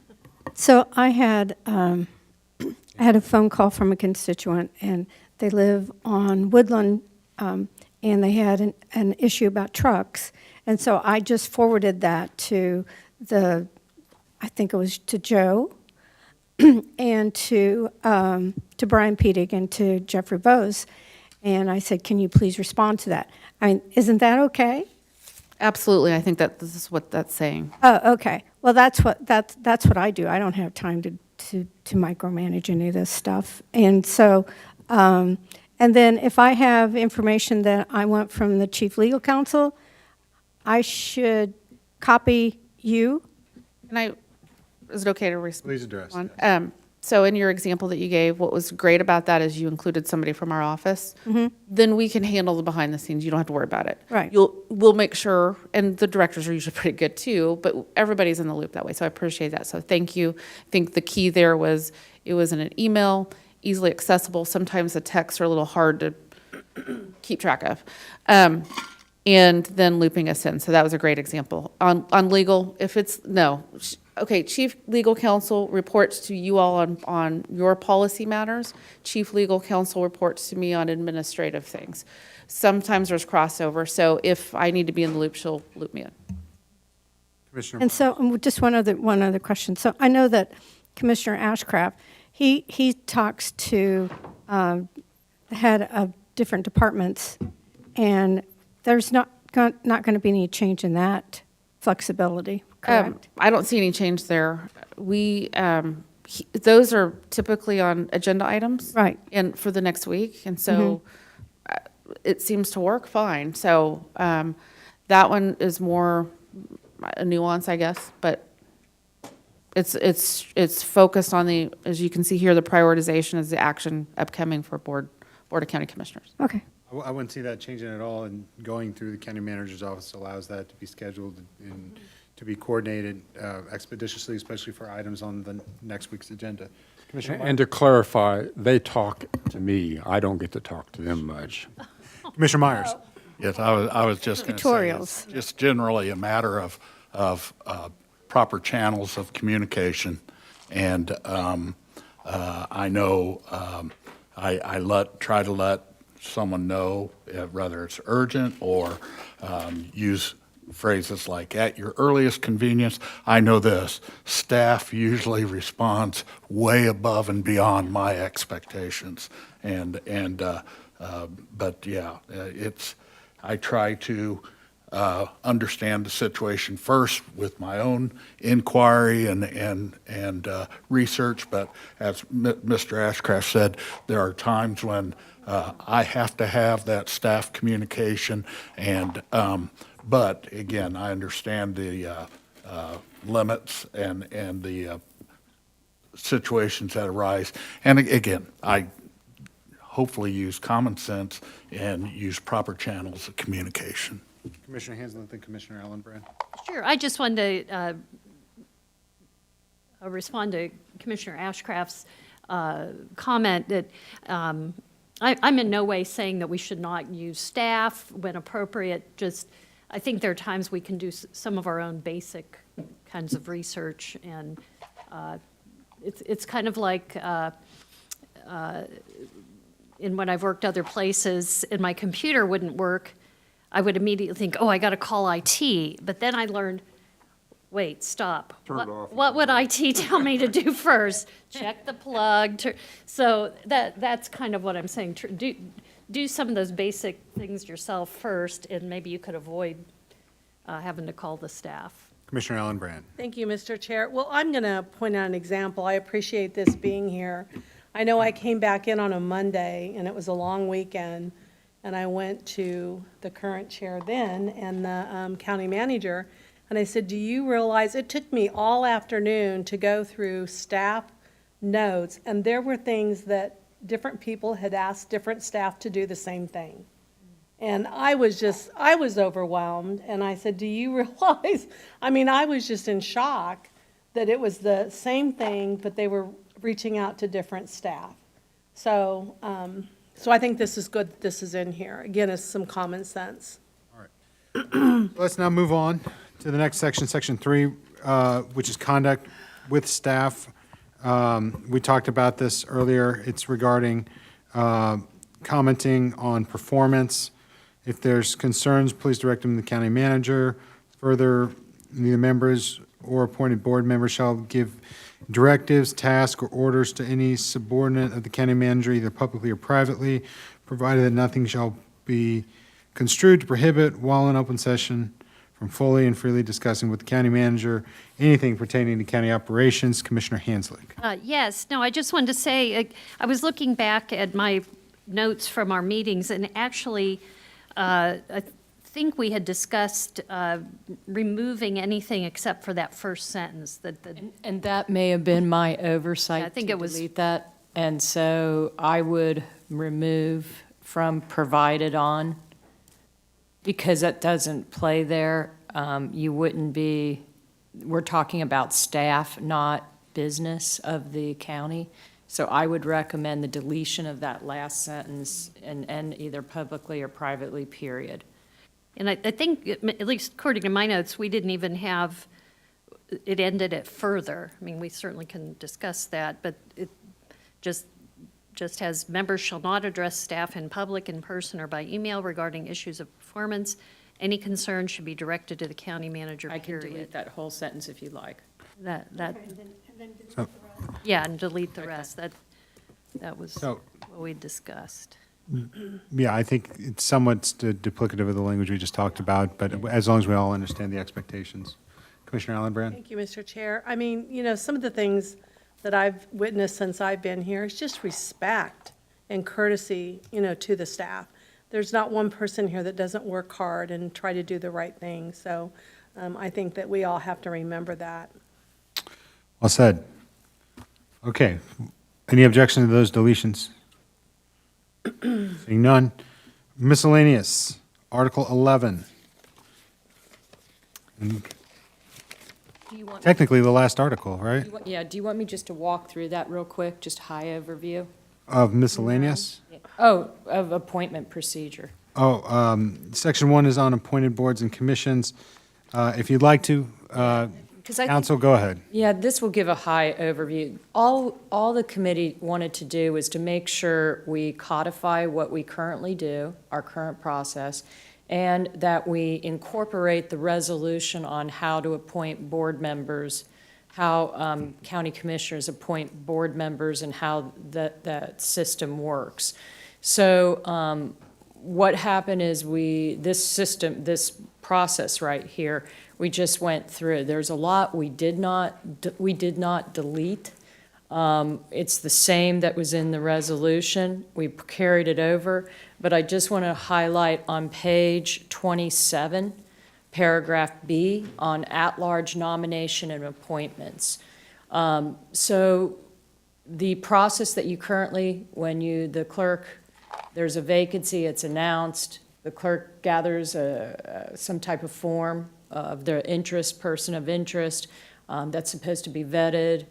Speaker 5: So I had a phone call from a constituent, and they live on Woodland, and they had an issue about trucks. And so I just forwarded that to I think it was to Joe and to Brian Pedig and to Jeffrey Bose. And I said, can you please respond to that? I mean, isn't that okay?
Speaker 8: Absolutely, I think that this is what that's saying.
Speaker 5: Oh, okay. Well, that's what I do. I don't have time to micromanage any of this stuff. And so, and then if I have information that I want from the chief legal counsel, I should copy you.
Speaker 8: Is it okay to respond?
Speaker 1: Please address.
Speaker 8: So in your example that you gave, what was great about that is you included somebody from our office. Then we can handle the behind the scenes. You don't have to worry about it.
Speaker 5: Right.
Speaker 8: We'll make sure, and the directors are usually pretty good too, but everybody's in the loop that way. So I appreciate that. So thank you. I think the key there was it was in an email, easily accessible. Sometimes the texts are a little hard to keep track of. And then looping us in. So that was a great example. On legal, if it's, no. Okay, chief legal counsel reports to you all on your policy matters. Chief legal counsel reports to me on administrative things. Sometimes there's crossover, so if I need to be in the loop, she'll loop me in.
Speaker 1: Commissioner.
Speaker 5: And so, just one other question. So I know that Commissioner Ashcraft, he talks to the head of different departments, and there's not going to be any change in that flexibility, correct?
Speaker 8: I don't see any change there. Those are typically on agenda items.
Speaker 5: Right.
Speaker 8: And for the next week, and so it seems to work fine. So that one is more a nuance, I guess, but it's focused on the, as you can see here, the prioritization is the action upcoming for Board of County Commissioners.
Speaker 5: Okay.
Speaker 1: I wouldn't see that changing at all, and going through the county manager's office allows that to be scheduled and to be coordinated expeditiously, especially for items on the next week's agenda. Commissioner Meyer?
Speaker 3: And to clarify, they talk to me. I don't get to talk to them much.
Speaker 1: Commissioner Myers?
Speaker 10: Yes, I was just going to say, it's
Speaker 5: Tutorials.
Speaker 10: just generally a matter of proper channels of communication. And I know I try to let someone know, whether it's urgent or use phrases like "at your earliest convenience." I know this, staff usually responds way above and beyond my expectations. But yeah, I try to understand the situation first with my own inquiry and research. But as Mr. Ashcraft said, there are times when I have to have that staff communication, and but again, I understand the limits and the situations that arise. And again, I hopefully use common sense and use proper channels of communication.
Speaker 1: Commissioner Hansel and Commissioner Ellenbrand.
Speaker 4: Sure, I just wanted to respond to Commissioner Ashcraft's comment that I'm in no way saying that we should not use staff when appropriate. Just, I think there are times we can do some of our own basic kinds of research, and it's kind of like in when I've worked other places and my computer wouldn't work, I would immediately think, oh, I got to call IT. But then I learned, wait, stop.
Speaker 3: Turn it off.
Speaker 4: What would IT tell me to do first? Check the plug. So that's kind of what I'm saying. Do some of those basic things yourself first, and maybe you could avoid having to call the staff.
Speaker 1: Commissioner Ellenbrand.
Speaker 7: Thank you, Mr. Chair. Well, I'm going to point out an example. I appreciate this being here. I know I came back in on a Monday, and it was a long weekend, and I went to the current chair then and the county manager, and I said, do you realize it took me all afternoon to go through staff notes, and there were things that different people had asked different staff to do the same thing. And I was overwhelmed, and I said, do you realize, I was just in shock that it was the same thing, but they were reaching out to different staff. So I think this is good that this is in here. Again, it's some common sense.
Speaker 1: Let's now move on to the next section, Section 3, which is conduct with staff. We talked about this earlier. It's regarding commenting on performance. If there's concerns, please direct them to the county manager. Further, the members or appointed board members shall give directives, tasks, or orders to any subordinate of the county manager, either publicly or privately, provided that nothing shall be construed to prohibit, while in open session, from fully and freely discussing with the county manager anything pertaining to county operations. Commissioner Hanslick.
Speaker 4: Yes, no, I just wanted to say, I was looking back at my notes from our meetings, and actually, I think we had discussed removing anything except for that first sentence, that the,
Speaker 6: And that may have been my oversight
Speaker 4: Yeah, I think
Speaker 6: to
Speaker 4: it was-
Speaker 6: delete that. And so I would remove from provided on, because that doesn't play there. You wouldn't be, we're talking about staff, not business of the county. So I would recommend the deletion of that last sentence and either publicly or privately, period.
Speaker 4: and I think, at least according to my notes, we didn't even have, it ended at further. I mean, we certainly can discuss that, but it just has, members shall not address staff in public, in person, or by email regarding issues of performance. Any concern should be directed to the county manager,
Speaker 6: I can delete
Speaker 4: period.
Speaker 6: that whole sentence if you like.
Speaker 4: That,
Speaker 1: So-
Speaker 4: yeah, and delete the rest. That was
Speaker 1: So-
Speaker 4: what we discussed.
Speaker 1: Yeah, I think it's somewhat duplicative of the language we just talked about, but as long as we all understand the expectations. Commissioner Allen Brand?
Speaker 7: Thank you, Mr. Chair. I mean, some of the things that I've witnessed since I've been here is just respect and courtesy, to the staff. There's not one person here that doesn't work hard and try to do the right thing. So I think that we all have to remember that.
Speaker 1: Well said. Okay. Any objection to those deletions? Seeing none. Miscellaneous, Article 11. And
Speaker 6: Do you want,
Speaker 1: technically, the last article, right,
Speaker 6: yeah, do you want me just to walk through that real quick, just high overview?
Speaker 1: of miscellaneous?
Speaker 6: Oh, of appointment procedure.
Speaker 1: Section 1 is on appointed boards and commissions. If you'd like to,
Speaker 6: 'Cause I think-
Speaker 1: counsel, go ahead.
Speaker 6: Yeah, this will give a high overview. All the committee wanted to do was to make sure we codify what we currently do, our current process, and that we incorporate the resolution on how to appoint board members, how county commissioners appoint board members, and how that system works. So what happened is this process right here, we just went through. There's a lot we did not delete. It's the same that was in the resolution. We carried it over, but I just want to highlight on page 27, paragraph B, on at-large nomination and appointments. So the process that you currently, the clerk, there's a vacancy, it's announced, the clerk gathers some type of form of the person of interest, that's supposed to be vetted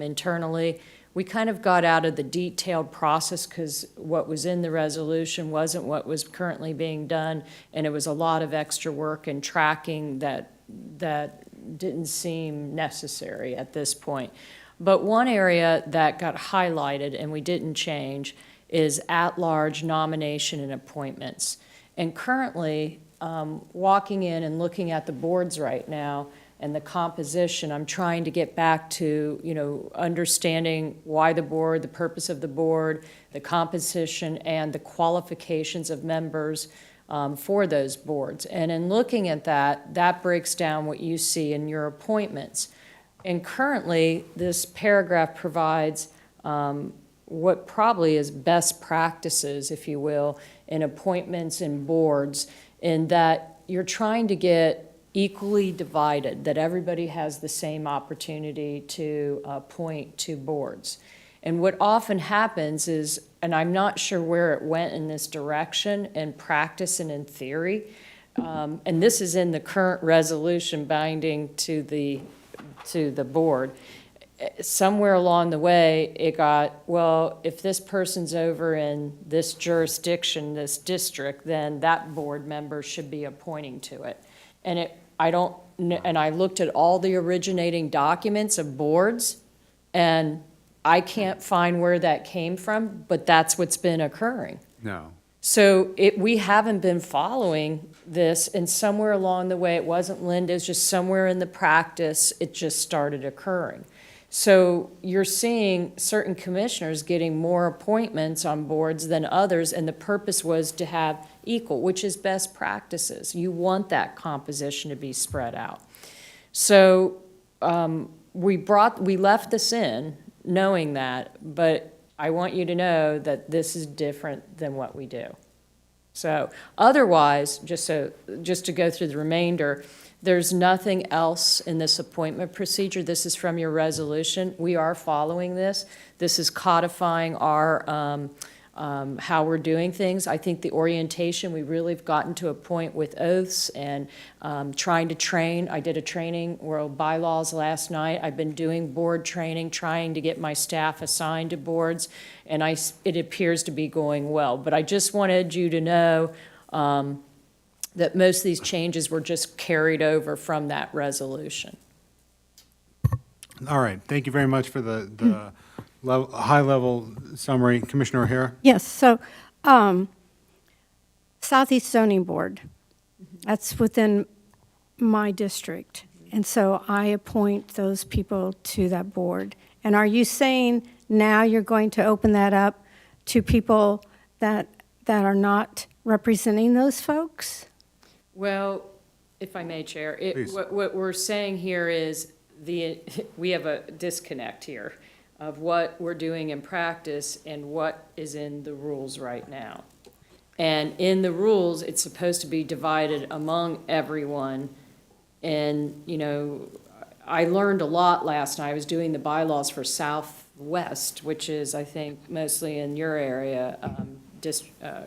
Speaker 6: internally. We kind of got out of the detailed process because what was in the resolution wasn't what was currently being done, and it was a lot of extra work and tracking that didn't seem necessary at this point. But one area that got highlighted and we didn't change is at-large nomination and appointments. And currently, walking in and looking at the boards right now and the composition, I'm trying to get back to, understanding why the board, the purpose of the board, the composition, and the qualifications of members for those boards. And in looking at that breaks down what you see in your appointments. And currently, this paragraph provides what probably is best practices, if you will, in appointments and boards, in that you're trying to get equally divided, that everybody has the same opportunity to appoint to boards. And what often happens is, and I'm not sure where it went in this direction in practice and in theory, and this is in the current resolution binding to the board, somewhere along the way, it got, well, if this person's over in this jurisdiction, this district, then that board member should be appointing to it. And I looked at all the originating documents of boards, and I can't find where that came from, but that's what's been occurring.
Speaker 3: No.
Speaker 6: So we haven't been following this, and somewhere along the way, it wasn't Linda's, just somewhere in the practice, it just started occurring. So you're seeing certain commissioners getting more appointments on boards than others, and the purpose was to have equal, which is best practices. You want that composition to be spread out. So we left this in knowing that, but I want you to know that this is different than what we do. So otherwise, just to go through the remainder, there's nothing else in this appointment procedure. This is from your resolution. We are following this. This is codifying our, how we're doing things. I think the orientation, we really have gotten to a point with oaths and trying to train. I did a training, world bylaws last night. I've been doing board training, trying to get my staff assigned to boards, and it appears to be going well. But I just wanted you to know that most of these changes were just carried over from that resolution.
Speaker 1: All right, thank you very much for the high-level summary. Commissioner O'Hara?
Speaker 5: Yes, so Southeast Zoning Board, that's within my district. And so I appoint those people to that board. And are you saying now you're going to open that up to people that are not representing those folks?
Speaker 6: Well, if I may, Chair,
Speaker 1: Please.
Speaker 6: what we're saying here is we have a disconnect here of what we're doing in practice and what is in the rules right now. And in the rules, it's supposed to be divided among everyone. And, you know, I learned a lot last night. I was doing the bylaws for Southwest, which is, I think, mostly in your area,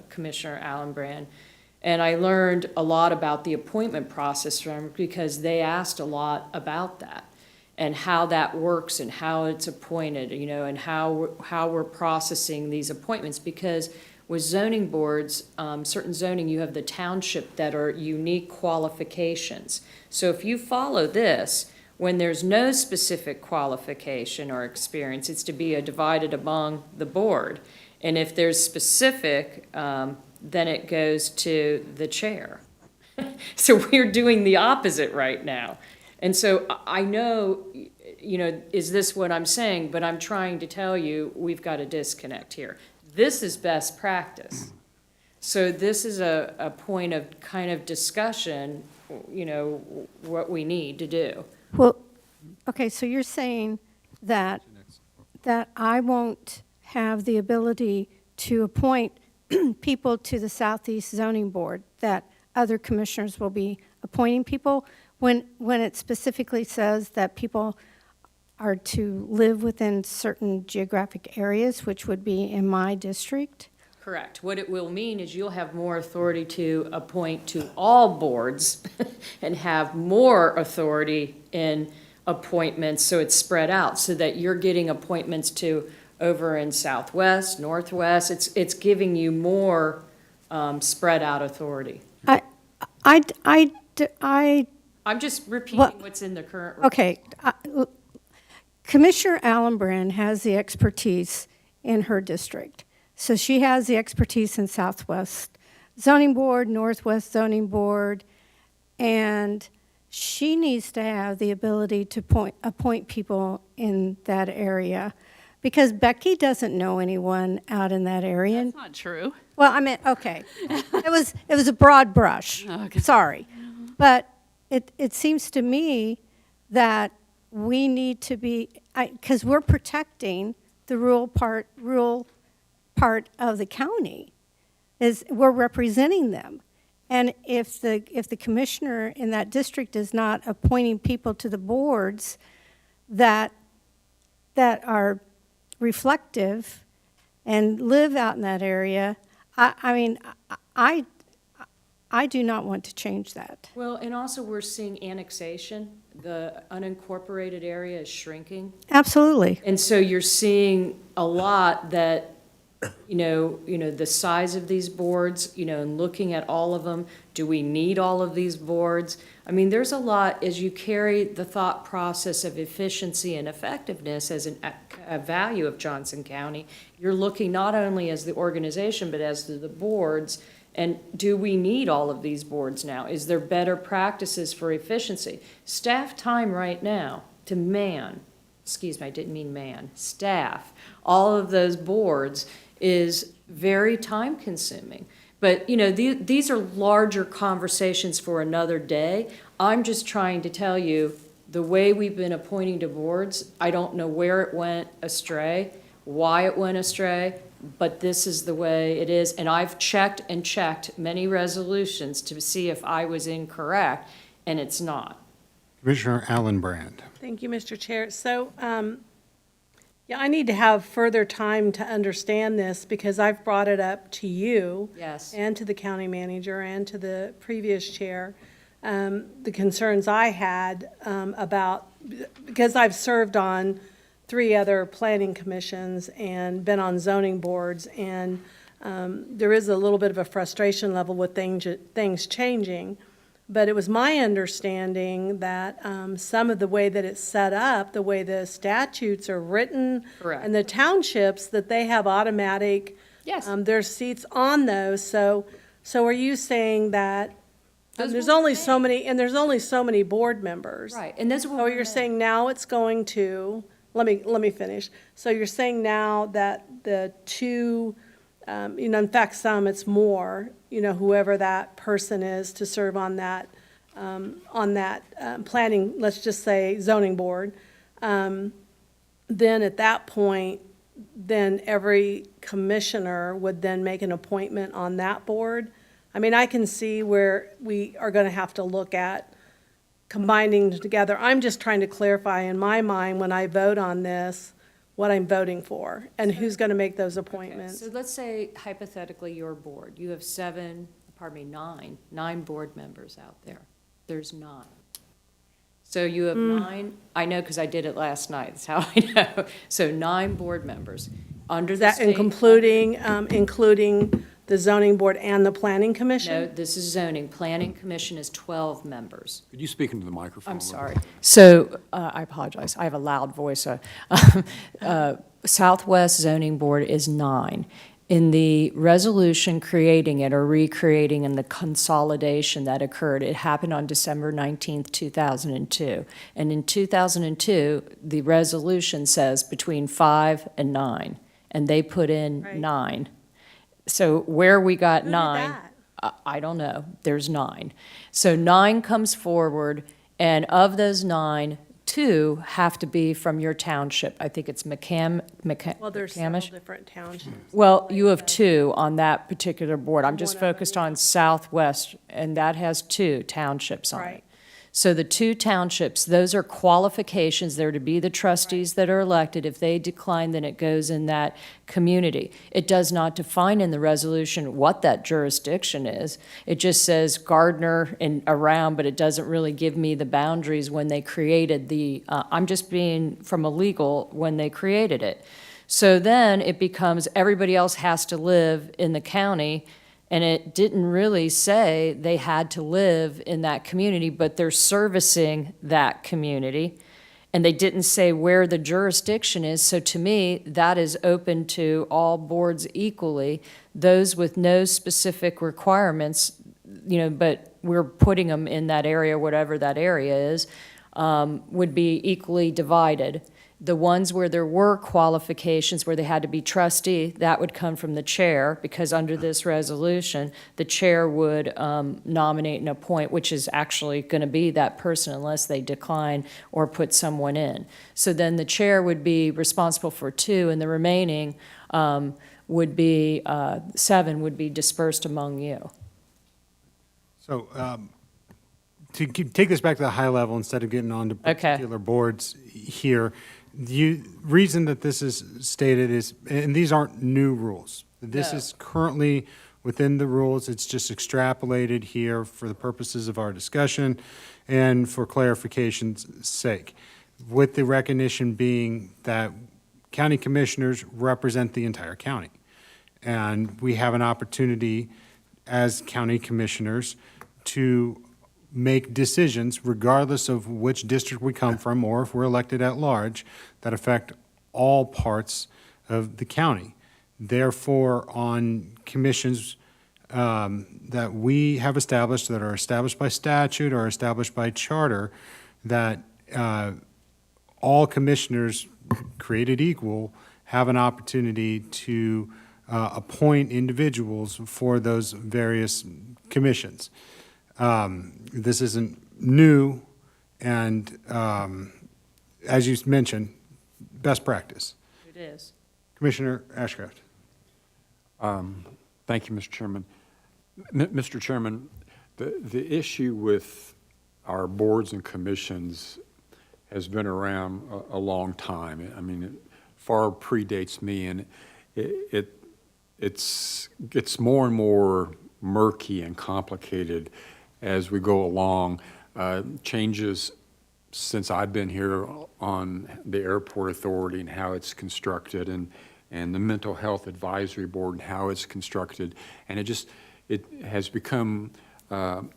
Speaker 6: Commissioner Allenbrand. And I learned a lot about the appointment process from, because they asked a lot about that and how that works and how it's appointed, you know, and how we're processing these appointments. Because with zoning boards, certain zoning, you have the township that are unique qualifications. So if you follow this, when there's no specific qualification or experience, it's to be divided among the board. And if there's specific, then it goes to the chair. So we're doing the opposite right now. And so I know, you know, is this what I'm saying? But I'm trying to tell you, we've got a disconnect here. This is best practice. So this is a point of kind of discussion, you know, what we need to do.
Speaker 5: Well, okay, so you're saying that I won't have the ability to appoint people to the Southeast Zoning Board, that other commissioners will be appointing people, when it specifically says that people are to live within certain geographic areas, which would be in my district?
Speaker 6: Correct. What it will mean is you'll have more authority to appoint to all boards and have more authority in appointments, so it's spread out, so that you're getting appointments to over in Southwest, Northwest. It's giving you more spread out authority. I'm just repeating what's in the current.
Speaker 5: Okay. Commissioner Allenbrand has the expertise in her district. So she has the expertise in Southwest Zoning Board, Northwest Zoning Board, and she needs to have the ability to appoint people in that area. Because Becky doesn't know anyone out in that area.
Speaker 9: That's not true.
Speaker 5: Well, I mean, okay. It was a broad brush.
Speaker 9: Okay.
Speaker 5: Sorry. But it seems to me that we need to be, because we're protecting the rural part of the county, is we're representing them. And if the commissioner in that district is not appointing people to the boards that are reflective and live out in that area, I do not want to change that.
Speaker 6: Well, and also we're seeing annexation. The unincorporated area is shrinking.
Speaker 5: Absolutely.
Speaker 6: And so you're seeing a lot that, you know, the size of these boards, you know, and looking at all of them, do we need all of these boards? I mean, there's a lot as you carry the thought process of efficiency and effectiveness as value of Johnson County, you're looking not only as the organization, but as the boards. And do we need all of these boards now? Is there better practices for efficiency? Staff time right now to man, excuse me, I didn't mean man, staff, all of those boards is very time consuming. But, you know, these are larger conversations for another day. I'm just trying to tell you, the way we've been appointing to boards, I don't know where it went astray, why it went astray, but this is the way it is. And I've checked and checked many resolutions to see if I was incorrect, and it's not.
Speaker 1: Commissioner Allen Brand.
Speaker 7: Thank you, Mr. Chair. So, yeah, I need to have further time to understand this because I've brought it up to you.
Speaker 6: Yes.
Speaker 7: And to the county manager and to the previous chair, the concerns I had about, because I've served on 3 other planning commissions and been on zoning boards, and there is a little bit of a frustration level with things changing. But it was my understanding that some of the way that it's set up, the way the statutes are written.
Speaker 6: Correct.
Speaker 7: And the townships, that they have automatic.
Speaker 6: Yes.
Speaker 7: There's seats on those, so are you saying that
Speaker 6: Those
Speaker 7: there's
Speaker 6: will
Speaker 7: only so many, and there's only so many board members?
Speaker 6: Right, and those will.
Speaker 7: So you're saying now it's going to, let me finish. So you're saying now that the 2, you know, in fact, some, it's more, you know, whoever that person is to serve on that planning, let's just say zoning board, then at that point, then every commissioner would then make an appointment on that board? I mean, I can see where we are going to have to look at combining together. I'm just trying to clarify in my mind when I vote on this, what I'm voting for and who's going to make those appointments.
Speaker 6: So let's say hypothetically your board, you have 9 board members out there. There's 9. So you have 9, I know because I did it last night, that's how I know. So 9 board members under the
Speaker 7: That, and
Speaker 6: state.
Speaker 7: including the zoning board and the planning
Speaker 6: No,
Speaker 7: commission?
Speaker 6: this is zoning. Planning commission is 12 members.
Speaker 3: Could you speak into the microphone?
Speaker 6: I'm
Speaker 3: a little
Speaker 6: sorry.
Speaker 3: bit?
Speaker 6: So, I apologize, I have a loud voice. Southwest Zoning Board is 9. In the resolution creating it or recreating and the consolidation that occurred, it happened on December 19th, 2002. And in 2002, the resolution says between 5 and 9, and they put in
Speaker 7: Right.
Speaker 6: 9. So where we got
Speaker 7: Who did
Speaker 6: 9.
Speaker 7: that?
Speaker 6: I don't know, there's 9. So 9 comes forward, and of those 9, 2 have to be from your township. I think it's
Speaker 7: Well, there's several
Speaker 6: McCamish.
Speaker 7: different townships.
Speaker 6: Well, you have 2 on that particular board. I'm just
Speaker 7: One of them,
Speaker 6: focused on Southwest, and that has 2 townships on it.
Speaker 7: Right.
Speaker 6: So the 2 townships, those are qualifications. They're to be the trustees that are elected. If they decline, then it goes in that community. It does not define in the resolution what that jurisdiction is. It just says Gardner and around, but it doesn't really give me the boundaries when they created the, I'm just being from a legal, when they created it. So then it becomes everybody else has to live in the county. And it didn't really say they had to live in that community, but they're servicing that community. And they didn't say where the jurisdiction is. So to me, that is open to all boards equally. Those with no specific requirements, you know, but we're putting them in that area, whatever that area is, would be equally divided. The ones where there were qualifications, where they had to be trustee, that would come from the chair, because under this resolution, the chair would nominate and appoint, which is actually going to be that person unless they decline or put someone in. So then the chair would be responsible for 2, and the remaining would be, 7 would be dispersed among you.
Speaker 1: So to take this back to the high level instead of getting on to
Speaker 6: Okay.
Speaker 1: particular boards here, the reason that this is stated is, and these aren't new rules. This
Speaker 6: No.
Speaker 1: is currently within the rules. It's just extrapolated here for the purposes of our discussion and for clarification's sake, with the recognition being that county commissioners represent the entire county. And we have an opportunity as county commissioners to make decisions regardless of which district we come from or if we're elected at large that affect all parts of the county. Therefore, on commissions that we have established, that are established by statute or established by charter, that all commissioners, created equal, have an opportunity to appoint individuals for those various commissions. This isn't new, and as you mentioned, best practice.
Speaker 6: It is.
Speaker 1: Commissioner Ashcraft.
Speaker 3: Thank you, Mr. Chairman. Mr. Chairman, the issue with our boards and commissions has been around a long time. I mean, it far predates me, and it's gets more and more murky and complicated as we go along. Changes since I've been here on the Airport Authority and how it's constructed, and the Mental Health Advisory Board and how it's constructed, and it has become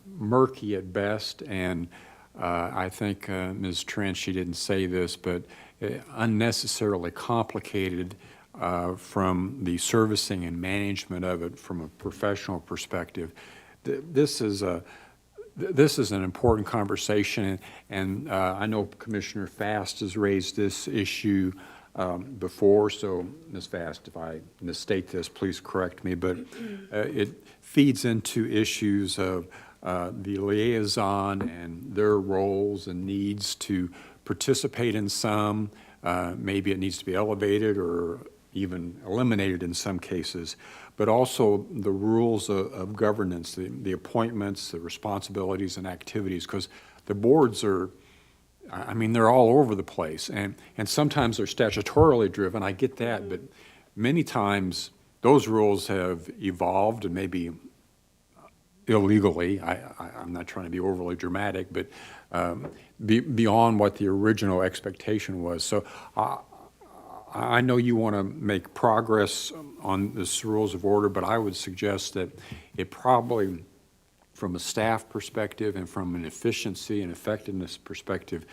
Speaker 3: murky at best, and I think Ms. Trent, she didn't say this, but unnecessarily complicated from the servicing and management of it from a professional perspective. This is an important conversation, and I know Commissioner Fast has raised this issue before, so Ms. Fast, if I misstate this, please correct me, but it feeds into issues of the liaison and their roles and needs to participate in some. Maybe it needs to be elevated or even eliminated in some cases, but also the rules of governance, the appointments, the responsibilities and activities, because the boards are, I mean, they're all over the place, and sometimes they're statutorily driven, I get that, but many times those rules have evolved and maybe illegally, I'm not trying to be overly dramatic, but beyond what the original expectation was. So I know you want to make progress on this rules of order, but I would suggest that it probably, from a staff perspective and from an efficiency and effectiveness perspective,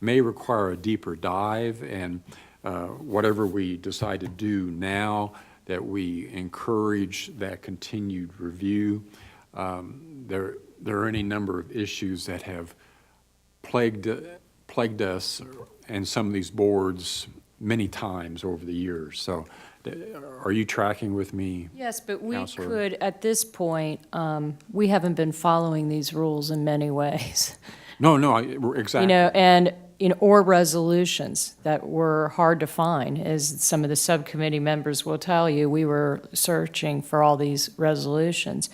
Speaker 3: may require a deeper dive, and whatever we decide to do now, that we encourage that continued review. There are any number of issues that have plagued us and some of these boards many times over the years. So are you tracking with me?
Speaker 6: Yes, but we
Speaker 3: Counselor?
Speaker 6: could, at this point, we haven't been following these rules in many ways.
Speaker 3: No, exactly.
Speaker 6: You know, and, or resolutions that were hard to find, as some of the subcommittee members will tell you. We were searching for all these resolutions.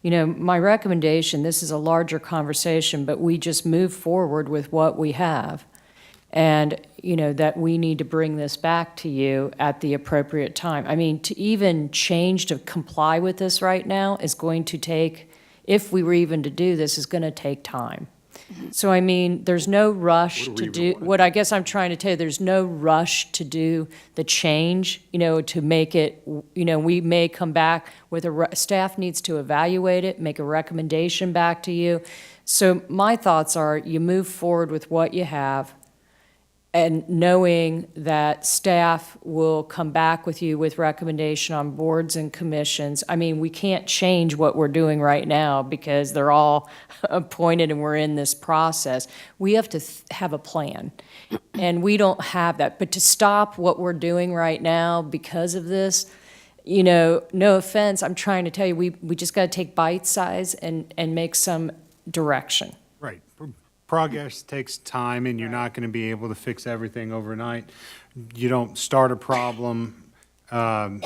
Speaker 6: You know, my recommendation, this is a larger conversation, but we just move forward with what we have. And, that we need to bring this back to you at the appropriate time. I mean, to even change to comply with this right now is going to take, if we were even to do this, is going to take time. So, I mean, there's no rush to do, what I guess I'm trying to tell you, there's no rush to do the change, to make it, we may come back with staff needs to evaluate it, make a recommendation back to you. So my thoughts are, you move forward with what you have, and knowing that staff will come back with you with recommendation on boards and commissions. I mean, we can't change what we're doing right now because they're all appointed and we're in this process. We have to have a plan, and we don't have that. But to stop what we're doing right now because of this, no offense, I'm trying to tell you, we just got to take bite size and make some direction.
Speaker 1: Right. Progress takes time, and you're not going to be able to fix everything overnight. You don't start a problem 10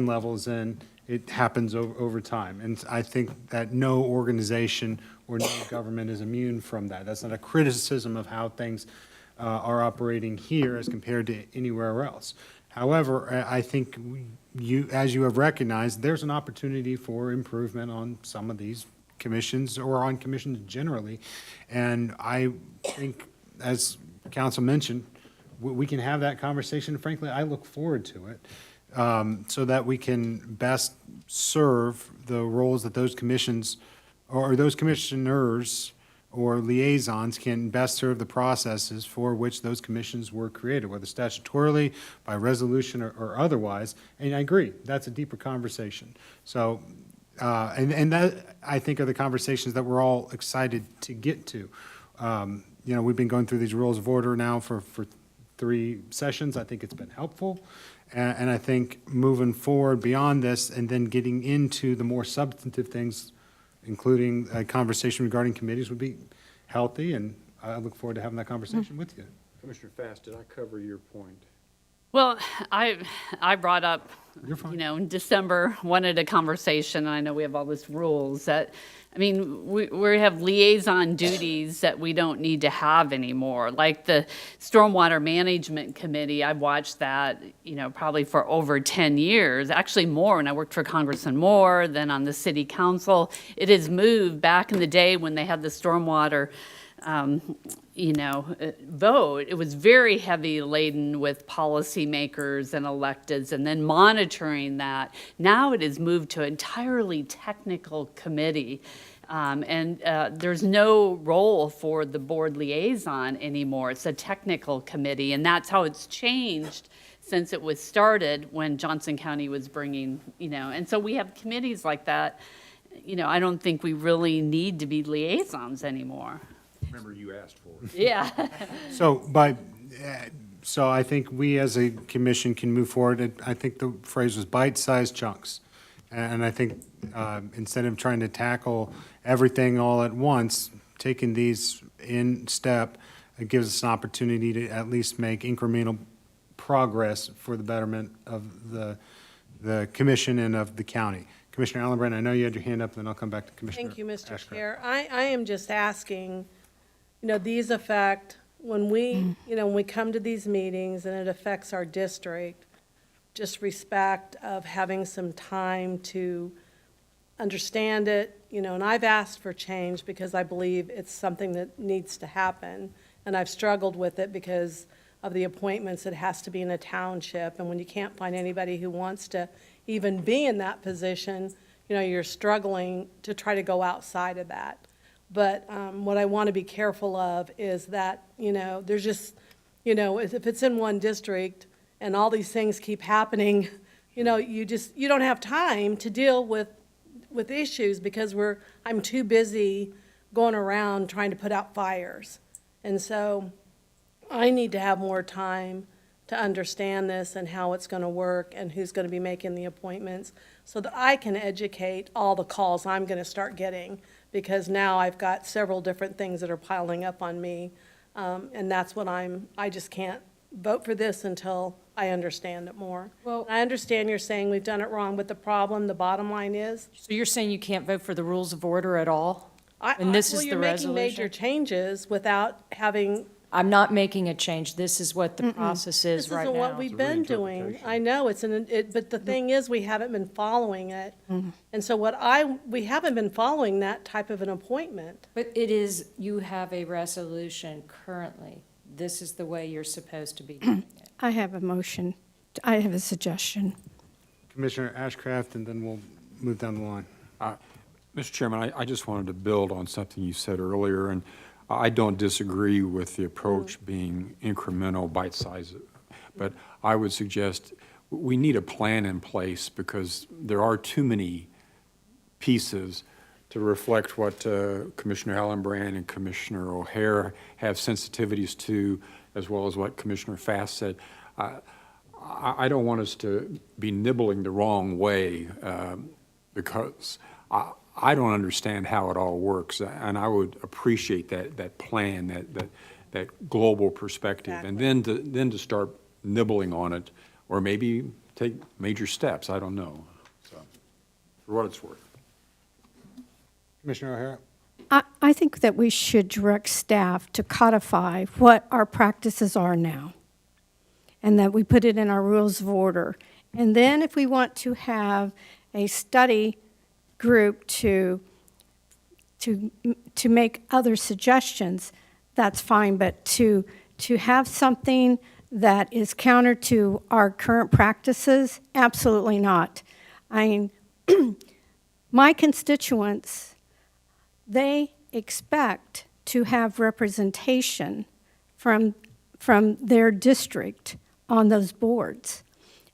Speaker 1: levels in. It happens over time. And I think that no organization or no government is immune from that. That's not a criticism of how things are operating here as compared to anywhere else. However, I think as you have recognized, there's an opportunity for improvement on some of these commissions or on commissions generally. And I think, as Council mentioned, we can have that conversation. Frankly, I look forward to it so that we can best serve the roles that those commissions or those commissioners or liaisons can best serve the processes for which those commissions were created, whether statutorily, by resolution, or otherwise. And I agree, that's a deeper conversation. So, and that, I think, are the conversations that we're all excited to get to. You know, we've been going through these rules of order now for 3 sessions. I think it's been helpful. And I think moving forward beyond this and then getting into the more substantive things, including a conversation regarding committees, would be healthy, and I look forward to having that conversation with you.
Speaker 3: Commissioner Fast, did I cover your point?
Speaker 9: Well, I brought up,
Speaker 1: You're fine.
Speaker 9: you know, in December, wanted a conversation, and I know we have all these rules that, I mean, we have liaison duties that we don't need to have anymore. Like the Stormwater Management Committee, I've watched that, you know, probably for over 10 years, actually more when I worked for Congressman Moore, then on the city council. It has moved back in the day when they had the stormwater vote. It was very heavy laden with policymakers and electeds and then monitoring that. Now it has moved to an entirely technical committee. There's no role for the board liaison anymore. It's a technical committee, and that's how it's changed since it was started when Johnson County was bringing, you know, and so we have committees like that. You know, I don't think we really need to be liaisons anymore.
Speaker 3: Remember, you asked for it.
Speaker 9: Yeah.
Speaker 1: So I think we as a commission can move forward. I think the phrase was bite-sized chunks. And I think instead of trying to tackle everything all at once, taking these in step, it gives us an opportunity to at least make incremental progress for the betterment of the commission and of the county. Commissioner Allenbrand, I know you had your hand up, and then I'll come back to Commissioner
Speaker 7: Thank you, Mr.
Speaker 1: Ashcraft.
Speaker 7: Chair. I am just asking, you know, these affect, when we, you know, when we come to these meetings and it affects our district, just respect of having some time to understand it, you know, and I've asked for change because I believe it's something that needs to happen. And I've struggled with it because of the appointments. It has to be in a township, and when you can't find anybody who wants to even be in that position, you know, you're struggling to try to go outside of that. But what I want to be careful of is that, you know, there's just, you know, if it's in one district and all these things keep happening, you know, you don't have time to deal with issues because I'm too busy going around trying to put out fires. And so I need to have more time to understand this and how it's going to work and who's going to be making the appointments so that I can educate all the calls I'm going to start getting, because now I've got several different things that are piling up on me. And that's what I just can't vote for this until I understand it more.
Speaker 6: Well-
Speaker 7: I understand you're saying we've done it wrong, but the bottom line is,
Speaker 6: So you're saying you can't vote for the rules of order at all? And this is the
Speaker 7: you're making major
Speaker 6: resolution?
Speaker 7: changes without having.
Speaker 6: I'm not making a change. This is what the process is right now.
Speaker 7: This isn't what we've been doing. I know, but the thing is, we haven't been following it. And so we haven't been following that type of an appointment.
Speaker 6: But it is, you have a resolution currently. This is the way you're supposed to be doing it.
Speaker 5: I have a motion. I have a suggestion.
Speaker 1: Commissioner Ashcraft, and then we'll move down the line.
Speaker 3: Mr. Chairman, I just wanted to build on something you said earlier, and I don't disagree with the approach being incremental, bite-sized, but I would suggest we need a plan in place because there are too many pieces to reflect what Commissioner Allenbrand and Commissioner O'Hare have sensitivities to, as well as what Commissioner Fast said. I don't want us to be nibbling the wrong way because I don't understand how it all works, and I would appreciate that plan, that global perspective, and then to start nibbling on it, or maybe take major steps. I don't know. So, for what it's worth.
Speaker 1: Commissioner O'Hara?
Speaker 5: I think that we should direct staff to codify what our practices are now, and that we put it in our rules of order. And then if we want to have a study group to make other suggestions, that's fine, but to have something that is counter to our current practices, absolutely not. I mean, my constituents, they expect to have representation from their district on those boards.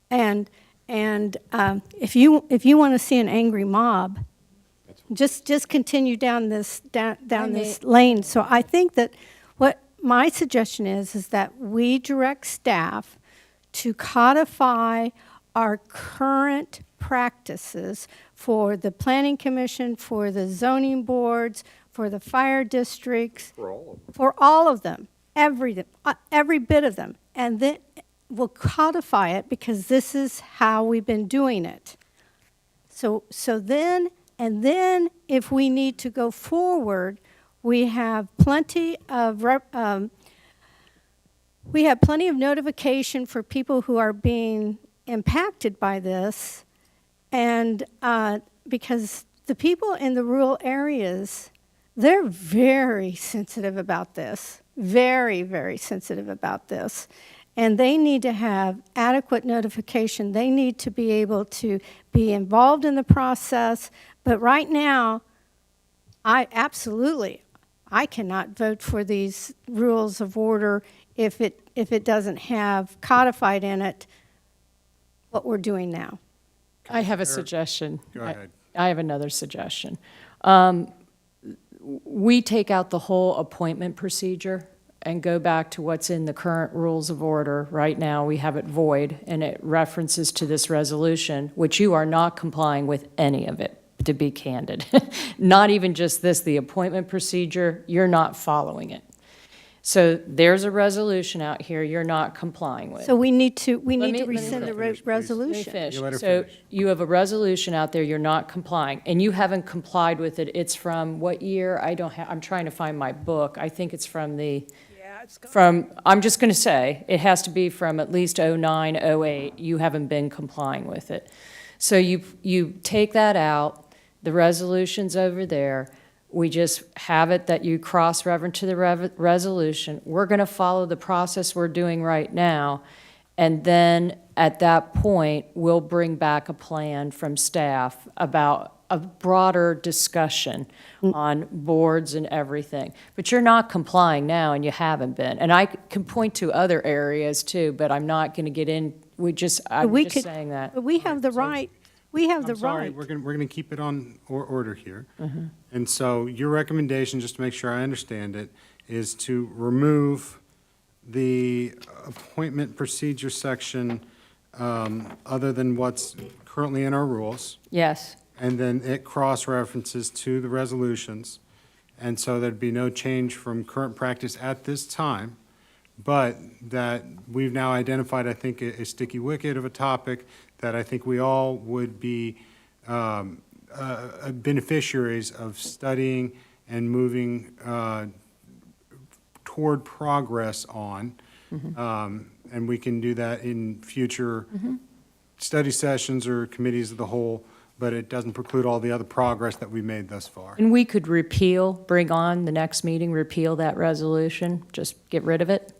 Speaker 5: And if you want to see an angry mob, just continue down this lane. So I think that what my suggestion is that we direct staff to codify our current practices for the planning commission, for the zoning boards, for the fire districts. For all of them, every bit of them. And then we'll codify it because this is how we've been doing it. So then if we need to go forward, we have plenty of notification for people who are being impacted by this, and because the people in the rural areas, they're very sensitive about this, very, very sensitive about this, and they need to have adequate notification. They need to be able to be involved in the process, but right now, I cannot vote for these rules of order if it doesn't have codified in it what we're doing now.
Speaker 6: I have a suggestion.
Speaker 1: Go ahead.
Speaker 6: I have another suggestion. We take out the whole appointment procedure and go back to what's in the current rules of order. Right now, we have it void, and it references to this resolution, which you are not complying with any of it, to be candid. Not even just this, the appointment procedure, you're not following it. So there's a resolution out here you're not complying with.
Speaker 5: So we need to
Speaker 6: me
Speaker 5: rescind the
Speaker 1: finish, please.
Speaker 5: resolution.
Speaker 6: Finish.
Speaker 1: You let her
Speaker 6: So
Speaker 1: finish.
Speaker 6: you have a resolution out there, you're not complying, and you haven't complied with it. It's from what year? I'm trying to find my book. I think it's from I'm just going to say, it has to be from at least '09, '08. You haven't been complying with it. So you take that out, the resolution's over there. We just have it that you cross-reference to the resolution. We're going to follow the process we're doing right now, and then at that point, we'll bring back a plan from staff about a broader discussion on boards and everything. But you're not complying now, and you haven't been. And I can point to other areas too, but I'm not going to get in, I'm just saying that.
Speaker 5: But we have the right, we have the
Speaker 1: I'm sorry,
Speaker 5: right.
Speaker 1: we're going to keep it on order here. And so your recommendation, just to make sure I understand it, is to remove the appointment procedure section other than what's currently in our rules,
Speaker 6: Yes.
Speaker 1: and then it cross-references to the resolutions. And so there'd be no change from current practice at this time, but that we've now identified, I think, a sticky wicket of a topic that I think we all would be beneficiaries of studying and moving toward progress on. And we can do that in future study sessions or committees of the whole, but it doesn't preclude all the other progress that we made thus far.
Speaker 6: And we could bring on the next meeting, repeal that resolution, just get rid of it.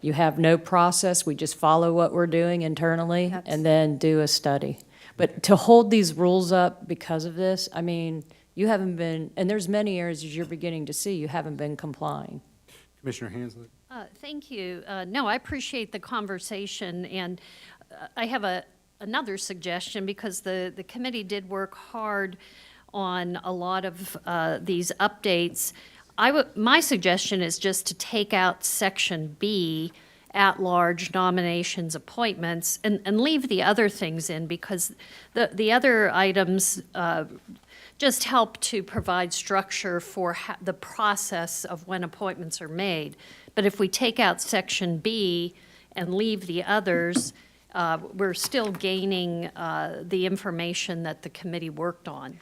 Speaker 6: You have no process, we just follow what we're doing internally and then do a study. But to hold these rules up because of this, I mean, you haven't been, and there's many areas as you're beginning to see, you haven't been complying.
Speaker 1: Commissioner Hanslick?
Speaker 4: Thank you. No, I appreciate the conversation, and I have another suggestion, because the committee did work hard on a lot of these updates. My suggestion is just to take out Section B, at-large nominations, appointments, and leave the other things in, because the other items just help to provide structure for the process of when appointments are made. But if we take out Section B and leave the others, we're still gaining the information that the committee worked on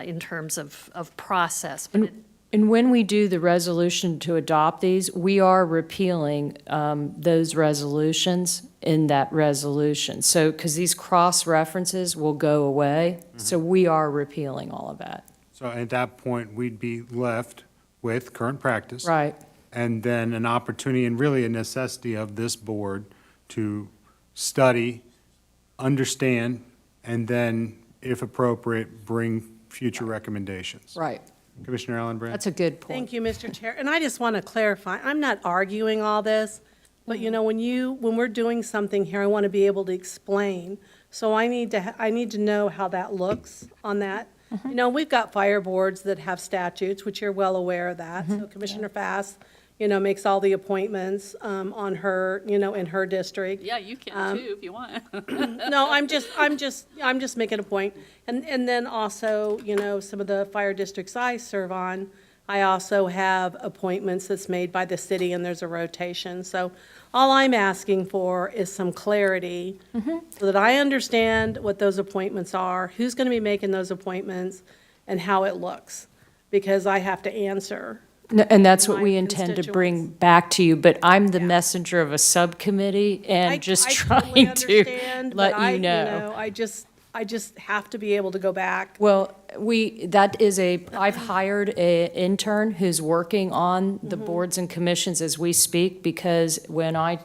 Speaker 4: in terms of process. But
Speaker 6: And when we do the resolution to adopt these, we are repealing those resolutions in that resolution. So, because these cross-references will go away, so we are repealing all of that.
Speaker 1: So at that point, we'd be left with current practice.
Speaker 6: Right.
Speaker 1: And then an opportunity and really a necessity of this board to study, understand, and then, if appropriate, bring future recommendations.
Speaker 6: Right.
Speaker 1: Commissioner Ellenbrand?
Speaker 6: That's a good point.
Speaker 7: Thank you, Mr. Chair. And I just want to clarify, I'm not arguing all this, but you know, when we're doing something here, I want to be able to explain. So I need to know how that looks on that. You know, we've got fire boards that have statutes, which you're well aware of that. So Commissioner Fass, you know, makes all the appointments on her, you know, in her district.
Speaker 9: Yeah, you can too, if you want.
Speaker 7: No, I'm just making a point. And then also, you know, some of the fire districts I serve on, I also have appointments that's made by the city, and there's a rotation. So all I'm asking for is some clarity so that I understand what those appointments are, who's going to be making those appointments, and how it looks, because I have to answer.
Speaker 6: No, and that's what
Speaker 7: my
Speaker 6: we intend to bring
Speaker 7: constituents.
Speaker 6: back to you, but I'm the messenger of a subcommittee and just
Speaker 7: I totally
Speaker 6: trying to
Speaker 7: understand, but
Speaker 6: let you know.
Speaker 7: I just have to be able to go back.
Speaker 6: Well, I've hired an intern who's working on the boards and commissions as we speak, because when I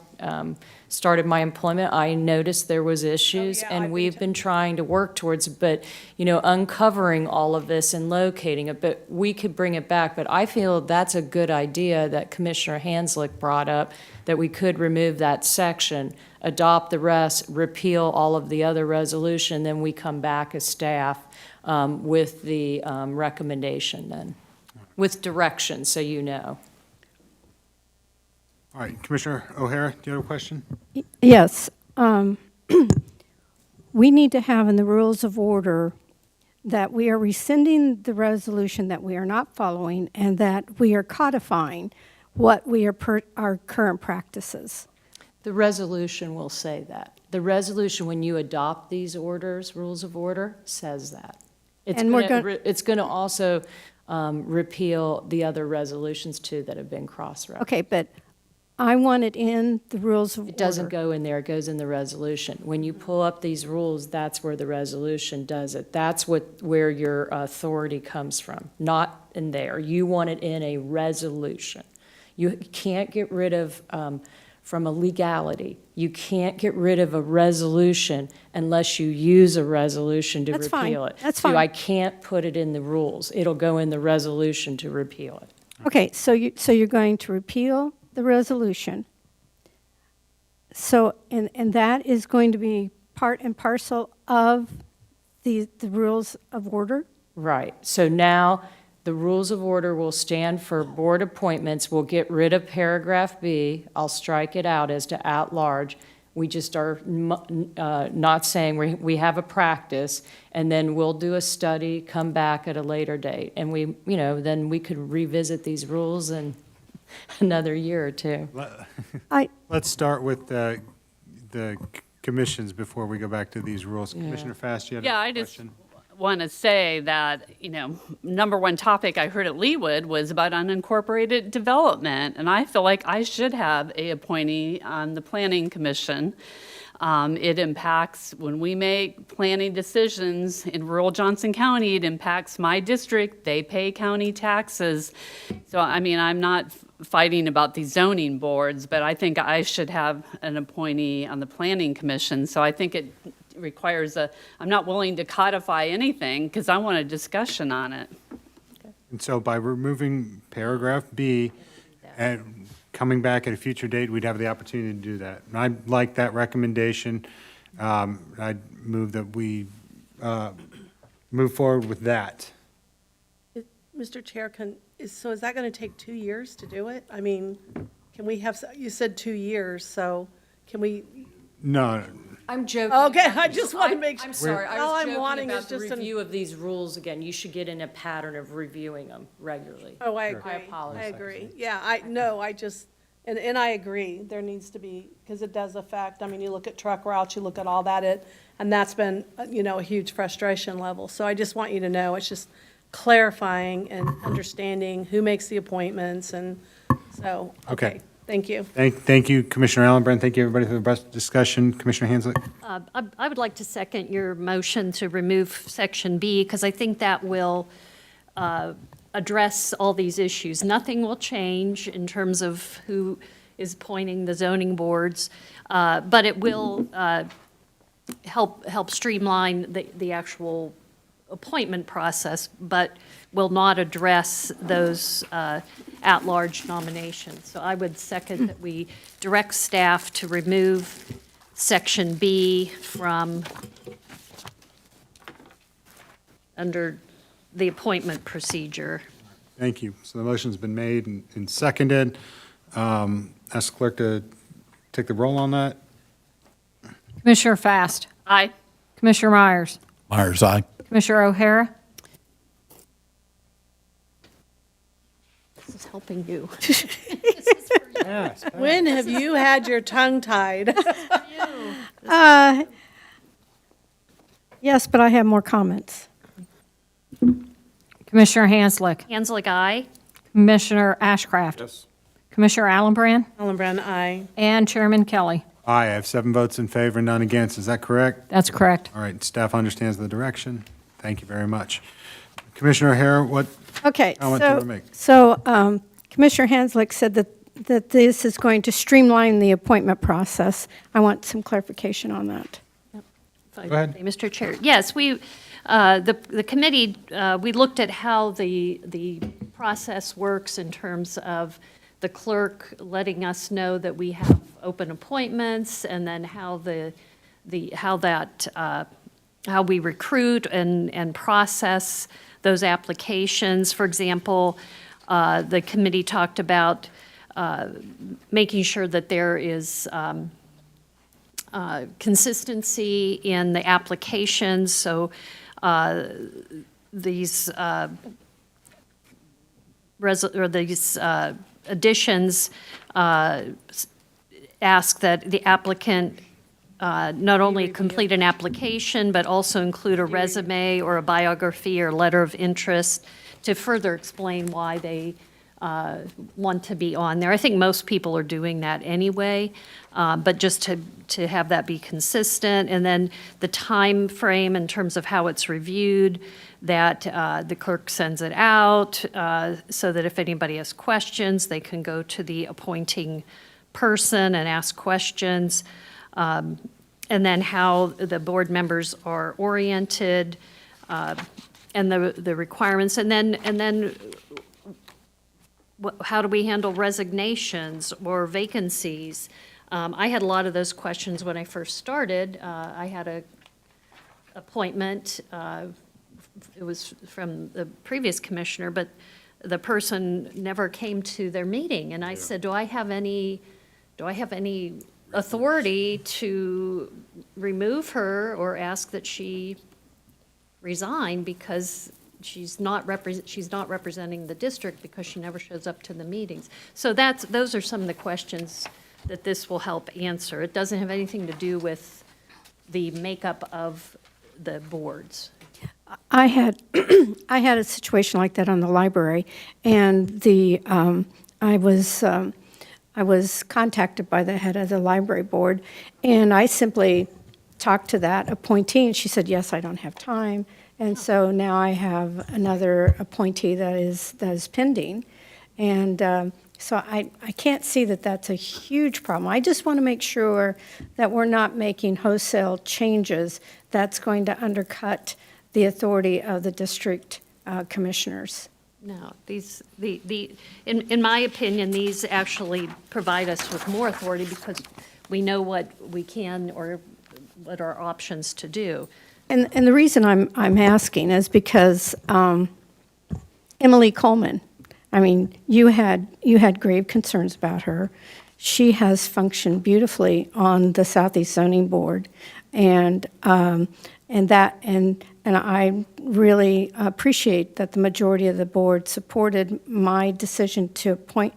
Speaker 6: started my employment, I noticed there was issues,
Speaker 7: yeah,
Speaker 6: and
Speaker 7: I've
Speaker 6: we've been trying to work towards, but, you know, uncovering all of this and locating it, but we could bring it back. But I feel that's a good idea that Commissioner Hanslick brought up, that we could remove that section, adopt the rest, repeal all of the other resolution, then we come back as staff with the recommendation then, with direction, so you know.
Speaker 1: All right, Commissioner O'Hara, do you have a question?
Speaker 5: Yes. We need to have in the rules of order that we are rescinding the resolution that we are not following, and that we are codifying what our current practices.
Speaker 6: The resolution will say that. The resolution, when you adopt these orders, rules of order, says that.
Speaker 5: And we're
Speaker 6: It's going to also repeal the other resolutions too that have been cross-referenced.
Speaker 5: Okay, but I want it in the rules of order.
Speaker 6: It doesn't go in there, it goes in the resolution. When you pull up these rules, that's where the resolution does it. That's where your authority comes from, not in there. You want it in a resolution. You can't get rid of, from a legality, you can't get rid of a resolution unless you use a resolution to
Speaker 5: That's fine.
Speaker 6: repeal it.
Speaker 5: That's
Speaker 6: So
Speaker 5: fine.
Speaker 6: I can't put it in the rules. It'll go in the resolution to repeal it.
Speaker 5: Okay, so you're going to repeal the resolution. So, and that is going to be part and parcel of the rules of order?
Speaker 6: Right. So now, the rules of order will stand for board appointments. We'll get rid of paragraph B. I'll strike it out as to at-large. We just are not saying we have a practice, and then we'll do a study, come back at a later date. And then we could revisit these rules in another year or two.
Speaker 1: Let's start with the commissions before we go back to these rules. Commissioner Fast, you had
Speaker 9: Yeah,
Speaker 1: a
Speaker 9: I just
Speaker 1: question?
Speaker 9: want to say that, number one topic I heard at Leawood was about unincorporated development, and I feel like I should have a appointee on the Planning Commission. It impacts, when we make planning decisions in rural Johnson County, it impacts my district. They pay county taxes. So, I'm not fighting about these zoning boards, but I think I should have an appointee on the Planning Commission. So I think it requires I'm not willing to codify anything because I want a discussion on it.
Speaker 1: And so by removing paragraph B and coming back at a future date, we'd have the opportunity to do that. And I like that recommendation. I'd move that we move forward with that.
Speaker 7: Mr. Chair, is that going to take 2 years to do it? Can we have, you said 2 years, so can we?
Speaker 1: No,
Speaker 6: I'm joking.
Speaker 7: Okay, I just want to make sure.
Speaker 6: I'm sorry, I
Speaker 7: All
Speaker 6: was
Speaker 7: I'm
Speaker 6: joking
Speaker 7: wanting
Speaker 6: about
Speaker 7: is
Speaker 6: the
Speaker 7: just an-
Speaker 6: review of these rules again. You should get in a pattern of reviewing them regularly.
Speaker 7: Oh, I agree.
Speaker 6: I apologize.
Speaker 7: I agree. Yeah, and I agree. There needs to be, because it does affect, you look at truck routes, you look at all that, and that's been, a huge frustration level. So I just want you to know, it's just clarifying and understanding who makes the appointments, and so, okay. Thank you.
Speaker 1: Thank you, Commissioner Allenbrand. Thank you, everybody, for the best discussion. Commissioner Hanslick?
Speaker 4: I would like to second your motion to remove Section B, because I think that will address all these issues. Nothing will change in terms of who is appointing the zoning boards, but it will help streamline the actual appointment process. But will not address those at-large nominations. So I would second that we direct staff to remove Section B from under the appointment procedure.
Speaker 1: Thank you. So the motion's been made and seconded. Ask clerk to take the roll on that.
Speaker 2: Commissioner Fast,
Speaker 9: Aye.
Speaker 2: Commissioner Myers,
Speaker 10: Myers, aye.
Speaker 2: Commissioner O'Hara,
Speaker 4: This is helping you.
Speaker 7: When have you had your tongue tied?
Speaker 5: Yes, but I have more comments.
Speaker 2: Commissioner Hanslick,
Speaker 4: Hanslick, aye.
Speaker 2: Commissioner Ashcraft,
Speaker 3: Yes.
Speaker 2: Commissioner Allenbrand,
Speaker 7: Allenbrand, aye.
Speaker 2: and Chairman Kelly.
Speaker 1: Aye, I have 7 votes in favor, none against. Is that correct?
Speaker 2: That's correct.
Speaker 1: All right, staff understands the direction. Thank you very much. Commissioner O'Hara, what
Speaker 5: Okay,
Speaker 1: comment do you want to make?
Speaker 5: so Commissioner Hanslick said that this is going to streamline the appointment process. I want some clarification on that.
Speaker 4: Go
Speaker 1: ahead.
Speaker 4: Mr. Chair, yes, the committee, we looked at how the process works in terms of the clerk letting us know that we have open appointments, and then how how we recruit and process those applications. For example, the committee talked about making sure that there is consistency in the applications, so these additions ask that the applicant not only complete an application, but also include a resume or a biography or letter of interest to further explain why they want to be on there. I think most people are doing that anyway, but just to have that be consistent. And then the time frame in terms of how it's reviewed, that the clerk sends it out so that if anybody has questions, they can go to the appointing person and ask questions. And then how the board members are oriented, and the requirements. And then how do we handle resignations or vacancies? I had a lot of those questions when I first started. I had a appointment, it was from the previous commissioner, but the person never came to their meeting. And I said, do I have any authority to remove her or ask that she resign because she's not representing the district because she never shows up to the meetings? So those are some of the questions that this will help answer. It doesn't have anything to do with the makeup of the boards.
Speaker 5: I had a situation like that on the library, and I was contacted by the head of the library board, and I simply talked to that appointee, and she said, yes, I don't have time. And so now I have another appointee that is pending. And so I can't see that that's a huge problem. I just want to make sure that we're not making wholesale changes that's going to undercut the authority of the district commissioners.
Speaker 4: No, in my opinion, these actually provide us with more authority because we know what we can or what our options to do.
Speaker 5: And the reason I'm asking is because Emily Coleman, I mean, you had grave concerns about her. She has functioned beautifully on the Southeast Zoning Board, and I really appreciate that the majority of the board supported my decision to appoint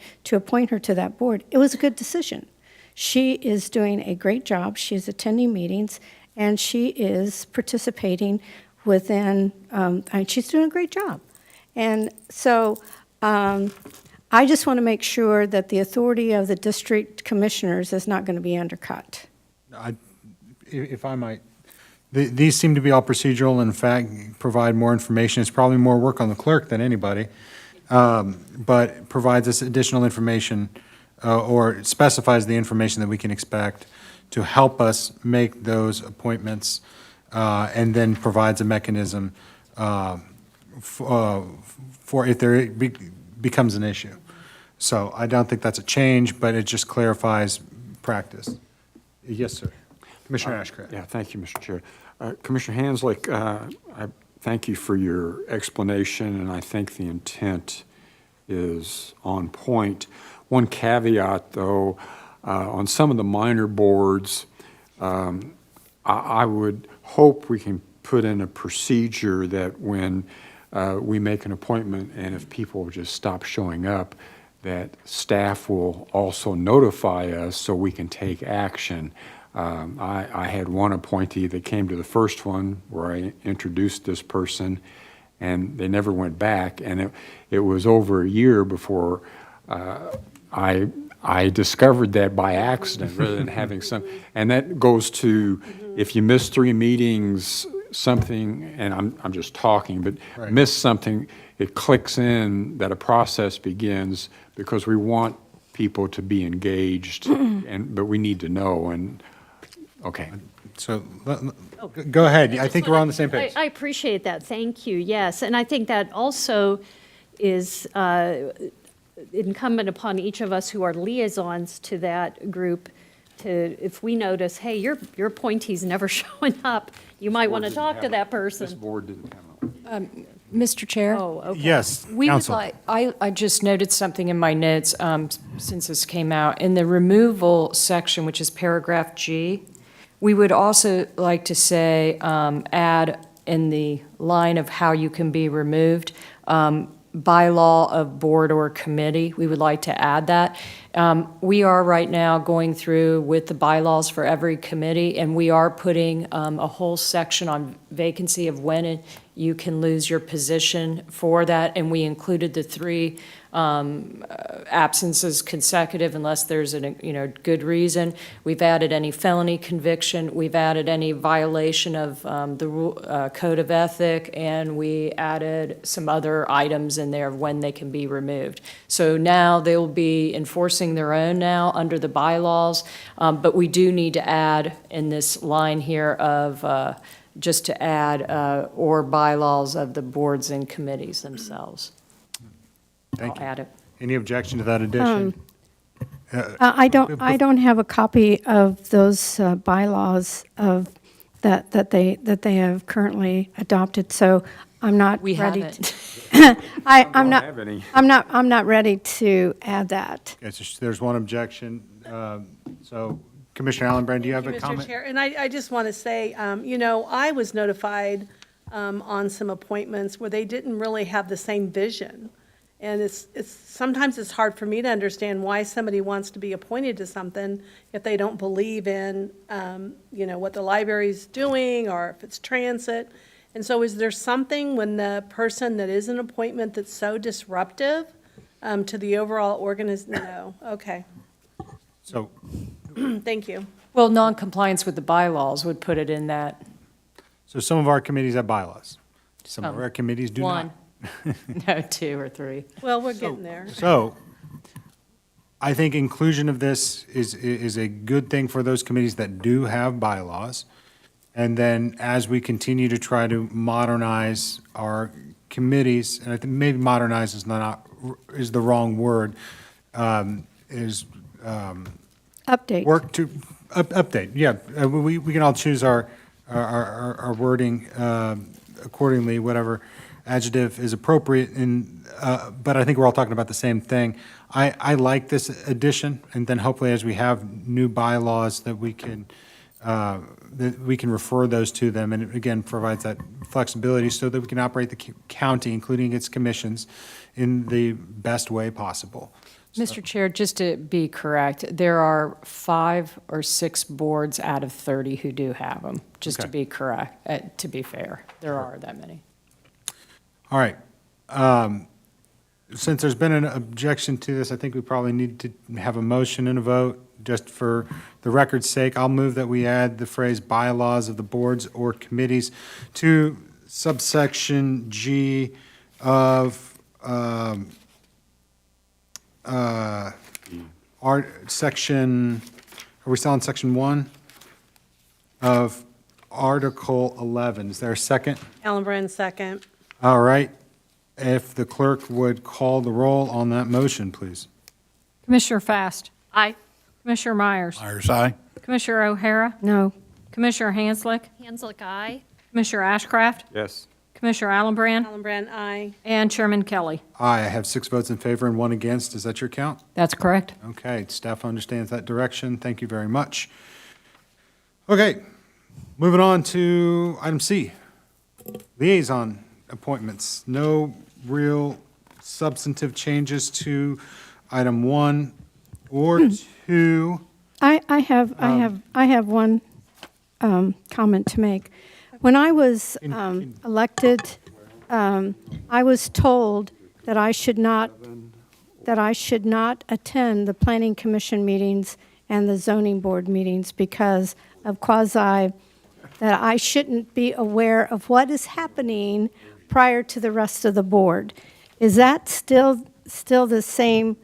Speaker 5: her to that board. It was a good decision. She is doing a great job. She is attending meetings, and she is participating within, she's doing a great job. And so I just want to make sure that the authority of the district commissioners is not going to be undercut.
Speaker 1: If I might, these seem to be all procedural, and in fact, provide more information. It's probably more work on the clerk than anybody, but provides us additional information or specifies the information that we can expect to help us make those appointments, and then provides a mechanism for if there becomes an issue. So I don't think that's a change, but it just clarifies practice. Yes, sir. Commissioner Ashcraft.
Speaker 3: Yeah, thank you, Mr. Chair. Commissioner Hanslick, I thank you for your explanation, and I think the intent is on point. One caveat, though, on some of the minor boards, I would hope we can put in a procedure that when we make an appointment and if people just stop showing up, that staff will also notify us so we can take action. I had one appointee that came to the first one where I introduced this person, and they never went back, and it was over a year before I discovered that by accident rather than having some, and that goes to, if you miss 3 meetings, something, and I'm just talking, but
Speaker 1: Right.
Speaker 3: miss something, it clicks in that a process begins because we want people to be engaged, but we need to know, and, okay.
Speaker 1: So go ahead. I think we're on the same page.
Speaker 4: I appreciate that, thank you, yes. And I think that also is incumbent upon each of us who are liaisons to that group to, if we notice, hey, your appointee's never showing up, you might want to talk to that
Speaker 3: This
Speaker 4: person.
Speaker 3: board didn't have a.
Speaker 6: Mr. Chair?
Speaker 4: Oh, okay.
Speaker 1: Yes,
Speaker 6: We would
Speaker 1: counsel.
Speaker 6: like, I just noted something in my notes, since this came out. In the removal section, which is paragraph G, we would also like to say, add in the line of how you can be removed, bylaw of board or committee. We would like to add that. We are right now going through with the bylaws for every committee, and we are putting a whole section on vacancy of when you can lose your position for that, and we included the 3 absences consecutive unless there's a, good reason. We've added any felony conviction, we've added any violation of the code of ethic, and we added some other items in there of when they can be removed. So now they'll be enforcing their own now under the bylaws, but we do need to add in this line here of, just to add, or bylaws of the boards and committees themselves.
Speaker 1: Thank
Speaker 6: I'll
Speaker 1: you.
Speaker 6: add it.
Speaker 1: Any objection to that addition?
Speaker 5: I don't have a copy of those bylaws of, that they have currently adopted, so I'm not
Speaker 6: We
Speaker 5: ready.
Speaker 6: haven't.
Speaker 5: I'm
Speaker 3: don't
Speaker 5: not,
Speaker 3: have any.
Speaker 5: I'm not ready to add that.
Speaker 1: Okay, so there's one objection. So Commissioner Allenbrand, do you have a
Speaker 7: Mr.
Speaker 1: comment?
Speaker 7: Chair, and I just want to say, I was notified on some appointments where they didn't really have the same vision. And sometimes it's hard for me to understand why somebody wants to be appointed to something if they don't believe in, what the library's doing, or if it's transit. And so is there something when the person that is an appointment that's so disruptive to the overall organization? No, okay,
Speaker 1: So,
Speaker 7: thank you.
Speaker 6: Well, non-compliance with the bylaws would put it in that
Speaker 1: so some of our committees have bylaws. Some of our committees do not.
Speaker 6: one. No, 2 or 3.
Speaker 7: Well, we're getting there.
Speaker 1: So I think inclusion of this is a good thing for those committees that do have bylaws. And then as we continue to try to modernize our committees, and I think maybe modernize is is the wrong word,
Speaker 5: Update.
Speaker 1: work to, update, yeah. We can all choose our wording accordingly, whatever adjective is appropriate, but I think we're all talking about the same thing. I like this addition, and then hopefully as we have new bylaws that we can refer those to them, and it again provides that flexibility so that we can operate the county, including its commissions, in the best way possible.
Speaker 6: Mr. Chair, just to be correct, there are 5 or 6 boards out of 30 who do have them, just to
Speaker 1: Okay.
Speaker 6: be correct, to be fair. There are that many.
Speaker 1: All right. Since there's been an objection to this, I think we probably need to have a motion and a vote. Just for the record's sake, I'll move that we add the phrase bylaws of the boards or committees to subsection G of section, are we still on section 1? Of Article 11. Is there a second?
Speaker 7: Ellen Brand, second.
Speaker 1: All right. If the clerk would call the roll on that motion, please.
Speaker 2: Commissioner Fast,
Speaker 9: Aye.
Speaker 2: Commissioner Myers,
Speaker 10: Myers, aye.
Speaker 2: Commissioner O'Hara,
Speaker 5: No.
Speaker 2: Commissioner Hanslick,
Speaker 4: Hanslick, aye.
Speaker 2: Commissioner Ashcraft,
Speaker 3: Yes.
Speaker 2: Commissioner Allenbrand,
Speaker 7: Allenbrand, aye.
Speaker 2: and Chairman Kelly.
Speaker 1: Aye, I have 6 votes in favor and 1 against. Is that your count?
Speaker 2: That's correct.
Speaker 1: Okay, staff understands that direction. Thank you very much. Okay, moving on to item C, liaison appointments. No real substantive changes to item 1 or 2.
Speaker 5: I have one comment to make. When I was elected, I was told that I should not attend the Planning Commission meetings and the Zoning Board meetings because of that I shouldn't be aware of what is happening prior to the rest of the board. Is that still the same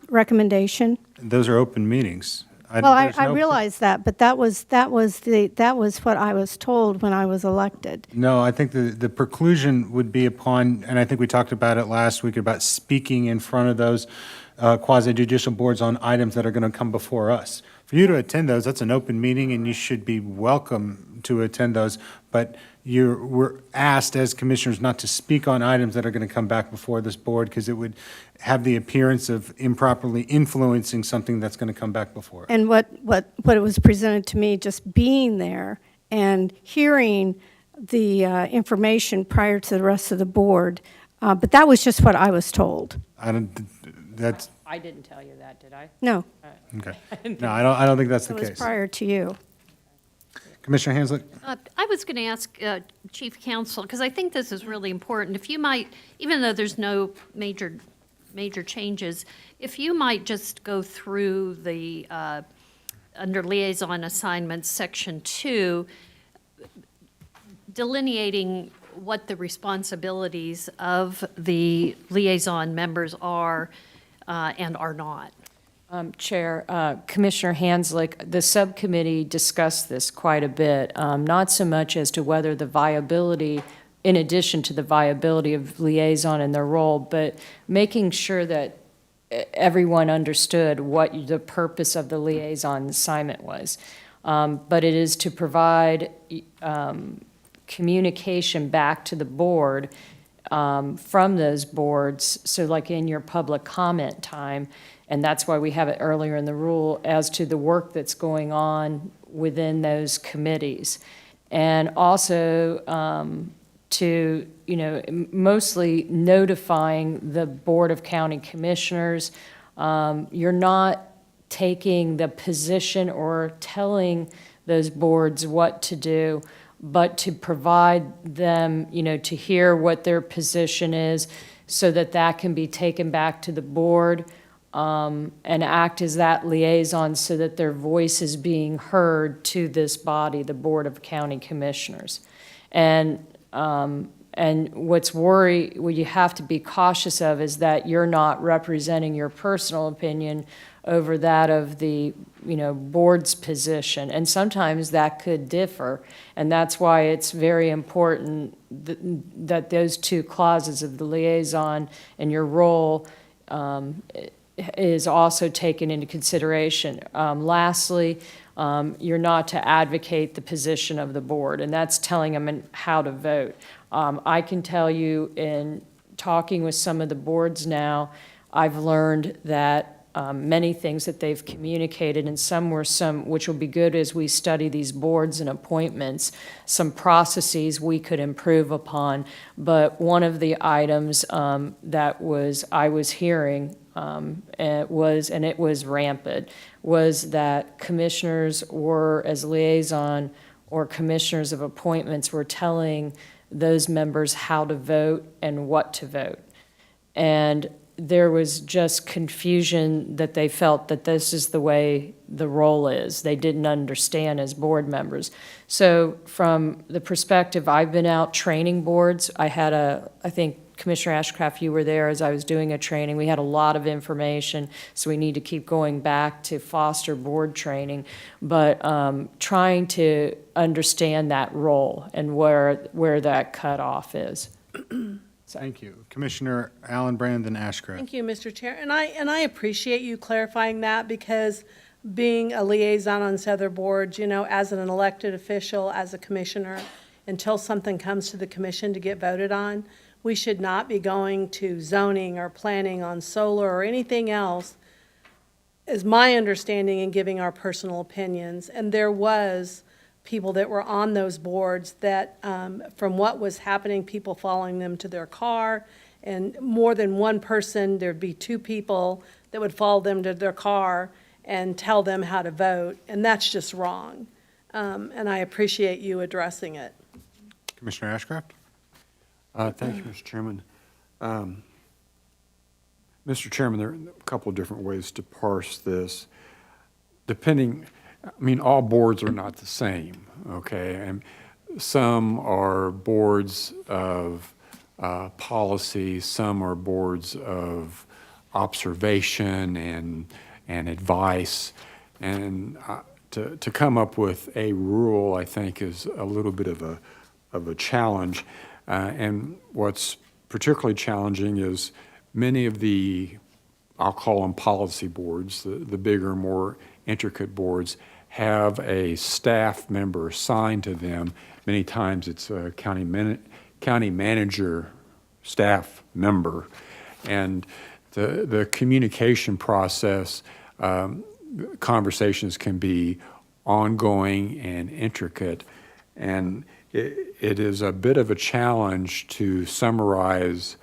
Speaker 5: recommendation?
Speaker 1: Those are open meetings.
Speaker 5: Well, I
Speaker 1: there's no-
Speaker 5: realize that, but that was what I was told when I was elected.
Speaker 1: No, I think the preclusion would be upon, and I think we talked about it last week, about speaking in front of those quasi judicial boards on items that are going to come before us. For you to attend those, that's an open meeting, and you should be welcome to attend those, but we're asked as commissioners not to speak on items that are going to come back before this board, because it would have the appearance of improperly influencing something that's going to come back before.
Speaker 5: And what it was presented to me, just being there and hearing the information prior to the rest of the board, but that was just what I was told.
Speaker 1: That's,
Speaker 6: I didn't tell you that, did I?
Speaker 5: No,
Speaker 1: okay. No, I don't think that's the
Speaker 5: it was
Speaker 1: case.
Speaker 5: prior to you.
Speaker 1: Commissioner Hanslick?
Speaker 4: I was going to ask Chief Counsel, because I think this is really important, if you might, even though there's no major changes, if you might just go through the, under liaison assignments, section 2, delineating what the responsibilities of the liaison members are and are not.
Speaker 6: Chair, Commissioner Hanslick, the subcommittee discussed this quite a bit, not so much as to whether the viability, in addition to the viability of liaison and their role, but making sure that everyone understood what the purpose of the liaison assignment was. But it is to provide communication back to the board from those boards, so like in your public comment time, and that's why we have it earlier in the rule, as to the work that's going on within those committees. And also to, mostly notifying the Board of County Commissioners. You're not taking the position or telling those boards what to do, but to provide them, to hear what their position is so that that can be taken back to the board and act as that liaison so that their voice is being heard to this body, the Board of County Commissioners. And what you have to be cautious of is that you're not representing your personal opinion over that of the, board's position. And sometimes that could differ. And that's why it's very important that those two clauses of the liaison and your role is also taken into consideration. Lastly, you're not to advocate the position of the board, and that's telling them how to vote. I can tell you in talking with some of the boards now, I've learned that many things that they've communicated, and some which will be good as we study these boards and appointments, some processes we could improve upon. But one of the items I was hearing, and it was rampant, was that commissioners were, as liaison or commissioners of appointments, were telling those members how to vote and what to vote. And there was just confusion that they felt that this is the way the role is. They didn't understand as board members. So from the perspective, I've been out training boards. I think Commissioner Ashcraft, you were there as I was doing a training. We had a lot of information, so we need to keep going back to foster board training. But trying to understand that role and where that cutoff is.
Speaker 1: Thank you. Commissioner Allen Brandon Ashcraft.
Speaker 7: Thank you, Mr. Chair. And I appreciate you clarifying that, because being a liaison on this other board, you know, as an elected official, as a commissioner, until something comes to the commission to get voted on, we should not be going to zoning or planning on solar or anything else, is my understanding, and giving our personal opinions. And there was people that were on those boards that, from what was happening, people following them to their car, and more than one person, there'd be two people that would follow them to their car and tell them how to vote, and that's just wrong. And I appreciate you addressing it.
Speaker 1: Commissioner Ashcraft?
Speaker 3: Thank you, Mr. Chairman. Mr. Chairman, there are a couple of different ways to parse this. Depending, I mean, all boards are not the same, okay? And some are boards of policy, some are boards of observation and advice. And to come up with a rule, I think, is a little bit of a challenge. And what's particularly challenging is many of the, I'll call them policy boards, the bigger, more intricate boards, have a staff member assigned to them. Many times it's a county manager staff member. And the communication process, conversations can be ongoing and intricate. And it is a bit of a challenge to summarize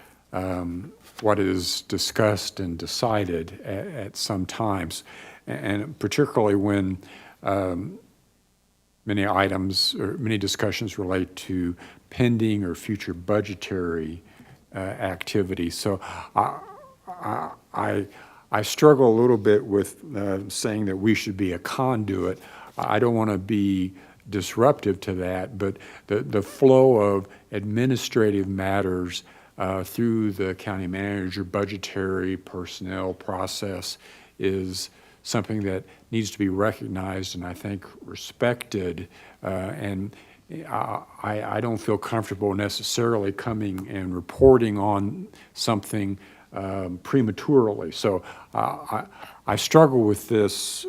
Speaker 3: what is discussed and decided at some times, and particularly when many items or many discussions relate to pending or future budgetary activity. So I struggle a little bit with saying that we should be a conduit. I don't want to be disruptive to that, but the flow of administrative matters through the county manager budgetary personnel process is something that needs to be recognized and I think respected. And I don't feel comfortable necessarily coming and reporting on something prematurely. So I struggle with this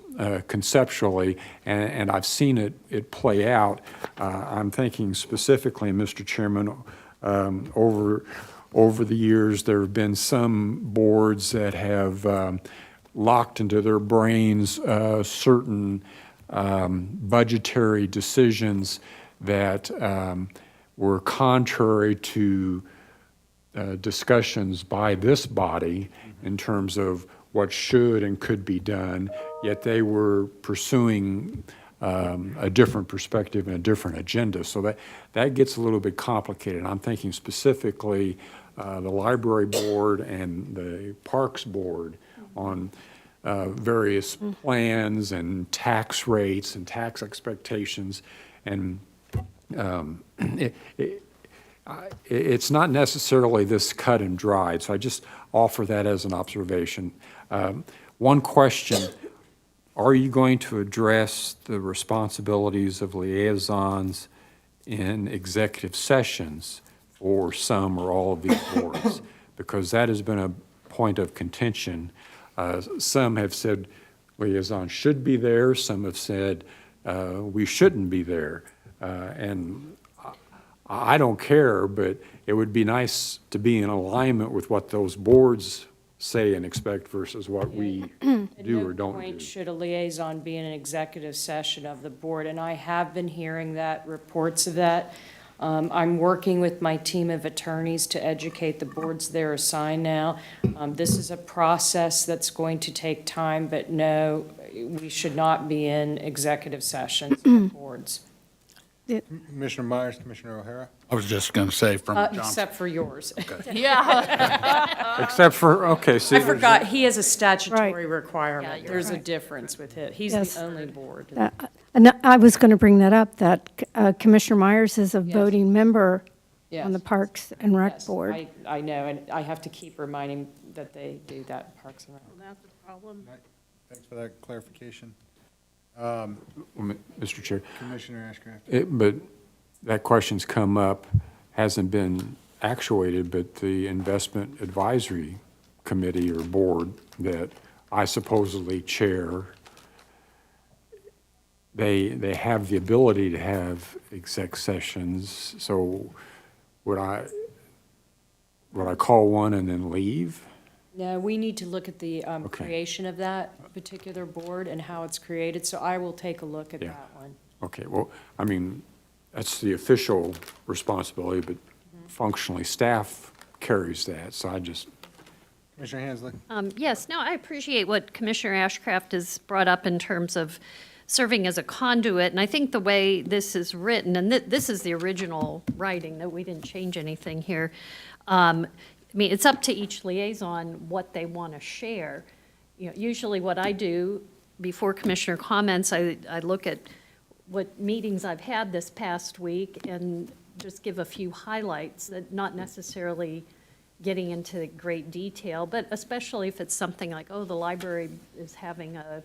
Speaker 3: conceptually, and I've seen it play out. I'm thinking specifically, Mr. Chairman, over the years, there have been some boards that have locked into their brains certain budgetary decisions that were contrary to discussions by this body in terms of what should and could be done, yet they were pursuing a different perspective and a different agenda. So that gets a little bit complicated. I'm thinking specifically the library board and the parks board on various plans and tax rates and tax expectations. And it's not necessarily this cut and dried, so I just offer that as an observation. One question, are you going to address the responsibilities of liaisons in executive sessions for some or all of these boards? Because that has been a point of contention. Some have said liaisons should be there, some have said we shouldn't be there. And I don't care, but it would be nice to be in alignment with what those boards say and expect versus what we do or don't
Speaker 6: At no point
Speaker 3: do.
Speaker 6: should a liaison be in an executive session of the board, and I have been hearing that, reports of that. I'm working with my team of attorneys to educate the boards they're assigned now. This is a process that's going to take time, but no, we should not be in executive sessions of boards.
Speaker 1: Commissioner Myers, Commissioner O'Hara?
Speaker 10: I was just going to say from Johnson.
Speaker 6: Except for yours.
Speaker 9: Yeah.
Speaker 3: Except for, okay, see.
Speaker 6: I forgot, he has a statutory
Speaker 4: Yeah,
Speaker 6: requirement.
Speaker 4: you're
Speaker 6: There's a
Speaker 4: right.
Speaker 6: difference with it. He's
Speaker 5: Yes.
Speaker 6: the only board.
Speaker 5: And I was going to bring that up, that Commissioner Myers is a voting member on the
Speaker 6: Yes.
Speaker 5: Parks and Rec
Speaker 6: Yes,
Speaker 5: Board.
Speaker 6: I know, and I have to keep reminding that they do that in Parks and Rec.
Speaker 7: That's a problem.
Speaker 1: Thanks for that clarification.
Speaker 3: Mr. Chair,
Speaker 1: Commissioner Ashcraft?
Speaker 3: but that question's come up, hasn't been actuated, but the Investment Advisory Committee or Board that I supposedly chair, they have the ability to have exec sessions, so would I call one and then leave?
Speaker 6: No, we need to look at the
Speaker 3: Okay.
Speaker 6: creation of that particular board and how it's created, so I will take a look at
Speaker 3: Yeah.
Speaker 6: that one.
Speaker 3: Okay, well, I mean, that's the official responsibility, but functionally, staff carries that, so I just,
Speaker 1: Commissioner Hensley?
Speaker 4: Yes, no, I appreciate what Commissioner Ashcraft has brought up in terms of serving as a conduit, and I think the way this is written, and this is the original writing, that we didn't change anything here. I mean, it's up to each liaison what they want to share. You know, usually what I do before commissioner comments, I look at what meetings I've had this past week and just give a few highlights, that not necessarily getting into great detail, but especially if it's something like, oh, the library is having a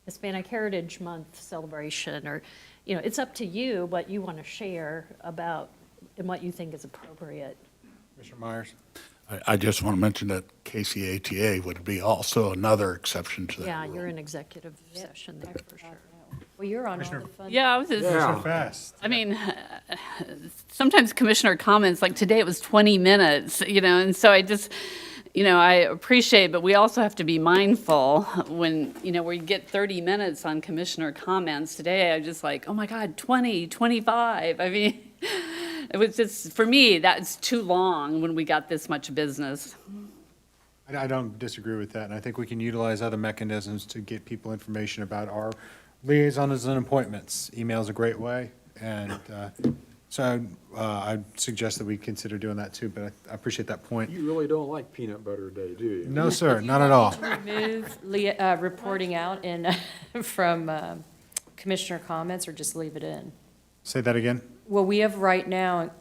Speaker 4: Hispanic Heritage Month celebration, or, you know, it's up to you what you want to share about and what you think is appropriate.
Speaker 1: Commissioner Myers?
Speaker 10: I just want to mention that KCATA would be also another exception to that
Speaker 4: Yeah,
Speaker 10: rule.
Speaker 4: you're in executive session there for sure.
Speaker 6: Well, you're on all the fun.
Speaker 9: Yeah, I was just,
Speaker 1: Commissioner Fast?
Speaker 9: I mean, sometimes commissioner comments, like today it was 20 minutes, you know, and so I just, you know, I appreciate, but we also have to be mindful when, you know, we get 30 minutes on commissioner comments. Today, I was just like, oh my God, 20, 25. I mean, it was just, for me, that's too long when we got this much business.
Speaker 1: I don't disagree with that, and I think we can utilize other mechanisms to get people information about our liaisons and appointments. Email's a great way, and so I'd suggest that we consider doing that too, but I appreciate that point.
Speaker 3: you really don't like peanut butter day, do you?
Speaker 1: No, sir, not at all.
Speaker 6: Remove reporting out in, from commissioner comments, or just leave it in?
Speaker 1: Say that again?
Speaker 6: Well, we have right now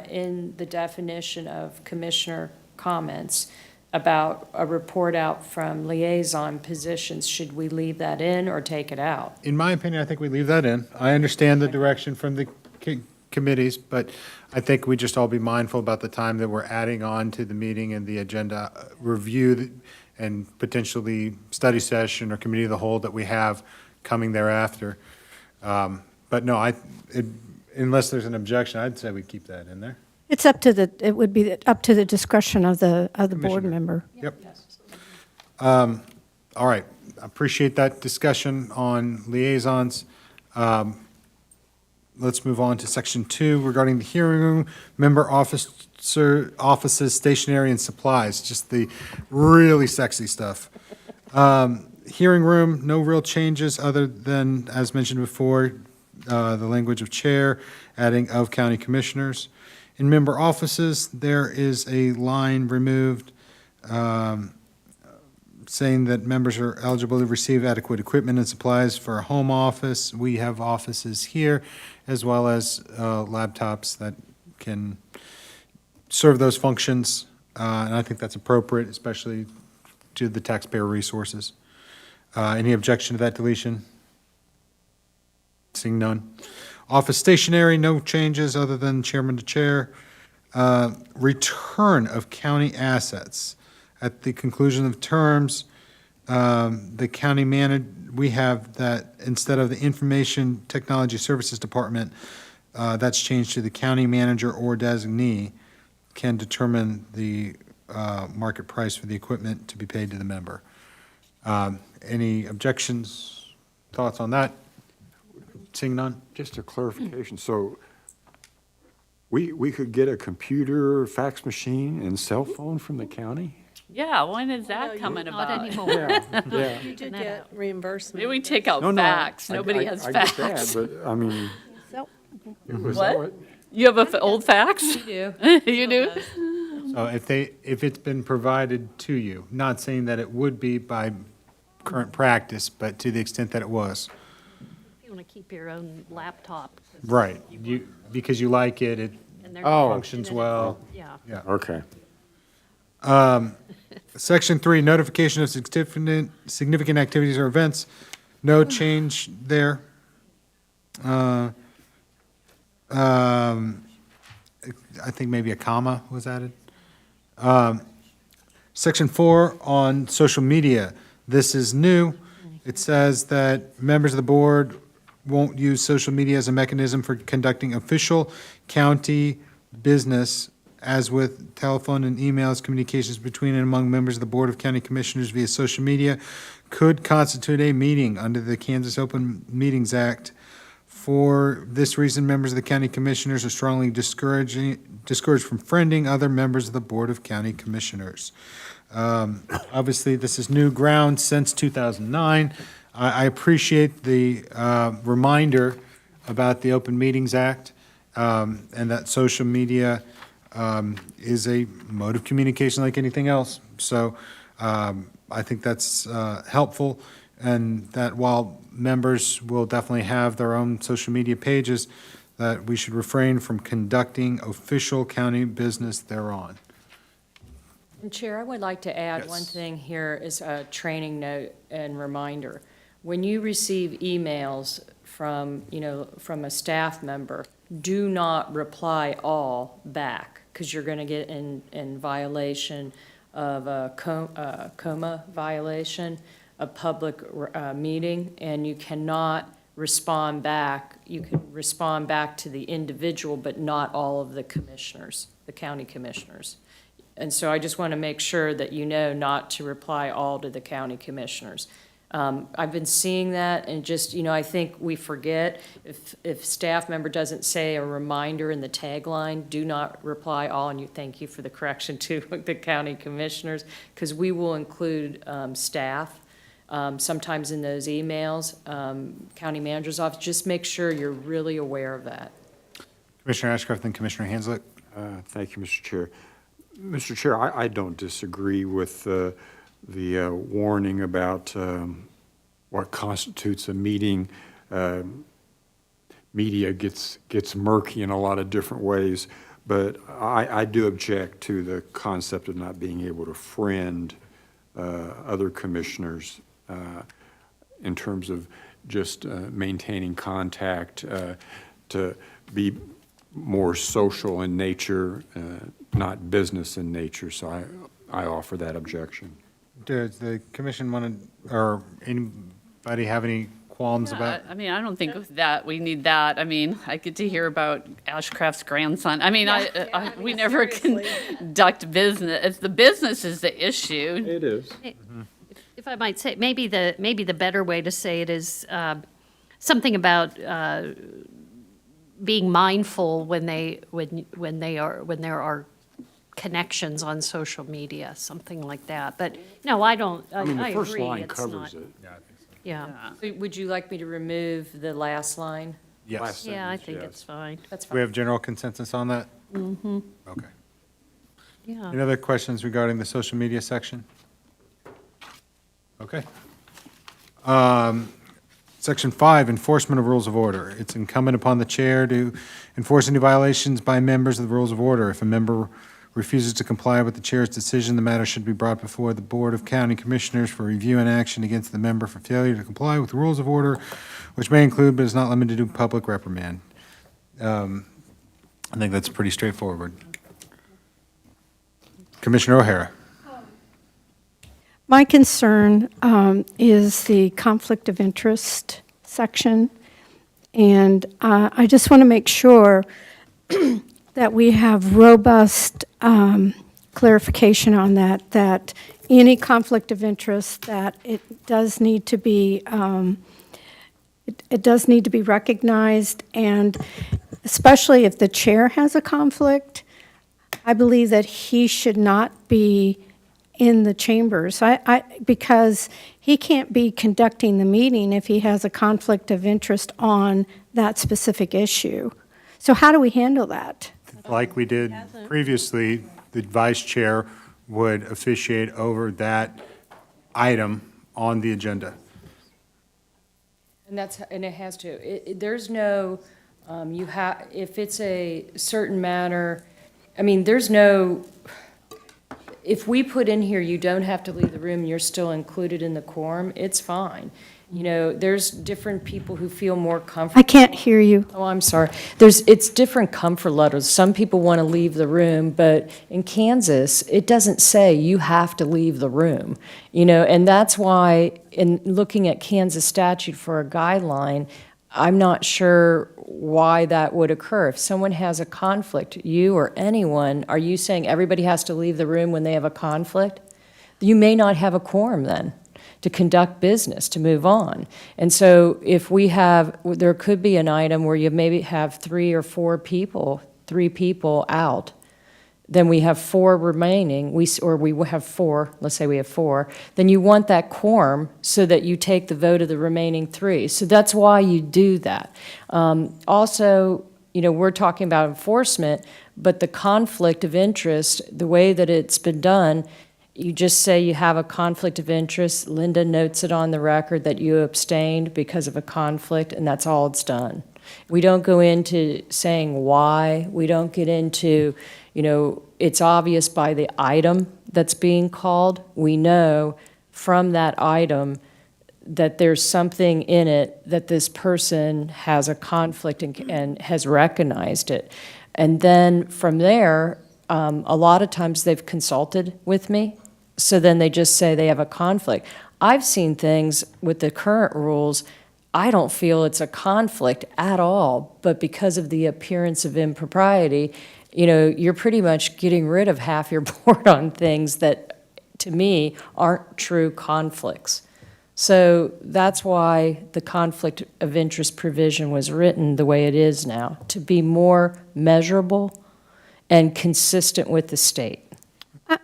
Speaker 6: in the definition of commissioner comments about a report out from liaison positions. Should we leave that in or take it out?
Speaker 1: In my opinion, I think we leave that in. I understand the direction from the committees, but I think we just all be mindful about the time that we're adding on to the meeting and the agenda review and potentially study session or committee of the whole that we have coming thereafter. But no, unless there's an objection, I'd say we keep that in there.
Speaker 5: It's up to it would be up to the discretion of the board
Speaker 1: Commissioner.
Speaker 5: member.
Speaker 1: Yep. All right, I appreciate that discussion on liaisons. Let's move on to section 2 regarding the hearing room, member offices, stationery, and supplies, just the really sexy stuff. Hearing room, no real changes other than, as mentioned before, the language of chair, adding of county commissioners. In member offices, there is a line removed saying that members are eligible to receive adequate equipment and supplies for a home office. We have offices here, as well as laptops that can serve those functions, and I think that's appropriate, especially to the taxpayer resources. Any objection to that deletion? Seeing none. Office stationery, no changes other than chairman to chair. Return of county assets. At the conclusion of terms, the county we have that instead of the Information Technology Services Department, that's changed to the county manager or designee can determine the market price for the equipment to be paid to the member. Any objections, thoughts on that? Seeing none?
Speaker 3: Just a clarification, so we could get a computer, fax machine, and cell phone from the county?
Speaker 9: Yeah, when is
Speaker 7: No,
Speaker 9: that
Speaker 7: you-
Speaker 9: coming
Speaker 4: Not
Speaker 9: about?
Speaker 4: anymore.
Speaker 3: Yeah.
Speaker 7: You did
Speaker 4: that
Speaker 7: get
Speaker 4: out.
Speaker 7: reimbursement.
Speaker 9: Maybe we take out
Speaker 3: No, no.
Speaker 9: fax.
Speaker 3: I-
Speaker 9: Nobody
Speaker 3: I-
Speaker 9: has
Speaker 3: I get
Speaker 9: fax.
Speaker 3: that, but, I mean,
Speaker 5: So,
Speaker 3: was that
Speaker 9: What? You have a old fax? You do. You do?
Speaker 1: So if it's been provided to you, not saying that it would be by current practice, but to the extent that it was.
Speaker 4: If you want to keep your own laptop.
Speaker 1: Right, because you like it, it
Speaker 4: and they're-
Speaker 1: functions well.
Speaker 4: Yeah.
Speaker 1: Yeah.
Speaker 3: okay.
Speaker 1: Section 3, notification of significant activities or events, no change there. I think maybe a comma was added. Section 4 on social media. This is new. It says that members of the board won't use social media as a mechanism for conducting official county business, as with telephone and emails, communications between and among members of the Board of County Commissioners via social media could constitute a meeting under the Kansas Open Meetings Act. For this reason, members of the county commissioners are strongly discouraged from friending other members of the Board of County Commissioners. Obviously, this is new ground since 2009. I appreciate the reminder about the Open Meetings Act, and that social media is a mode of communication like anything else. So I think that's helpful, and that while members will definitely have their own social media pages, that we should refrain from conducting official county business thereon.
Speaker 6: And Chair, I would like to add
Speaker 1: Yes.
Speaker 6: one thing here is a training note and reminder. When you receive emails from, from a staff member, do not reply all back, because you're going to get in violation of a COMA violation, a public meeting, and you cannot respond back. You can respond back to the individual, but not all of the commissioners, the county commissioners. And so I just want to make sure that you know not to reply all to the county commissioners. I've been seeing that, and just, I think we forget, if staff member doesn't say a reminder in the tagline, do not reply all, and thank you for the correction to the county commissioners, because we will include staff sometimes in those emails, county manager's office. Just make sure you're really aware of that.
Speaker 1: Commissioner Ashcraft and Commissioner Hanslick.
Speaker 3: Thank you, Mr. Chair. Mr. Chair, I don't disagree with the warning about what constitutes a meeting. Media gets murky in a lot of different ways, but I do object to the concept of not being able to friend other commissioners in terms of just maintaining contact, to be more social in nature, not business in nature. So I offer that objection.
Speaker 1: Does the commission want to, or anybody have any qualms about?
Speaker 9: I mean, I don't think that we need that. I mean, I get to hear about Ashcraft's grandson. I mean, we never conduct business. If the business is the issue,
Speaker 3: It is.
Speaker 4: If I might say, maybe the better way to say it is something about being mindful when there are connections on social media, something like that. But no, I don't.
Speaker 3: I mean, the
Speaker 4: I
Speaker 3: first
Speaker 4: agree,
Speaker 3: line
Speaker 4: it's
Speaker 3: covers
Speaker 4: not-
Speaker 3: it.
Speaker 4: Yeah,
Speaker 6: So would you like me to remove the last line?
Speaker 1: Yes.
Speaker 3: Last
Speaker 4: yeah, I
Speaker 3: sentence,
Speaker 4: think
Speaker 3: yes.
Speaker 4: it's fine.
Speaker 6: That's
Speaker 1: Do we
Speaker 6: fine.
Speaker 1: have general consensus on that? Mm-hmm. Okay.
Speaker 4: Yeah.
Speaker 1: Any other questions regarding the social media section? Okay. Section 5, enforcement of rules of order. It's incumbent upon the chair to enforce any violations by members of the rules of order. If a member refuses to comply with the chair's decision, the matter should be brought before the Board of County Commissioners for review and action against the member for failure to comply with the rules of order, which may include but is not limited to public reprimand. I think that's pretty straightforward. Commissioner O'Hara.
Speaker 5: My concern is the conflict of interest section, and I just want to make sure that we have robust clarification on that any conflict of interest, that it does need to be, it does need to be recognized, and especially if the chair has a conflict, I believe that he should not be in the chambers, because he can't be conducting the meeting if he has a conflict of interest on that specific issue. So how do we handle that?
Speaker 1: Like we did previously, the vice chair would officiate over that item on the agenda.
Speaker 6: And it has to. There's no, if it's a certain matter, I mean, there's no, if we put in here, you don't have to leave the room, you're still included in the quorum, it's fine. You know, there's different people who feel more comfortable.
Speaker 5: I can't hear you.
Speaker 6: Oh, I'm sorry. It's different comfort levels. Some people want to leave the room, but in Kansas, it doesn't say you have to leave the room. You know, and that's why, in looking at Kansas statute for a guideline, I'm not sure why that would occur. If someone has a conflict, you or anyone, are you saying everybody has to leave the room when they have a conflict? You may not have a quorum then to conduct business, to move on. And so if we have, there could be an item where you maybe have 3 or 4 people, 3 people out, then we have 4 remaining, we have 4, let's say we have 4, then you want that quorum so that you take the vote of the remaining 3. So that's why you do that. Also, you know, we're talking about enforcement, but the conflict of interest, the way that it's been done, you just say you have a conflict of interest. Linda notes it on the record that you abstained because of a conflict, and that's all it's done. We don't go into saying why. We don't get into, you know, it's obvious by the item that's being called. We know from that item that there's something in it that this person has a conflict and has recognized it. And then from there, a lot of times they've consulted with me, so then they just say they have a conflict. I've seen things with the current rules, I don't feel it's a conflict at all, but because of the appearance of impropriety, you know, you're pretty much getting rid of half your board on things that, to me, aren't true conflicts. So that's why the conflict of interest provision was written the way it is now, to be more measurable and consistent with the state.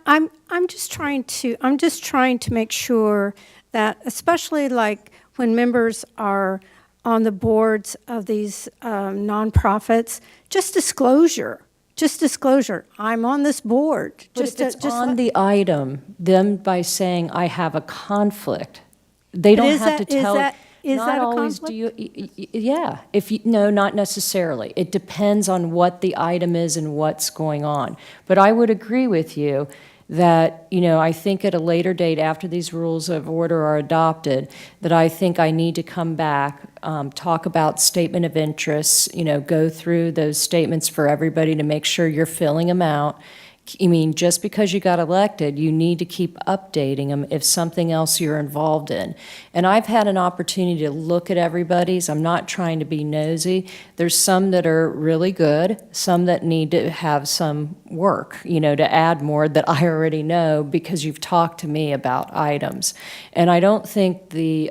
Speaker 5: I'm just trying to make sure that, especially like when members are on the boards of these nonprofits, just disclosure. I'm on this board.
Speaker 6: But if it's on the item, them by saying, I have a conflict, they don't have to tell.
Speaker 5: Is
Speaker 6: Not
Speaker 5: that a
Speaker 6: always
Speaker 5: conflict?
Speaker 6: do you, yeah, no, not necessarily. It depends on what the item is and what's going on. But I would agree with you that, you know, I think at a later date, after these rules of order are adopted, that I think I need to come back, talk about statement of interests, you know, go through those statements for everybody to make sure you're filling them out. I mean, just because you got elected, you need to keep updating them if something else you're involved in. And I've had an opportunity to look at everybody's. I'm not trying to be nosy. There's some that are really good, some that need to have some work, you know, to add more that I already know because you've talked to me about items. And I don't think the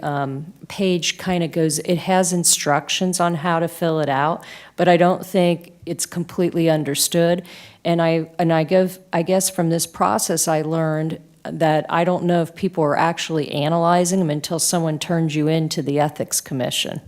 Speaker 6: page kind of goes, it has instructions on how to fill it out, but I don't think it's completely understood. And I guess from this process, I learned that I don't know if people are actually analyzing them until someone turns you into the Ethics Commission.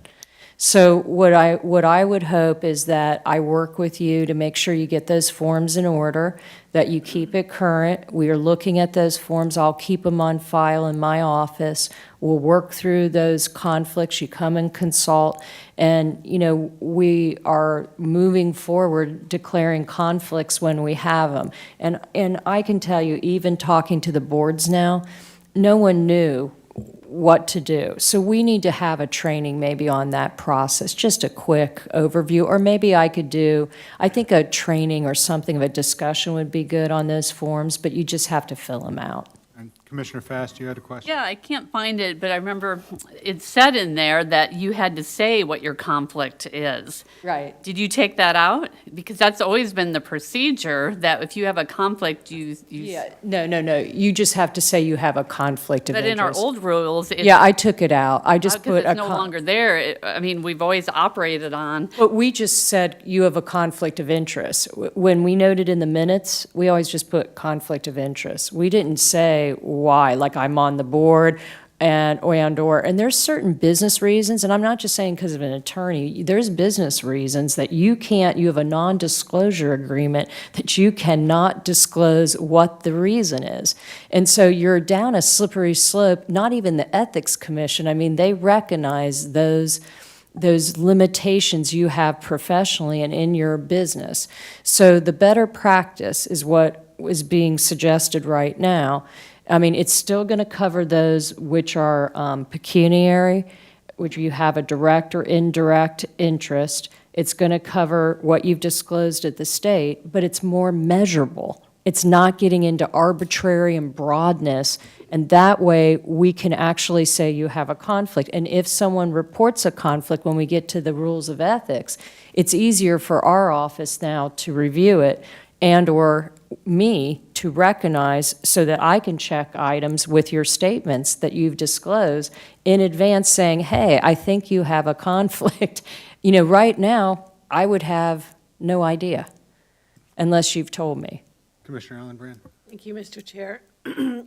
Speaker 6: So what I would hope is that I work with you to make sure you get those forms in order, that you keep it current. We are looking at those forms. I'll keep them on file in my office. We'll work through those conflicts. You come and consult. And, you know, we are moving forward declaring conflicts when we have them. And I can tell you, even talking to the boards now, no one knew what to do. So we need to have a training maybe on that process, just a quick overview, or maybe I could do, I think a training or something of a discussion would be good on those forms, but you just have to fill them out.
Speaker 1: And Commissioner Fast, you had a question?
Speaker 9: Yeah, I can't find it, but I remember it said in there that you had to say what your conflict is.
Speaker 6: Right.
Speaker 9: Did you take that out? Because that's always been the procedure, that if you have a conflict, you.
Speaker 6: Yeah, no. You just have to say you have a conflict of
Speaker 9: But
Speaker 6: interest.
Speaker 9: in our old rules.
Speaker 6: Yeah, I took it out. I just put
Speaker 9: Because
Speaker 6: a.
Speaker 9: it's no longer there. I mean, we've always operated on.
Speaker 6: But we just said you have a conflict of interest. When we noted in the minutes, we always just put conflict of interest. We didn't say why, like I'm on the board and there's certain business reasons, and I'm not just saying because of an attorney, there's business reasons that you have a non-disclosure agreement that you cannot disclose what the reason is. And so you're down a slippery slope, not even the Ethics Commission, I mean, they recognize those limitations you have professionally and in your business. So the better practice is what is being suggested right now. I mean, it's still going to cover those which are pecuniary, which you have a direct or indirect interest. It's going to cover what you've disclosed at the state, but it's more measurable. It's not getting into arbitrary and broadness, and that way we can actually say you have a conflict. And if someone reports a conflict when we get to the rules of ethics, it's easier for our office now to review it and/or me to recognize so that I can check items with your statements that you've disclosed in advance saying, hey, I think you have a conflict. You know, right now, I would have no idea unless you've told me.
Speaker 1: Commissioner Allen Brand.
Speaker 7: Thank you, Mr. Chair.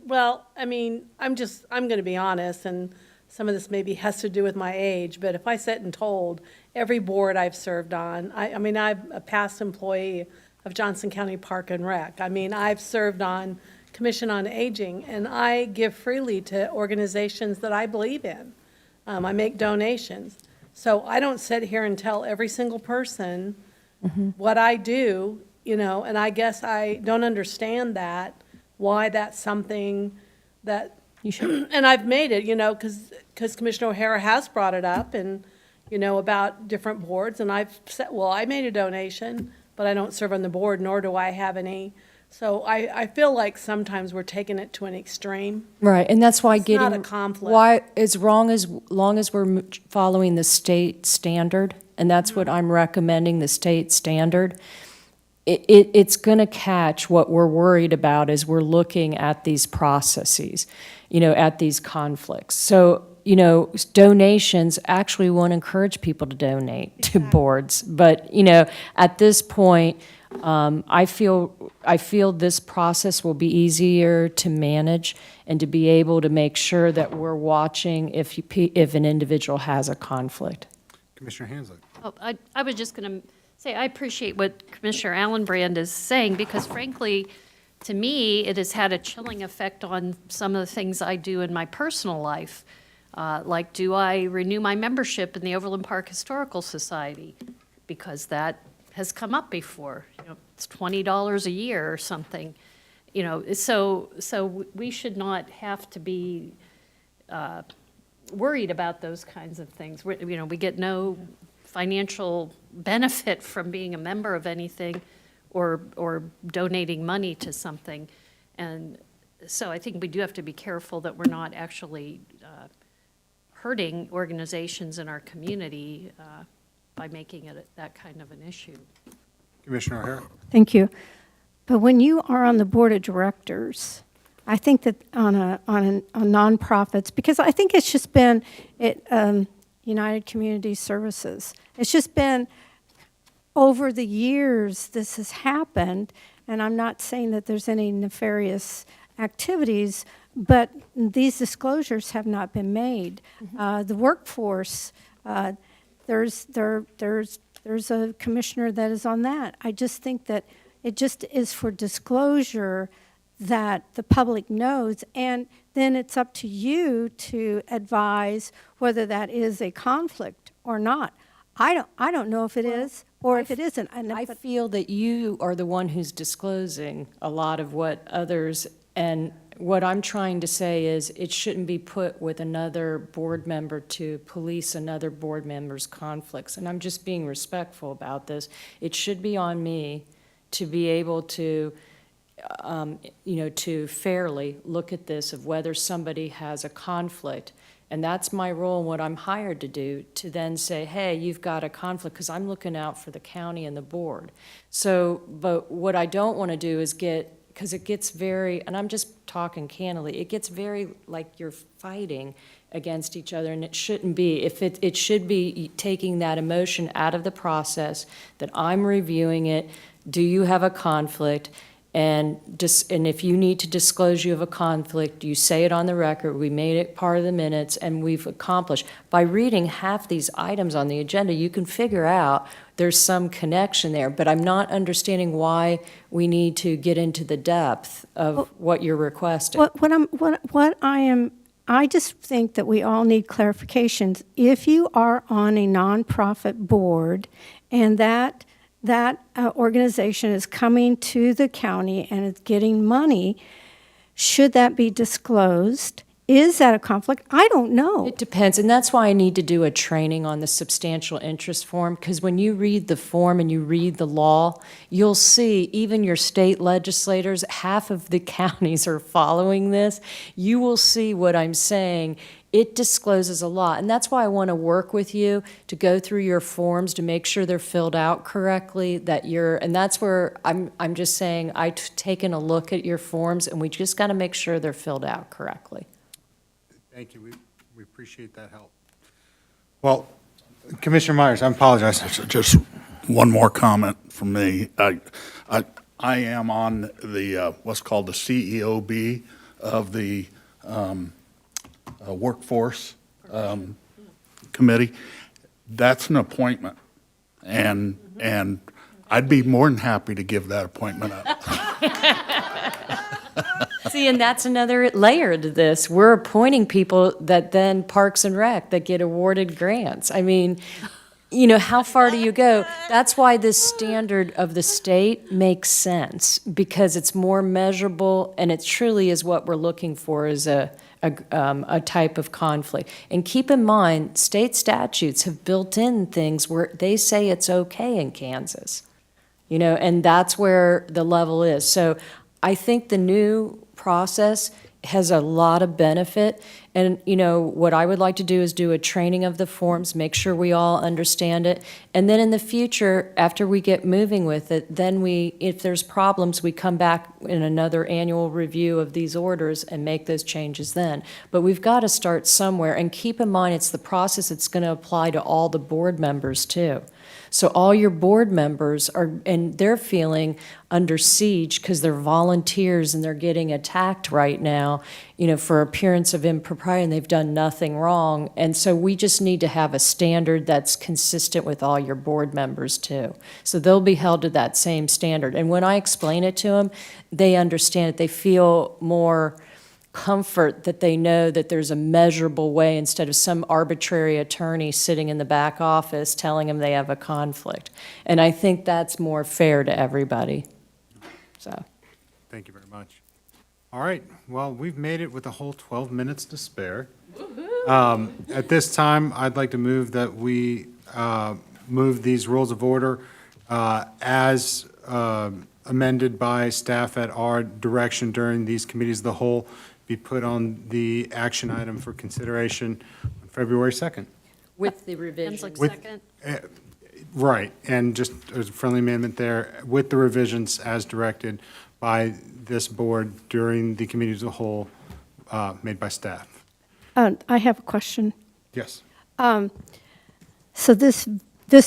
Speaker 7: Well, I mean, I'm going to be honest, and some of this maybe has to do with my age, but if I sit and told every board I've served on, I mean, I'm a past employee of Johnson County Park and Rec. I mean, I've served on Commission on Aging, and I give freely to organizations that I believe in. I make donations. So I don't sit here and tell every single person what I do, you know, and I guess I don't understand that, why that's something that,
Speaker 6: You should.
Speaker 7: and I've made it, you know, because Commissioner O'Hara has brought it up and, you know, about different boards, and I've said, well, I made a donation, but I don't serve on the board, nor do I have any. So I feel like sometimes we're taking it to an extreme.
Speaker 6: Right, and that's why
Speaker 7: It's
Speaker 6: getting.
Speaker 7: not a conflict.
Speaker 6: Why, as long as we're following the state standard, and that's what I'm recommending, the state standard, it's going to catch what we're worried about as we're looking at these processes, you know, at these conflicts. So, you know, donations, actually want to encourage people to donate to boards. But, you know, at this point, I feel this process will be easier to manage and to be able to make sure that we're watching if an individual has a conflict.
Speaker 1: Commissioner Hanslick.
Speaker 4: Oh, I was just going to say, I appreciate what Commissioner Allen Brand is saying, because frankly, to me, it has had a chilling effect on some of the things I do in my personal life. Like, do I renew my membership in the Overland Park Historical Society? Because that has come up before. You know, it's $20 a year or something. You know, so we should not have to be worried about those kinds of things. You know, we get no financial benefit from being a member of anything or donating money to something. And so I think we do have to be careful that we're not actually hurting organizations in our community by making it that kind of an issue.
Speaker 1: Commissioner O'Hara.
Speaker 5: Thank you. But when you are on the board of directors, I think that on nonprofits, because I think it's just been United Community Services. It's just been over the years this has happened, and I'm not saying that there's any nefarious activities, but these disclosures have not been made. The workforce, there's a commissioner that is on that. I just think that it just is for disclosure that the public knows, and then it's up to you to advise whether that is a conflict or not. I don't know if it is or if it isn't.
Speaker 6: I feel that you are the one who's disclosing a lot of what others, and what I'm trying to say is it shouldn't be put with another board member to police another board member's conflicts. And I'm just being respectful about this. It should be on me to be able to, to fairly look at this of whether somebody has a conflict. And that's my role and what I'm hired to do, to then say, hey, you've got a conflict, because I'm looking out for the county and the board. So, but what I don't want to do is because it gets very, and I'm just talking candidly, it gets very like you're fighting against each other, and it shouldn't be. It should be taking that emotion out of the process, that I'm reviewing it. Do you have a conflict? And if you need to disclose you have a conflict, you say it on the record, we made it part of the minutes, and we've accomplished. By reading half these items on the agenda, you can figure out there's some connection there, but I'm not understanding why we need to get into the depth of what you're requesting.
Speaker 5: I just think that we all need clarifications. If you are on a nonprofit board and that that organization is coming to the county and is getting money, should that be disclosed? Is that a conflict? I don't know.
Speaker 6: It depends, and that's why I need to do a training on the substantial interest form, because when you read the form and you read the law, you'll see even your state legislators, half of the counties are following this. You will see what I'm saying. It discloses a lot, and that's why I want to work with you to go through your forms to make sure they're filled out correctly, and that's where I'm just saying, I've taken a look at your forms, and we just got to make sure they're filled out correctly.
Speaker 1: Thank you. We appreciate that help. Well, Commissioner Myers, I apologize.
Speaker 10: Just one more comment from me. I am on the, what's called the CEOB of the Workforce Committee. That's an appointment, and I'd be more than happy to give that appointment up.
Speaker 6: See, and that's another layer to this. We're appointing people that then Parks and Rec that get awarded grants. I mean, how far do you go? That's why this standard of the state makes sense, because it's more measurable, and it truly is what we're looking for is a type of conflict. And keep in mind, state statutes have built in things where they say it's okay in Kansas, and that's where the level is. So I think the new process has a lot of benefit. And, what I would like to do is do a training of the forms, make sure we all understand it. And then in the future, after we get moving with it, then if there's problems, we come back in another annual review of these orders and make those changes then. But we've got to start somewhere. And keep in mind, it's the process that's going to apply to all the board members too. So all your board members and they're feeling under siege because they're volunteers and they're getting attacked right now, for appearance of impropriety, and they've done nothing wrong. And so we just need to have a standard that's consistent with all your board members too. So they'll be held to that same standard. And when I explain it to them, they understand it. They feel more comfort that they know that there's a measurable way instead of some arbitrary attorney sitting in the back office telling them they have a conflict. And I think that's more fair to everybody. So,
Speaker 1: Thank you very much. All right, well, we've made it with a whole 12 minutes to spare. At this time, I'd like to move that we move these rules of order as amended by staff at our direction during these committees of the whole, be put on the action item for consideration on February 2nd.
Speaker 6: with the revision.
Speaker 4: Henslick,
Speaker 1: With-
Speaker 4: second.
Speaker 1: Right, and just a friendly amendment there, with the revisions as directed by this board during the committees of the whole made by staff.
Speaker 5: I have a question.
Speaker 1: Yes.
Speaker 5: So this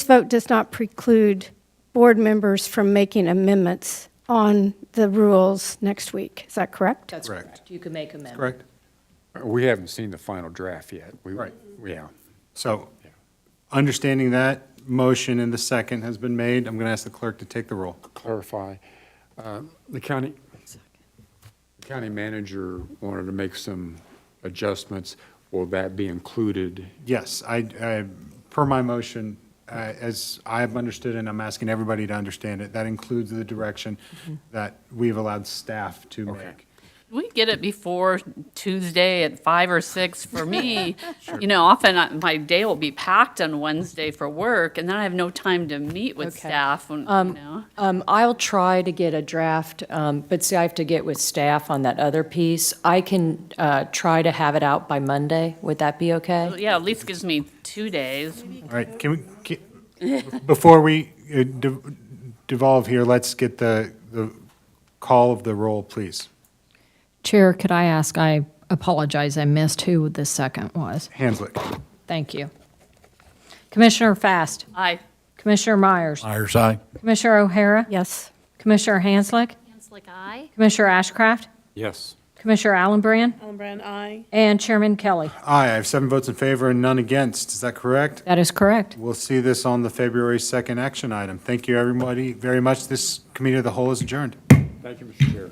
Speaker 5: vote does not preclude board members from making amendments on the rules next week. Is that correct?
Speaker 6: That's
Speaker 1: Correct.
Speaker 6: correct. You can make amendments.
Speaker 1: Correct?
Speaker 3: We haven't seen the final draft yet.
Speaker 1: Right.
Speaker 3: Yeah.
Speaker 1: So, understanding that, motion and the second has been made, I'm going to ask the clerk to take the roll.
Speaker 3: Clarify, the county manager wanted to make some adjustments. Will that be included?
Speaker 1: Yes, per my motion, as I have understood, and I'm asking everybody to understand it, that includes the direction that we've allowed staff to
Speaker 3: Okay.
Speaker 1: make.
Speaker 9: Can we get it before Tuesday at 5 or 6 for me? Often my day will be packed on Wednesday for work, and then I have no time to meet with
Speaker 6: Okay.
Speaker 9: staff.
Speaker 6: I'll try to get a draft, but see, I have to get with staff on that other piece. I can try to have it out by Monday. Would that be okay?
Speaker 9: Yeah, at least gives me 2 days.
Speaker 1: All right, before we devolve here, let's get the call of the roll, please.
Speaker 2: Chair, could I ask, I apologize, I missed who the second was.
Speaker 1: Hanslick.
Speaker 2: Thank you. Commissioner Fast,
Speaker 9: Aye.
Speaker 2: Commissioner Myers,
Speaker 10: Myers, aye.
Speaker 2: Commissioner O'Hara,
Speaker 5: Yes.
Speaker 2: Commissioner Hanslick,
Speaker 4: Henslick, aye.
Speaker 2: Commissioner Ashcraft,
Speaker 3: Yes.
Speaker 2: Commissioner Allenbrand,
Speaker 7: Allenbrand, aye.
Speaker 2: and Chairman Kelly.
Speaker 1: Aye, I have 7 votes in favor and none against. Is that correct?
Speaker 2: That is correct.
Speaker 1: We'll see this on the February 2nd action item. Thank you, everybody, very much. This committee of the whole is adjourned.
Speaker 3: Thank you, Mr. Chair.